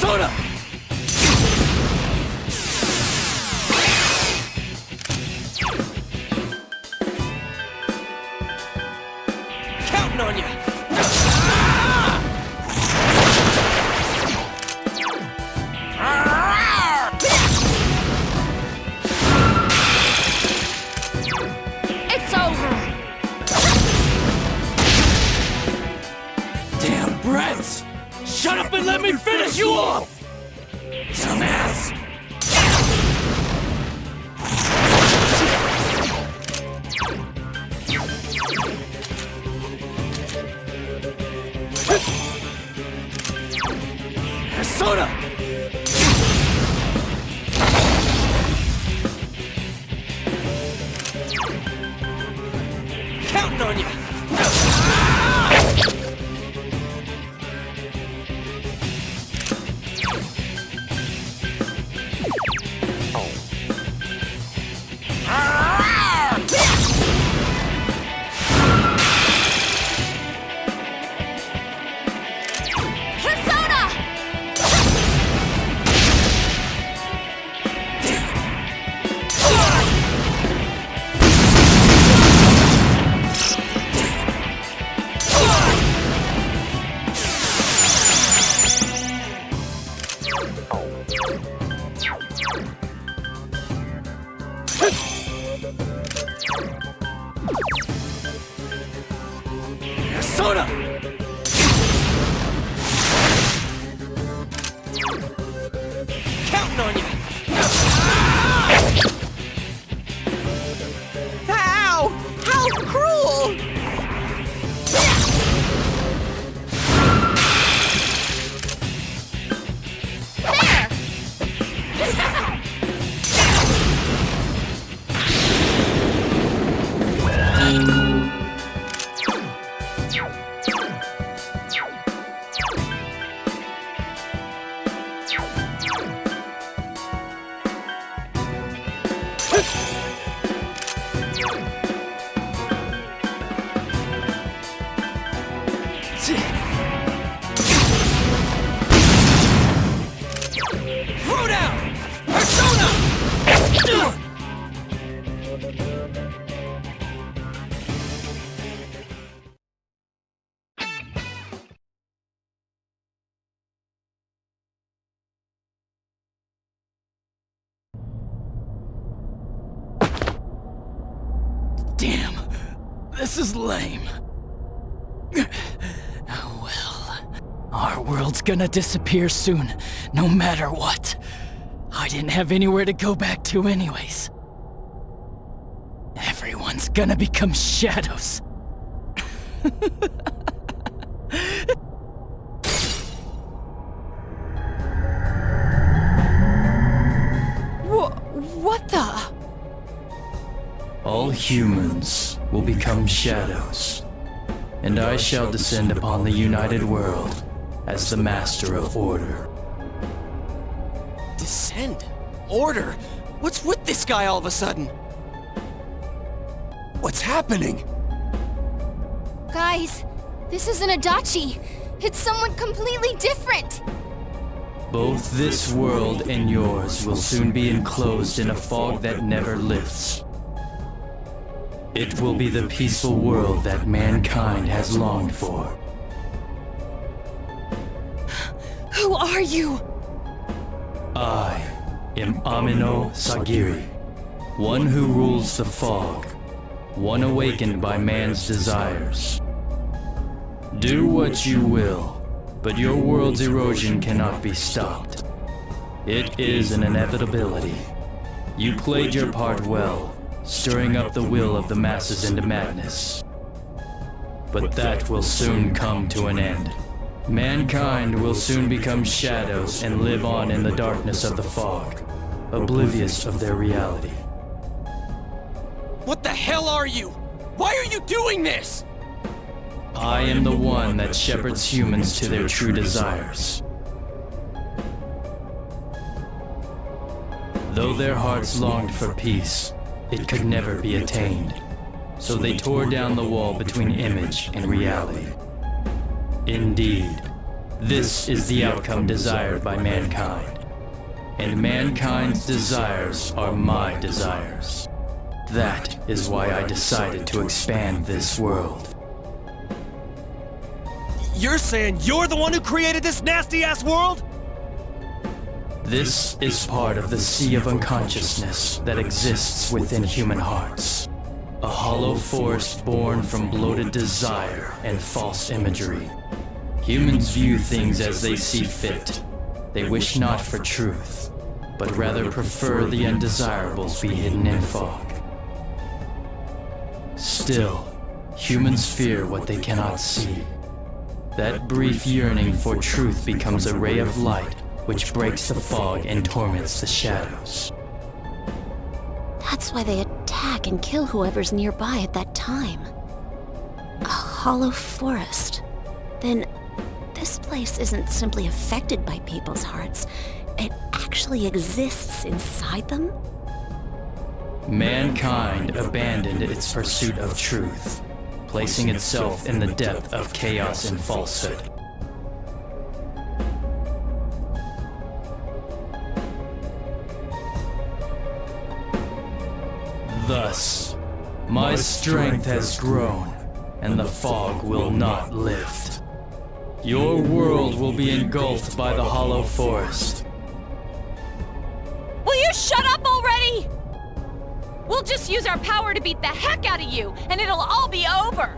Persona! Counting on you! It's over! Damn brats! Shut up and let me finish you off! Dumbass! Persona! Counting on you! Persona! Counting on you! How? How cruel! Throw down! Persona! Damn, this is lame. Oh well, our world's gonna disappear soon, no matter what. I didn't have anywhere to go back to anyways. Everyone's gonna become shadows. What the? All humans will become shadows, and I shall descend upon the united world as the master of order. Descend? Order? What's with this guy all of a sudden? What's happening? Guys, this isn't Adachi. It's someone completely different. Both this world and yours will soon be enclosed in a fog that never lifts. It will be the peaceful world that mankind has longed for. Who are you? I am Amino Sagiri, one who rules the fog, one awakened by man's desires. Do what you will, but your world's erosion cannot be stopped. It is an inevitability. You played your part well, stirring up the will of the masses into madness. But that will soon come to an end. Mankind will soon become shadows and live on in the darkness of the fog, oblivious of their reality. What the hell are you? Why are you doing this? I am the one that shepherds humans to their true desires. Though their hearts longed for peace, it could never be attained. So they tore down the wall between image and reality. Indeed, This is the outcome desired by mankind. And mankind's desires are my desires. That is why I decided to expand this world. You're saying you're the one who created this nasty-ass world? This is part of the sea of unconsciousness that exists within human hearts. A hollow forest born from bloated desire and false imagery. Humans view things as they see fit. They wish not for truth, but rather prefer the undesirables be hidden in fog. Still, humans fear what they cannot see. That brief yearning for truth becomes a ray of light which breaks the fog and torments the shadows. That's why they attack and kill whoever's nearby at that time. A hollow forest. Then this place isn't simply affected by people's hearts. It actually exists inside them? Mankind abandoned its pursuit of truth, placing itself in the depth of chaos and falsehood. Thus, my strength has grown, and the fog will not lift. Your world will be engulfed by the hollow forest. Will you shut up already? We'll just use our power to beat the heck out of you, and it'll all be over!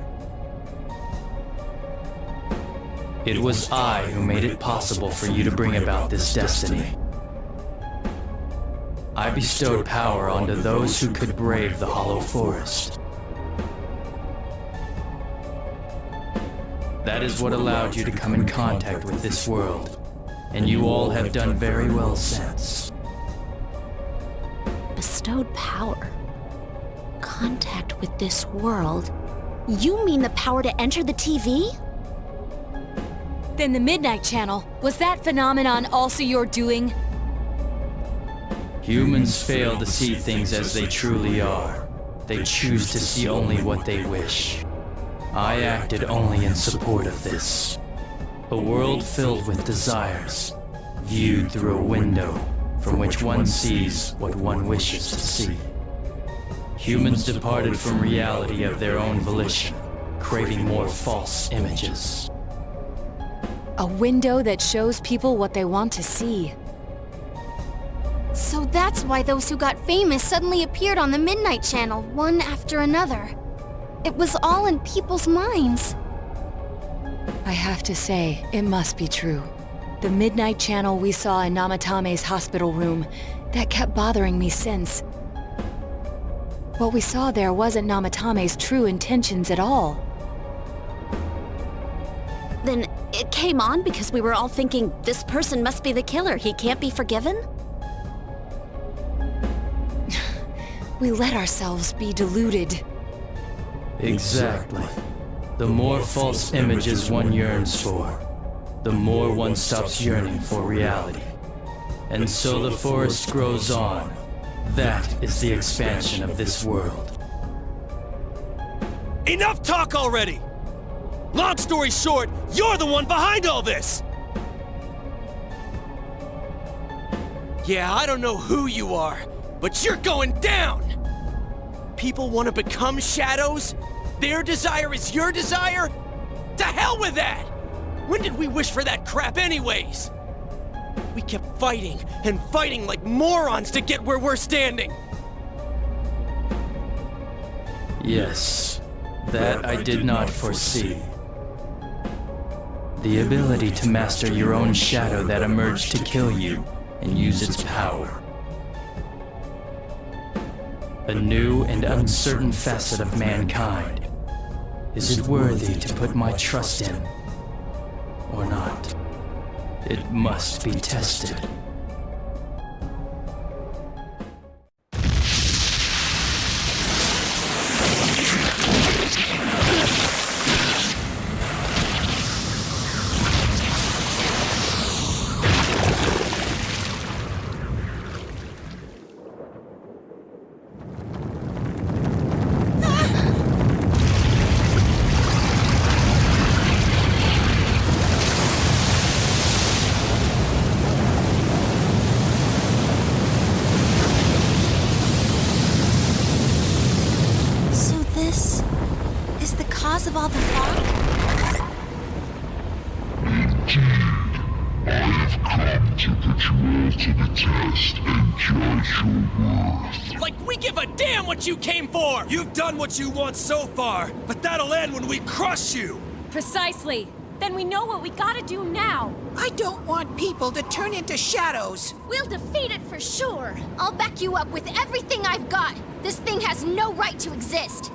It was I who made it possible for you to bring about this destiny. I bestowed power onto those who could brave the hollow forest. That is what allowed you to come in contact with this world, and you all have done very well since. Bestowed power? Contact with this world? You mean the power to enter the TV? Then the Midnight Channel, was that phenomenon also your doing? Humans fail to see things as they truly are. They choose to see only what they wish. I acted only in support of this. A world filled with desires, viewed through a window from which one sees what one wishes to see. Humans departed from reality of their own volition, craving more false images. A window that shows people what they want to see. So that's why those who got famous suddenly appeared on the Midnight Channel, one after another. It was all in people's minds. I have to say, it must be true. The Midnight Channel we saw in Namatame's hospital room, that kept bothering me since. What we saw there wasn't Namatame's true intentions at all. Then it came on because we were all thinking, this person must be the killer, he can't be forgiven? We let ourselves be deluded. Exactly. The more false images one yearns for, the more one stops yearning for reality. And so the forest grows on. That is the expansion of this world. Enough talk already! Long story short, you're the one behind all this! Yeah, I don't know who you are, but you're going down! People want to become shadows? Their desire is your desire? To hell with that! When did we wish for that crap anyways? We kept fighting and fighting like morons to get where we're standing. Yes, that I did not foresee. The ability to master your own shadow that emerged to kill you and use its power. A new and uncertain facet of mankind. Is it worthy to put my trust in, or not? It must be tested. of all the fog? I have come to put you all to the test and judge your worth. Like we give a damn what you came for! You've done what you want so far, but that'll end when we crush you! Precisely. Then we know what we gotta do now. I don't want people to turn into shadows. We'll defeat it for sure. I'll back you up with everything I've got. This thing has no right to exist.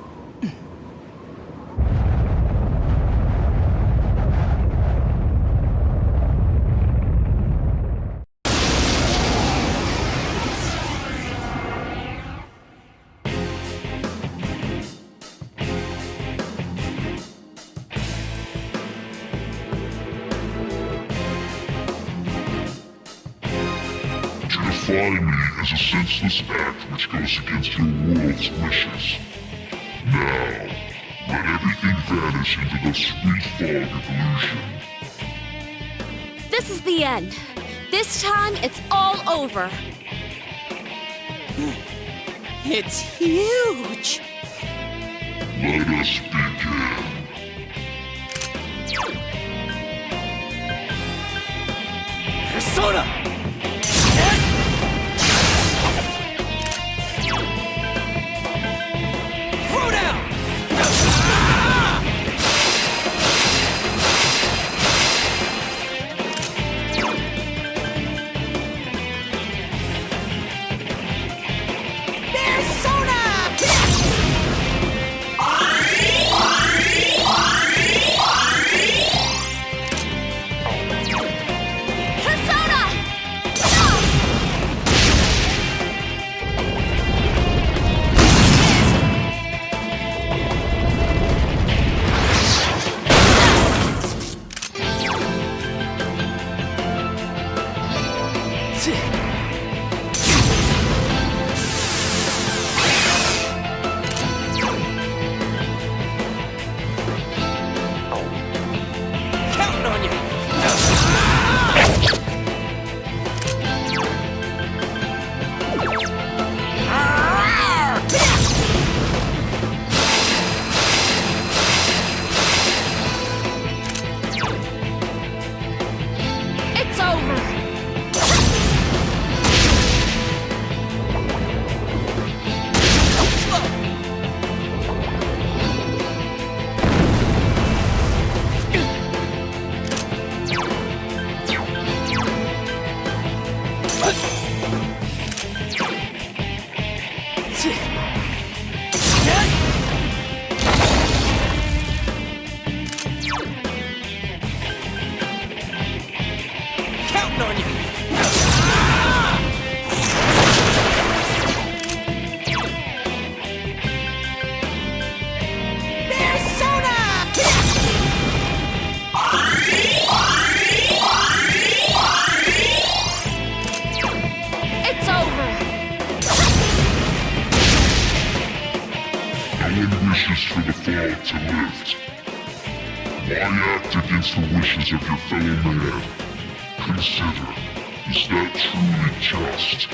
Defy me is a senseless act which goes against your world's wishes. Now, let everything vanish into the sweet fog of illusion. This is the end. This time, it's all over. It's huge. Let us begin. Persona! Throw down! Wishes for the fog to lift. Why act against the wishes of your fellow man? Consider, is that truly just?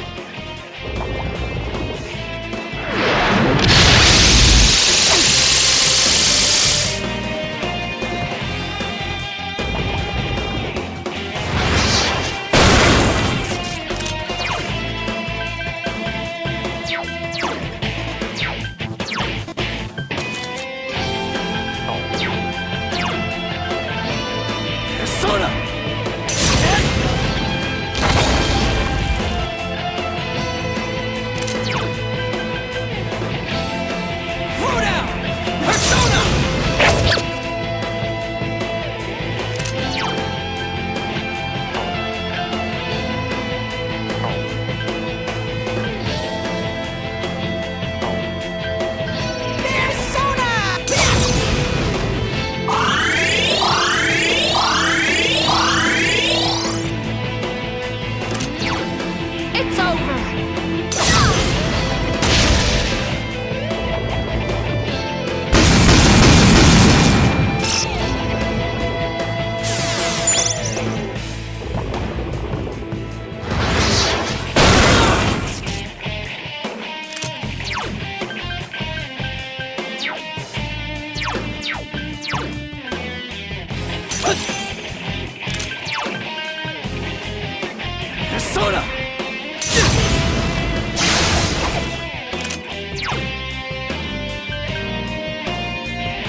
Persona!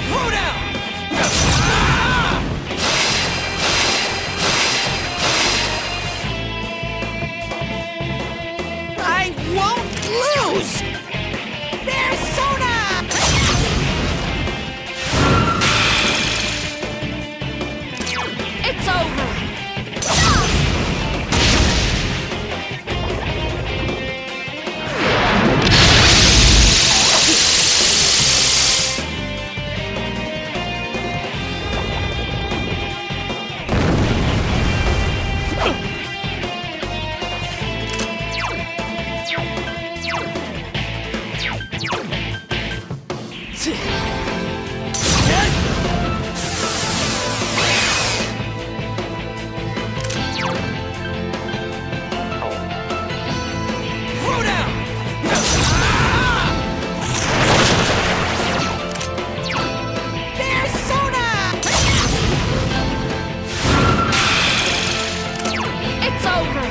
Throw down! I won't lose! Persona! It's over! Throw down! Persona! It's over!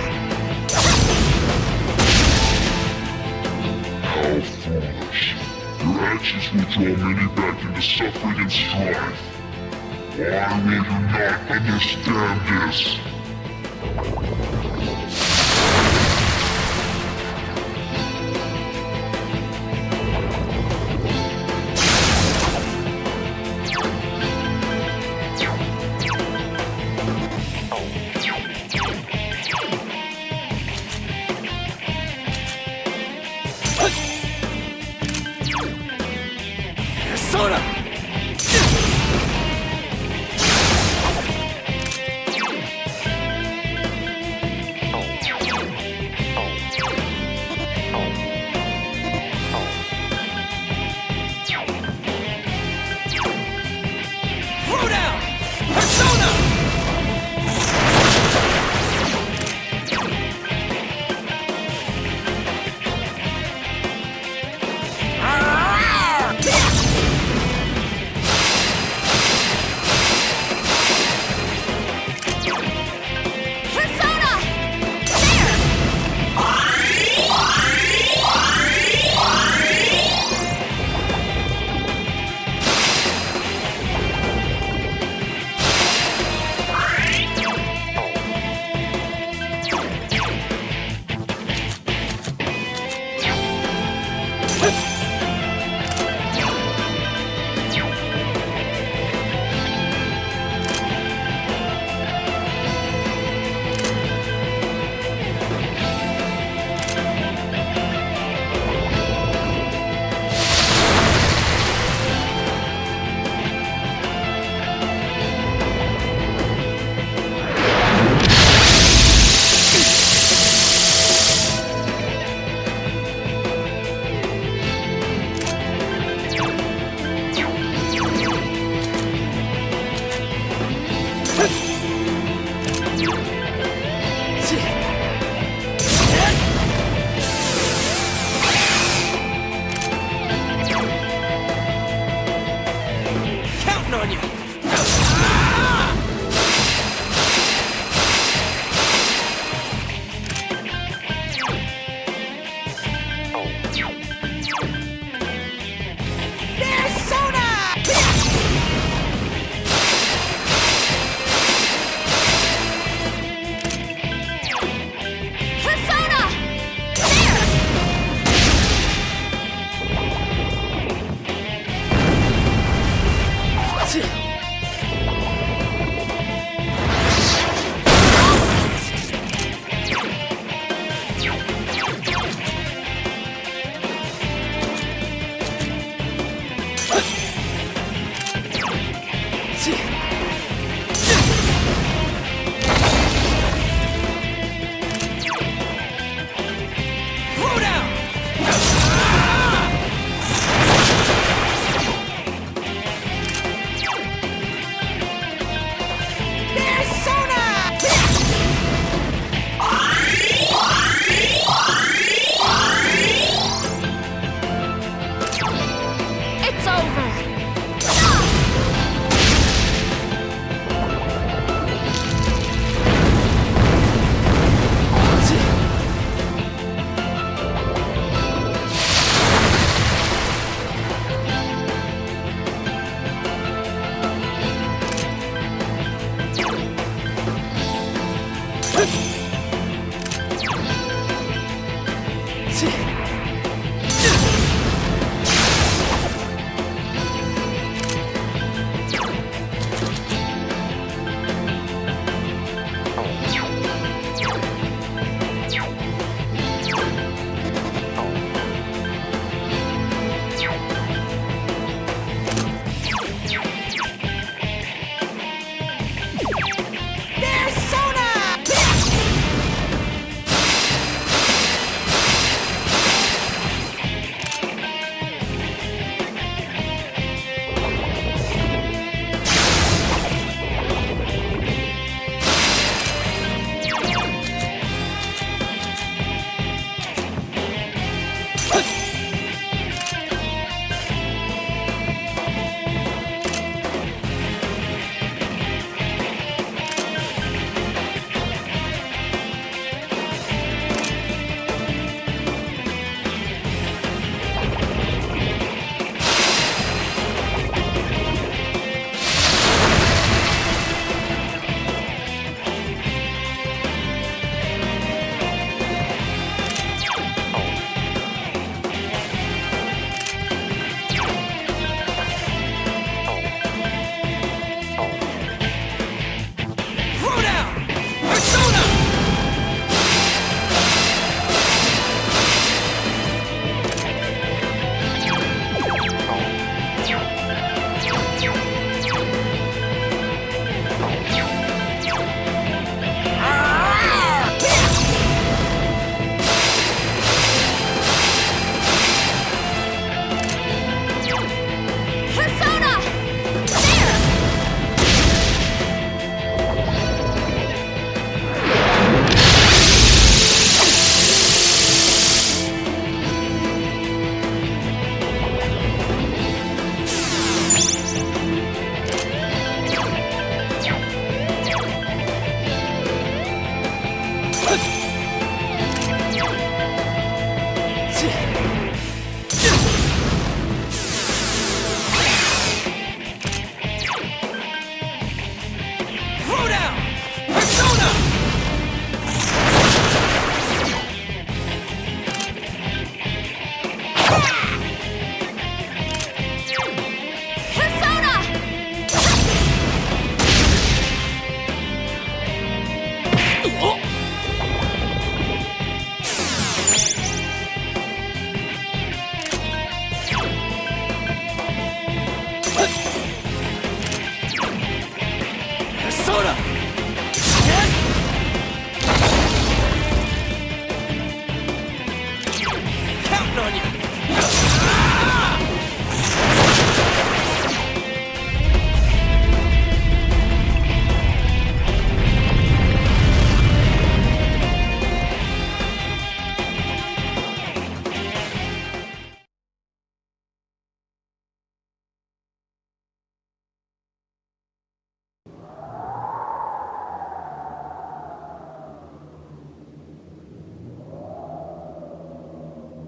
How foolish. Your actions will draw many back into suffering and strife. Why will you not understand this? Persona!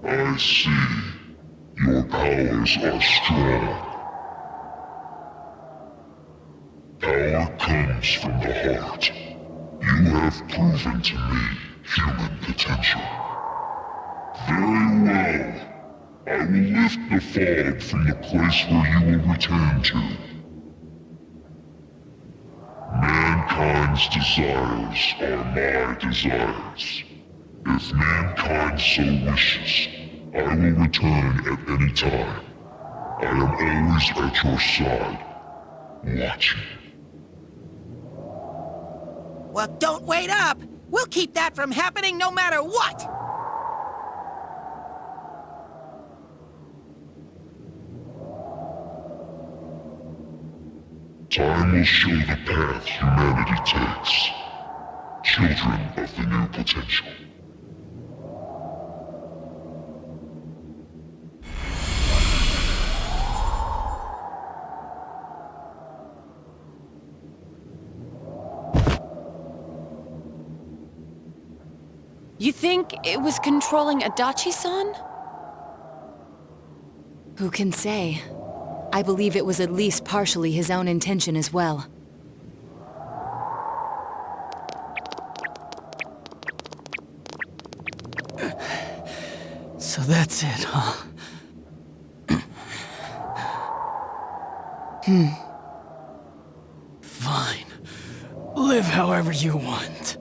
I see. Your powers are strong. Power comes from the heart. You have proven to me human potential. Very well. I will lift the fog from the place where you will return to. Mankind's desires are my desires. If mankind so wishes, I will return at any time. I am always at your side, watching. Well, don't wait up! We'll keep that from happening no matter what! Time will show the path humanity takes. Children of the new potential. You think it was controlling Adachi-san? Who can say? I believe it was at least partially his own intention as well. So that's it, huh? Fine. Live however you want.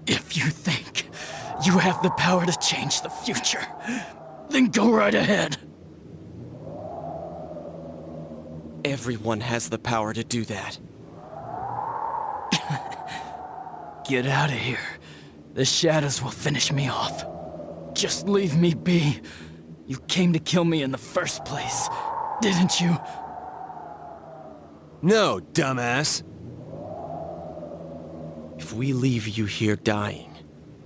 If you think you have the power to change the future, then go right ahead. Everyone has the power to do that. Get out of here. The shadows will finish me off. Just leave me be. You came to kill me in the first place, didn't you? No, dumbass. If we leave you here dying,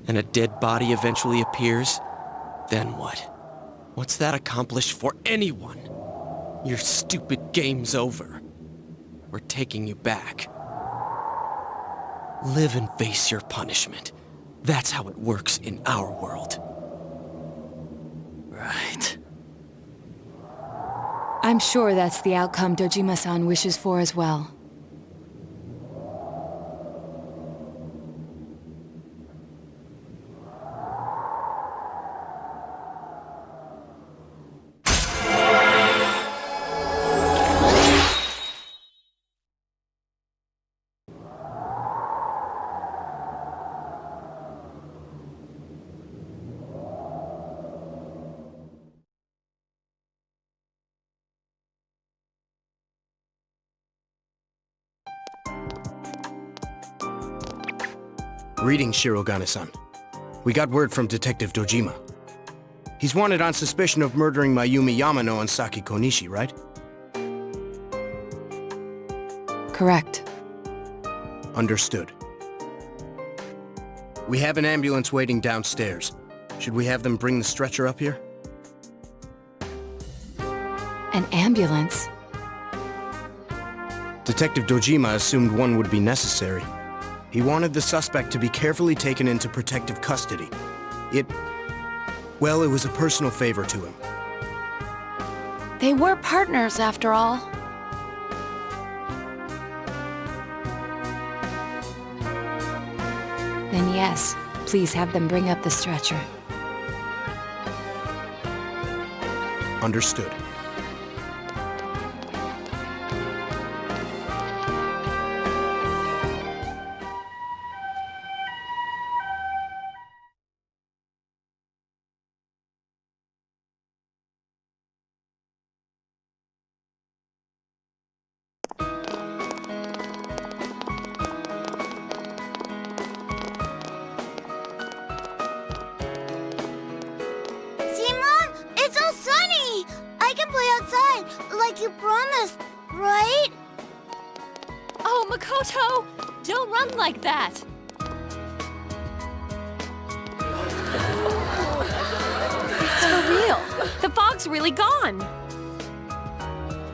and a dead body eventually appears, then what? What's that accomplish for anyone? Your stupid game's over. We're taking you back. Live and face your punishment. That's how it works in our world. Right. I'm sure that's the outcome Dojima-san wishes for as well. Greetings, Shirogane-san. We got word from Detective Dojima. He's wanted on suspicion of murdering Mayumi Yamano and Saki Konishi, right? Correct. Understood. We have an ambulance waiting downstairs. Should we have them bring the stretcher up here? An ambulance? Detective Dojima assumed one would be necessary. He wanted the suspect to be carefully taken into protective custody. Well, it was a personal favor to him. They were partners, after all. Then yes, please have them bring up the stretcher. Understood. Like you promised, right? Oh, Makoto! Don't run like that! It's for real. The fog's really gone.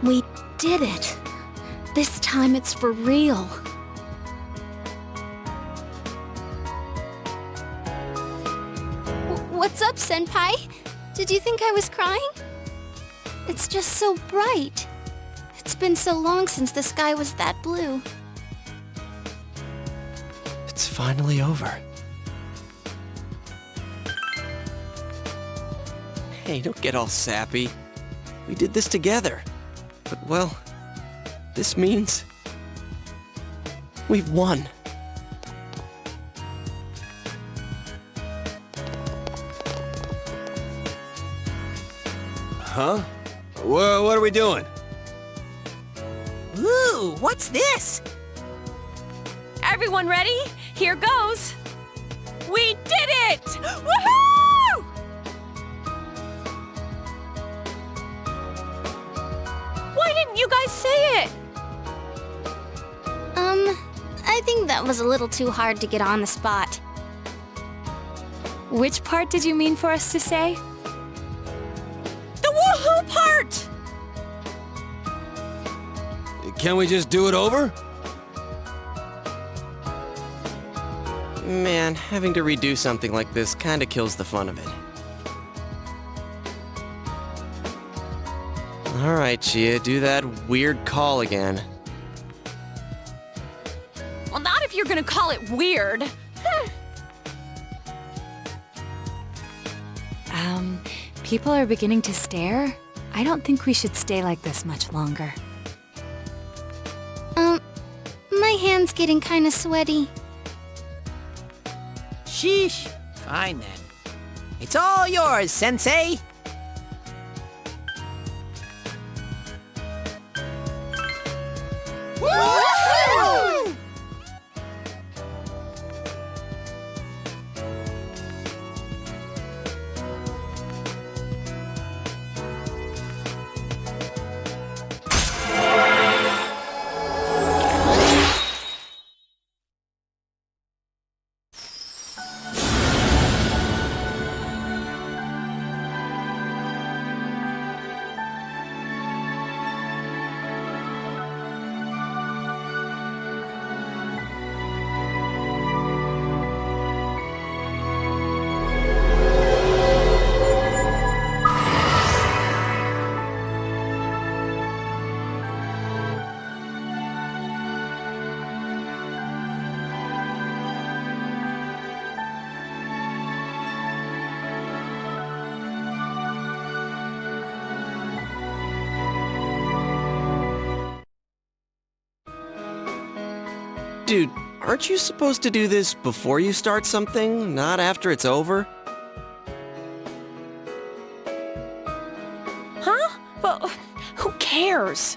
We did it. This time it's for real. What's up, Senpai? Did you think I was crying? It's just so bright. It's been so long since the sky was that blue. It's finally over. Hey, don't get all sappy. We did this together. But, well, this means we've won. Huh? What are we doing? Ooh, what's this? Everyone ready? Here goes. We did it! Woohoo! Why didn't you guys say it? I think that was a little too hard to get on the spot. Which part did you mean for us to say? The woohoo part! Can we just do it over? Man, having to redo something like this kinda kills the fun of it. Alright, Chia, do that weird call again. Well, not if you're gonna call it weird. People are beginning to stare. I don't think we should stay like this much longer. My hand's getting kinda sweaty. Sheesh. Fine then. It's all yours, Sensei. Woohoo! Dude, aren't you supposed to do this before you start something, not after it's over? Huh? But who cares?